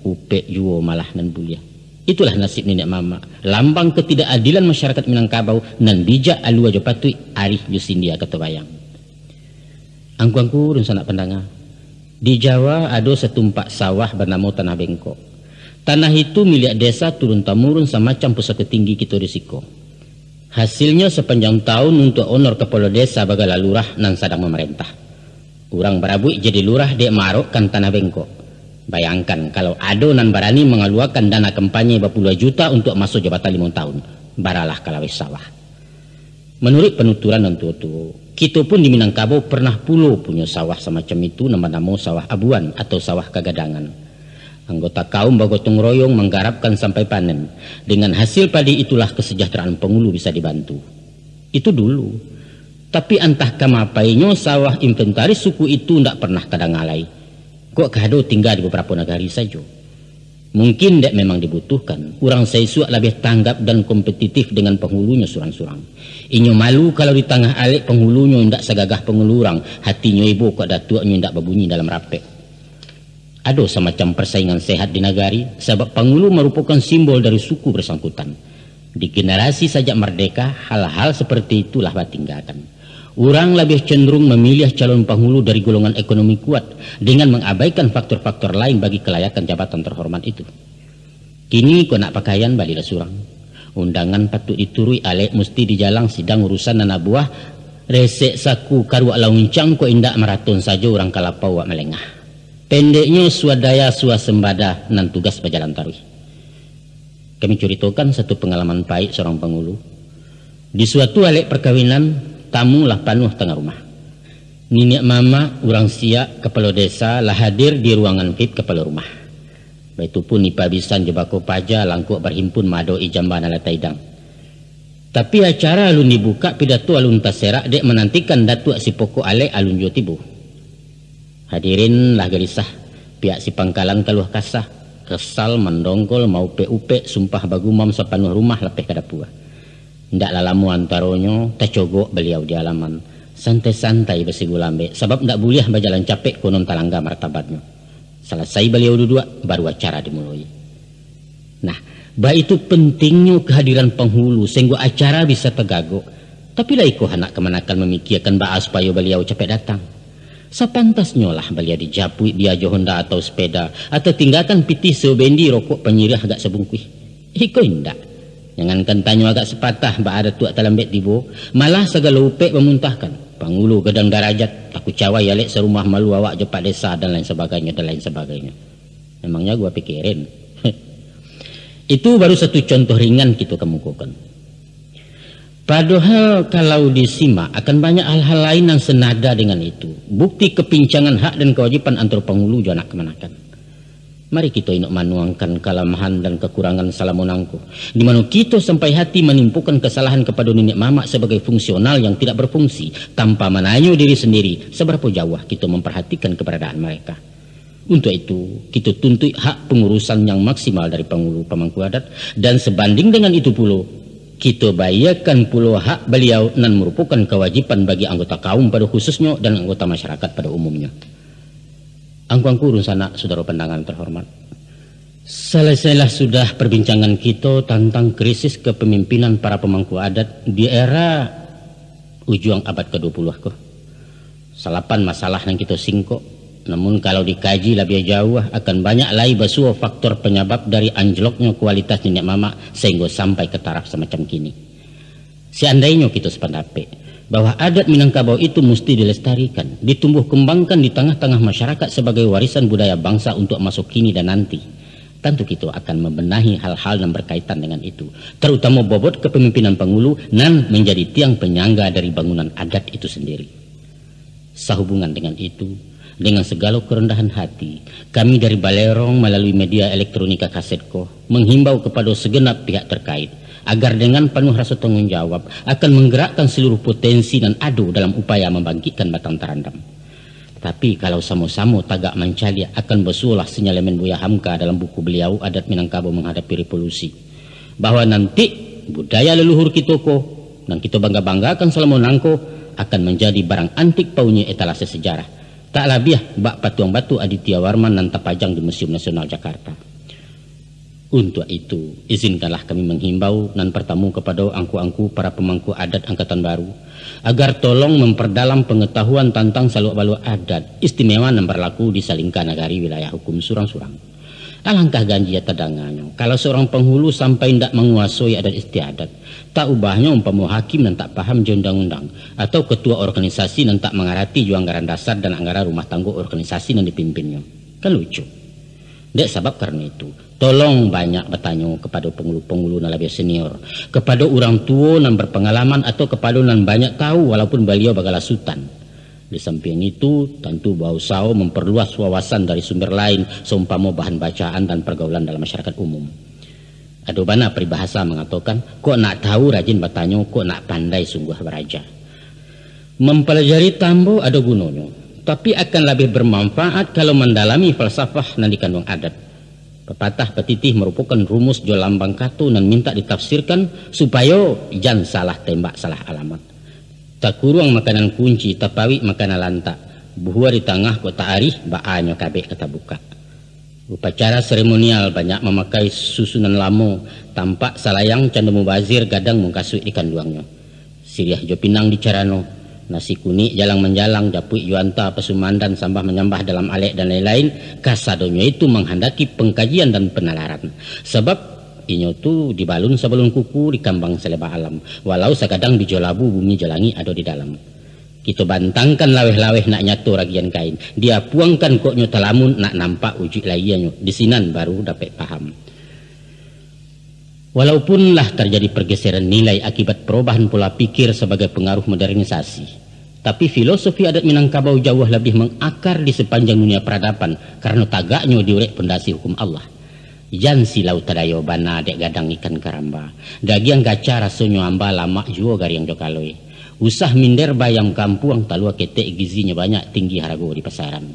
upek juo malah nan bulia. Itulah nasib nenek mama, lambang ketidakadilan masyarakat Minangkabau nan bijak alua jo patui arif jusindia kata bayang. Angku-angku dan sanak pendengar, di Jawa ada setumpak sawah bernama Tanah Bengkok. Tanah itu milik desa turun-temurun semacam pusaka tinggi kita risiko. Hasilnya sepanjang tahun untuk honor kepala desa bagai lurah nan sedang memerintah. Orang berabui jadi lurah dek marokkan Tanah Bengkok. Bayangkan kalau ada nan berani mengeluarkan dana kampanye berpuluh juta untuk masuk jabatan 5 tahun. Baralah kalawis sawah. Menurut penuturan dan tua-tua, kita pun di Minangkabau pernah pulau punya sawah semacam itu, nama-nama sawah abuan atau sawah kagadangan. Anggota kaum bergotong royong menggarapkan sampai panen. Dengan hasil padi itulah kesejahteraan penghulu bisa dibantu. Itu dulu. Tapi entah kamapainya sawah inventaris suku itu tidak pernah kadangalai. Kok kado tinggal di beberapa negara saja. Mungkin tidak memang dibutuhkan. Orang Saisuak lebih tanggap dan kompetitif dengan penghulunya surang-surang. Inyo malu kalau di tengah alik penghulunya tidak segagah penghulurang. Hatinya ibu kok datuknya tidak berbunyi dalam rapek. Ada semacam persaingan sehat di negari. Sebab penghulu merupakan simbol dari suku bersangkutan. Di generasi sejak merdeka, hal-hal seperti itulah ditinggalkan. Orang lebih cenderung memilih calon penghulu dari golongan ekonomi kuat dengan mengabaikan faktor-faktor lain bagi kelayakan jabatan terhormat itu. Kini kau nak pakaian balilah surang. Undangan patut diturui alek mesti dijalang sidang urusan anak buah. Resek saku karuak launcang kau indak maraton saja orang kalapau wak melengah. Pendeknya swadaya suasembada nan tugas berjalan tarui. Kami ceritakan satu pengalaman baik seorang penghulu. Di suatu alek perkawinan, tamu lah panuh tengah rumah. Nenek mama, orang siak, kepala desa lah hadir di ruangan VIP kepala rumah. Itu pun nipabisan jebako paja langkuk berhimpun mado ijambana la taidang. Tapi acara alun dibuka pidato alun taserak dek menantikan datuk si pokok alek alun jo tibu. Hadirin lah gelisah, pihak si pangkalan kaluh kasah, kesal mendongkol mau upe sumpah bagumam sepanuh rumah lepeh kadapua. Ndak lalamu antaronyo tacogok beliau di halaman. Santai-santai besi gulambe sebab ndak boleh berjalan capek konon talangga martabatnya. Selesai beliau duduk baru acara dimulai. Nah, bah itu pentingnya kehadiran penghulu sehingga acara bisa tegagok. Tapi lah iko anak kemanakan memikirkan bahas supaya beliau capek datang. Sepantasnya lah beliau dijapui dia Honda atau sepeda atau tinggalkan pitih sebendi rokok penyirah agak sebungkuih. Iko indak. Jangankan tanya agak sepatah bah ada tuak talambet tibo, malah segala upek memuntahkan. Panghulu gedang darajat, takut cawai alek serumah malu awak jepak desa dan lain sebagainya. Memangnya gua pikirin. Itu baru satu contoh ringan kita kemukakan. Padahal kalau disimak akan banyak hal-hal lain yang senada dengan itu. Bukti kepincangan hak dan kewajiban antara penghulu dan anak kemanakan. Mari kita inok manuangkan kelemahan dan kekurangan salamonangku. Di mana kita sampai hati menimpukan kesalahan kepada nenek mama sebagai fungsional yang tidak berfungsi. Tanpa menayo diri sendiri seberapa jauh kita memperhatikan keberadaan mereka. Untuk itu, kita tuntut hak pengurusan yang maksimal dari penghulu pemangku adat. Dan sebanding dengan itu pula, kita bayarkan pula hak beliau dan merupakan kewajiban bagi anggota kaum pada khususnya dan anggota masyarakat pada umumnya. Angku-angku sanak saudara pandangan terhormat. Selesailah sudah perbincangan kita tentang krisis kepemimpinan para pemangku adat di era ujung abad ke-20 ko. Salapan masalah yang kita singkok. Namun kalau dikaji lebih jauh akan banyak lagi basuh faktor penyebab dari anjloknya kualitas nenek mama sehingga sampai ke taraf semacam kini. Seandainya kita sependapat bahwa adat Minangkabau itu mesti dilestarikan, ditumbuh kembangkan di tengah-tengah masyarakat sebagai warisan budaya bangsa untuk masuk kini dan nanti. Tentu kita akan membenahi hal-hal yang berkaitan dengan itu, terutama bobot kepemimpinan penghulu dan menjadi tiang penyangga dari bangunan adat itu sendiri. Sehubungan dengan itu, dengan segala kerendahan hati, kami dari Balerong melalui media elektronika Kasetko menghimbau kepada segenap pihak terkait agar dengan penuh rasa tanggung jawab akan menggerakkan seluruh potensi dan adu dalam upaya membangkitkan Batang Tarandam. Tapi kalau sama-sama tagak mencari akan bersulah sinyalemen Buya Hamka dalam buku beliau Adat Minangkabau Menghadapi Revolusi, bahwa nanti budaya leluhur kita ko dan kita bangga-banggakan selama nangko akan menjadi barang antik paunya etalase sejarah. Tak lebih bak patung batu Aditya Warman dan terpajang di Museum Nasional Jakarta. Untuk itu, izinkanlah kami menghimbau dan bertamu kepada angku-angku para pemangku adat angkatan baru agar tolong memperdalam pengetahuan tentang saluk-baluk adat istimewa yang berlaku di Salingka Nagari wilayah hukum Surang-Surang. Alangkah ganjia tedangannya kalau seorang penghulu sampai tidak menguasai adat istiadat, tak ubahnya umpama hakim dan tak paham undang-undang atau ketua organisasi dan tak mengerti anggaran dasar dan anggaran rumah tangga organisasi yang dipimpinnya. Kan lucu. Dek sebab karena itu, tolong banyak bertanya kepada penghulu-penghulu yang lebih senior, kepada orang tua yang berpengalaman atau kepada yang banyak tahu walaupun beliau bagala sultan. Di samping itu, tentu berusaha memperluas wawasan dari sumber lain seumpama bahan bacaan dan pergaulan dalam masyarakat umum. Ada bana peribahasa mengatakan, kok nak tahu rajin bertanya, kok nak pandai sungguh beraja. Mempelajari tambo ada gunanya, tapi akan lebih bermanfaat kalau mendalami falsafah yang dikandung adat. Pepatah petitih merupakan rumus jual lambang katu dan minta ditafsirkan supaya jangan salah tembak salah alamat. Tak kurang makanan kunci, tapawi makanan lantak. Buhua di tengah kota arih, ba'anyo kabeh kata buka. Upacara seremonial banyak memakai susunan lamo, tampak salayang canda mubazir gadang mengkasui di kanduangnya. Siriah jopinang di carano, nasi kuning jalang menjalang, japui yuanta pesumandan sambah menyambah dalam alek dan lain-lain. Kasadonyo itu menghendaki pengkajian dan penalaran. Sebab inyo tu dibalun sebelum kuku di kambang selebah alam, walau sekadang di jolabu bumi jalangi ada di dalam. Kita bantangkan laweh-laweh nak nyato ragian kain, dia puangkan kok nyo talamun nak nampak uji layanyo, di sinan baru dapat paham. Walaupunlah terjadi pergeseran nilai akibat perubahan pola pikir sebagai pengaruh modernisasi, tapi filosofi adat Minangkabau jauh lebih mengakar di sepanjang dunia peradaban karena tagaknya diurek pondasi hukum Allah. Jan silau tadayo bana dek gadang ikan karamba, dagiang gaca rasonyo amba lama juo gariang jokaloi. Usah minder bayam kampung talua ketek gizinya banyak tinggi harago di pasaran.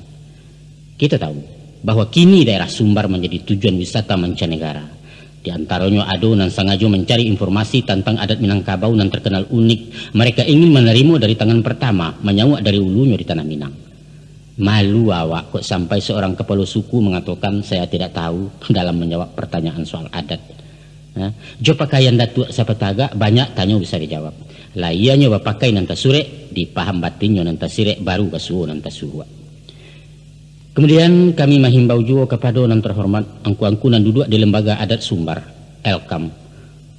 Kita tahu bahwa kini daerah Sumbar menjadi tujuan wisata mancanegara. Di antaranya adonan sangajo mencari informasi tentang adat Minangkabau yang terkenal unik. Mereka ingin menerima dari tangan pertama, menyawak dari ulunya di tanah Minang. Malu awak kok sampai seorang kepala suku mengatakan saya tidak tahu dalam menjawab pertanyaan soal adat. Jo pakaian datuk siapa tagak banyak tanya bisa dijawab. Lah iya nyoba pakai nanta sure, dipaham batinnya nanta sirek baru basuh nanta suwa. Kemudian kami menghimbau juga kepada yang terhormat angku-angku nan duduk di lembaga adat Sumbar, Elkam,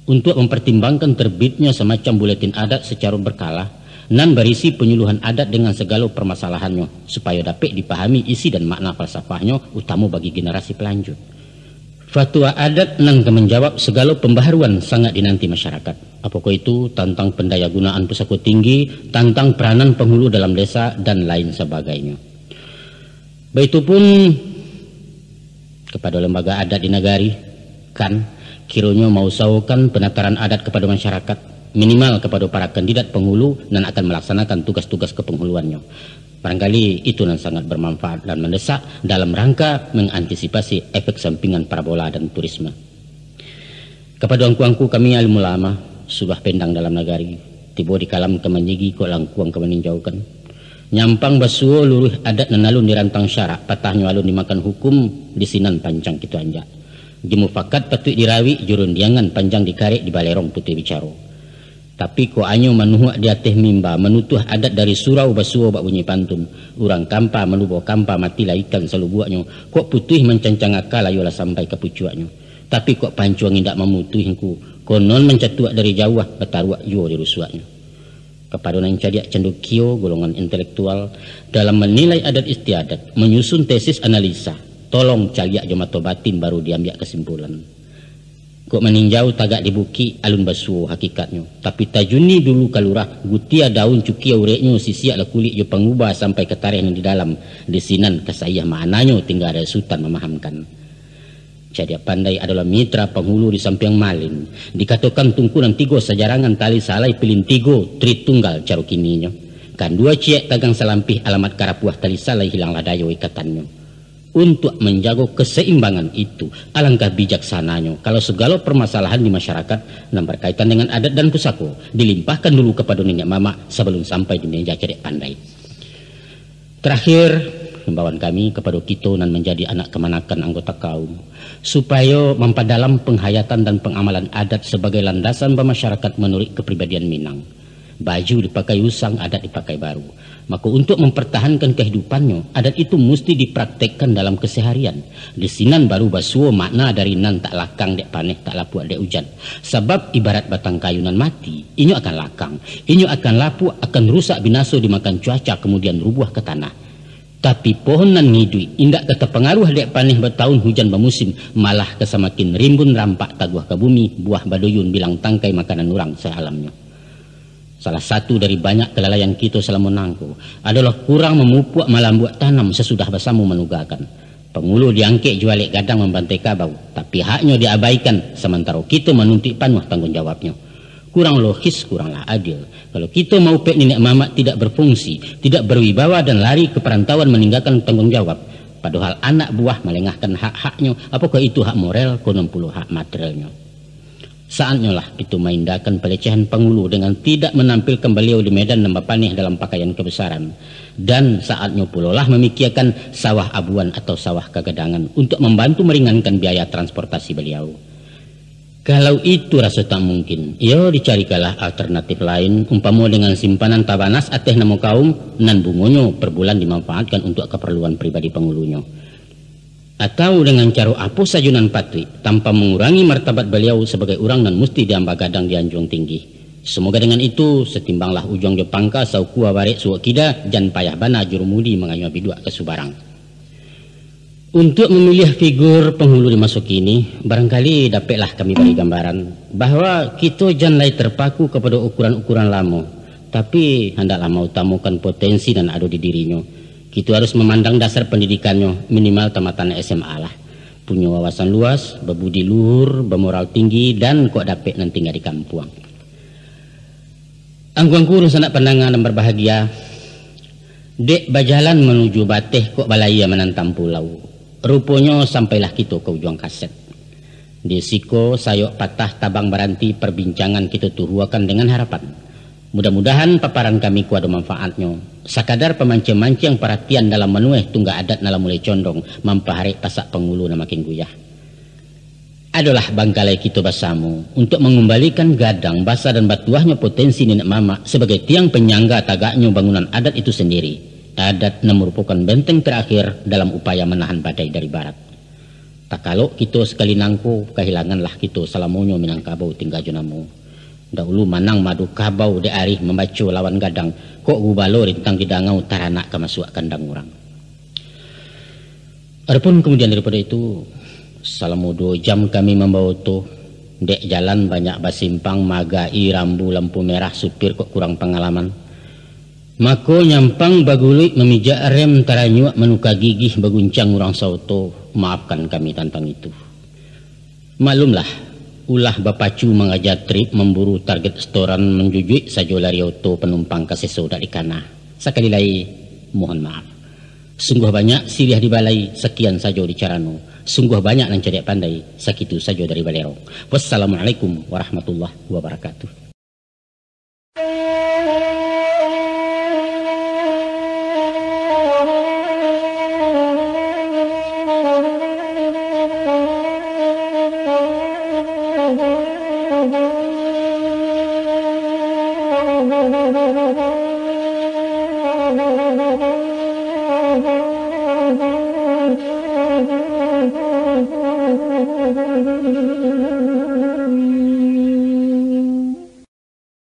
untuk mempertimbangkan terbitnya semacam buletin adat secara berkala nan berisi penyuluhan adat dengan segala permasalahannya supaya dapat dipahami isi dan makna falsafahnya utama bagi generasi pelanjut. Fatwa adat nan menjawab segala pembaharuan sangat dinanti masyarakat. Apakah itu tentang pendayagunaan pusaka tinggi, tentang peranan penghulu dalam desa dan lain sebagainya. Begitupun kepada lembaga adat di negari, kan kiranya mau saukan penataran adat kepada masyarakat, minimal kepada para kandidat penghulu dan akan melaksanakan tugas-tugas kepenghuluannya. Barangkali itu yang sangat bermanfaat dan mendesak dalam rangka mengantisipasi efek sampingan parabola dan turisme. Kepada angku-angku kami alim ulama, sudah pendang dalam negari, tiba di kalam kemenyigi kok langkuang kemeninjaukan. Nyampang basuo luruh adat dan alun dirantang syarak, patahnya alun dimakan hukum di sinan panjang kitu anja. Jemufakat patut dirawi jurun diangan panjang dikarek di balerong putih bicaro. Tapi ko anyo manuhuak di ateh mimba menutuh adat dari surau basuo bak bunyi pantun. Urang kampa menubo kampa mati ikan salubuaknya. Kok putih mencancang akal ayolah sampai ke pucuaknya. Tapi kok pancuang indak memutuhinku. Konon mencatuak dari jauh betaruak yo di rusuaknya. Kepada yang cadiak cendukio golongan intelektual dalam menilai adat istiadat, menyusun tesis analisa, tolong caliak jomato batin baru diambil kesimpulan. Kok meninjau tagak dibuki alun basuo hakikatnya, tapi tajuni dulu kalurah gutia daun cukia ureknya sisiak la kulit jo pengubah sampai ke tarikh di dalam desinan kesayah maknanya tinggal ada sultan memahamkan. Jadi pandai adalah mitra penghulu di samping malin. Dikatakan tungkunan tigo sejarangan tali salai pilin tigo tritunggal caro kininya. Kan dua ciek tagang selampih alamat karapuah tali salai hilanglah dayo ikatannya. Untuk menjaga keseimbangan itu, alangkah bijaksananya kalau segala permasalahan di masyarakat yang berkaitan dengan adat dan pusako dilimpahkan dulu kepada nenek mama sebelum sampai di meja cedek pandai. Terakhir, himbauan kami kepada kita nan menjadi anak kemanakan anggota kaum supaya memperdalam penghayatan dan pengamalan adat sebagai landasan bermasyarakat menurut kepribadian Minang. Baju dipakai usang, adat dipakai baru. Maka untuk mempertahankan kehidupannya, adat itu mesti dipraktekkan dalam keseharian. Desinan baru basuo makna dari nan tak lakang dek paneh tak lapuak dek hujan. Sebab ibarat batang kayu nan mati, inyo akan lakang, inyo akan lapuak, akan rusak binaso dimakan cuaca kemudian rubuh ke tanah. Tapi pohon nan ngidui indak kata pengaruh dek paneh bertahun hujan bermusim, malah kesamakin rimbun rampak taguh ke bumi, buah badoyun bilang tangkai makanan orang sealamnya. Salah satu dari banyak kelalaian kita selama nangku adalah kurang memupuk malam buat tanam sesudah bersama menugakan. Pengulu diangkek jualik gadang membantai kabau, tapi haknya diabaikan sementara kita menuntut penuh tanggung jawabnya. Kurang logis, kuranglah adil. Kalau kita mau pek nenek mamak tidak berfungsi, tidak berwibawa dan lari ke perantauan meninggalkan tanggung jawab. Padahal anak buah melengahkan hak-haknya, apakah itu hak moral, konon puluh hak materialnya. Saatnya lah itu maindakan pelecehan pengulu dengan tidak menampilkan beliau di medan nambah panih dalam pakaian kebesaran. Dan saatnya pula lah memikirkan sawah abuan atau sawah kegedangan untuk membantu meringankan biaya transportasi beliau. Kalau itu rasa tak mungkin, ya dicarikanlah alternatif lain, umpama dengan simpanan tabanas ateh namo kaum nan bungonyo per bulan dimanfaatkan untuk keperluan pribadi pengulunya. Atau dengan cara apa sajunan patri tanpa mengurangi martabat beliau sebagai orang nan mesti diamba gadang di anjung tinggi. Semoga dengan itu setimbanglah ujung Jepangka saukua barek suak kida jan payah bana jurumudi mengayu bidua ke Subarang. Untuk memilih figur penghulu di masa kini, barangkali dapatlah kami beri gambaran bahawa kita jangan terpaku kepada ukuran-ukuran lama, tapi hendaklah mengutamakan potensi dan ada di dirinya. Kita harus memandang dasar pendidikannya minimal tamatan SMA lah. Punya wawasan luas, berbudi luhur, bermoral tinggi, dan kok dapat nanti tinggal di kampung. Angkuangku sanak pandangan dan berbahagia. Dek berjalan menuju Bateh kok balaya menantam pulau. Rupanya sampailah kita ke ujung kaset. Di siko sayok patah tabang beranti perbincangan kita tuhuakan dengan harapan. Mudah-mudahan paparan kami ku ada manfaatnya. Sakadar pemancing-mancing perhatian dalam menueh tunggak adat nala mulai condong. Mampaharik tasak pengulu na makin guyah. Adalah bangkalai kita bersama untuk mengembalikan gadang, basa dan batuahnya potensi nenek mama sebagai tiang penyangga tagaknya bangunan adat itu sendiri. Adat merupakan benteng terakhir dalam upaya menahan badai dari barat. Tak kalau kita sekali nangku, kehilanganlah kita salamonyo Minangkabau tinggal jonamu. Dahulu manang madu kabau de arih membaca lawan gadang, kok gubalo rintang didangau taranak kemasuk kandang orang. Adapun kemudian daripada itu, selama 2 jam kami membawa tu, dek jalan banyak basimpang, magai, rambu, lampu merah, supir kok kurang pengalaman. Mako nyampang bagulik memijak rem taranyuak menuka gigih baguncang orang sauto. Maafkan kami tentang itu. Maklumlah, ulah bapacu mengajar trip memburu target setoran menjujuk sajo lari auto penumpang kaseso dari kana. Sekali lagi mohon maaf. Sungguh banyak siriah di balai, sekian saja di carano. Sungguh banyak yang cerdik pandai, sakitu saja dari balero. Wassalamualaikum warahmatullahi wabarakatuh.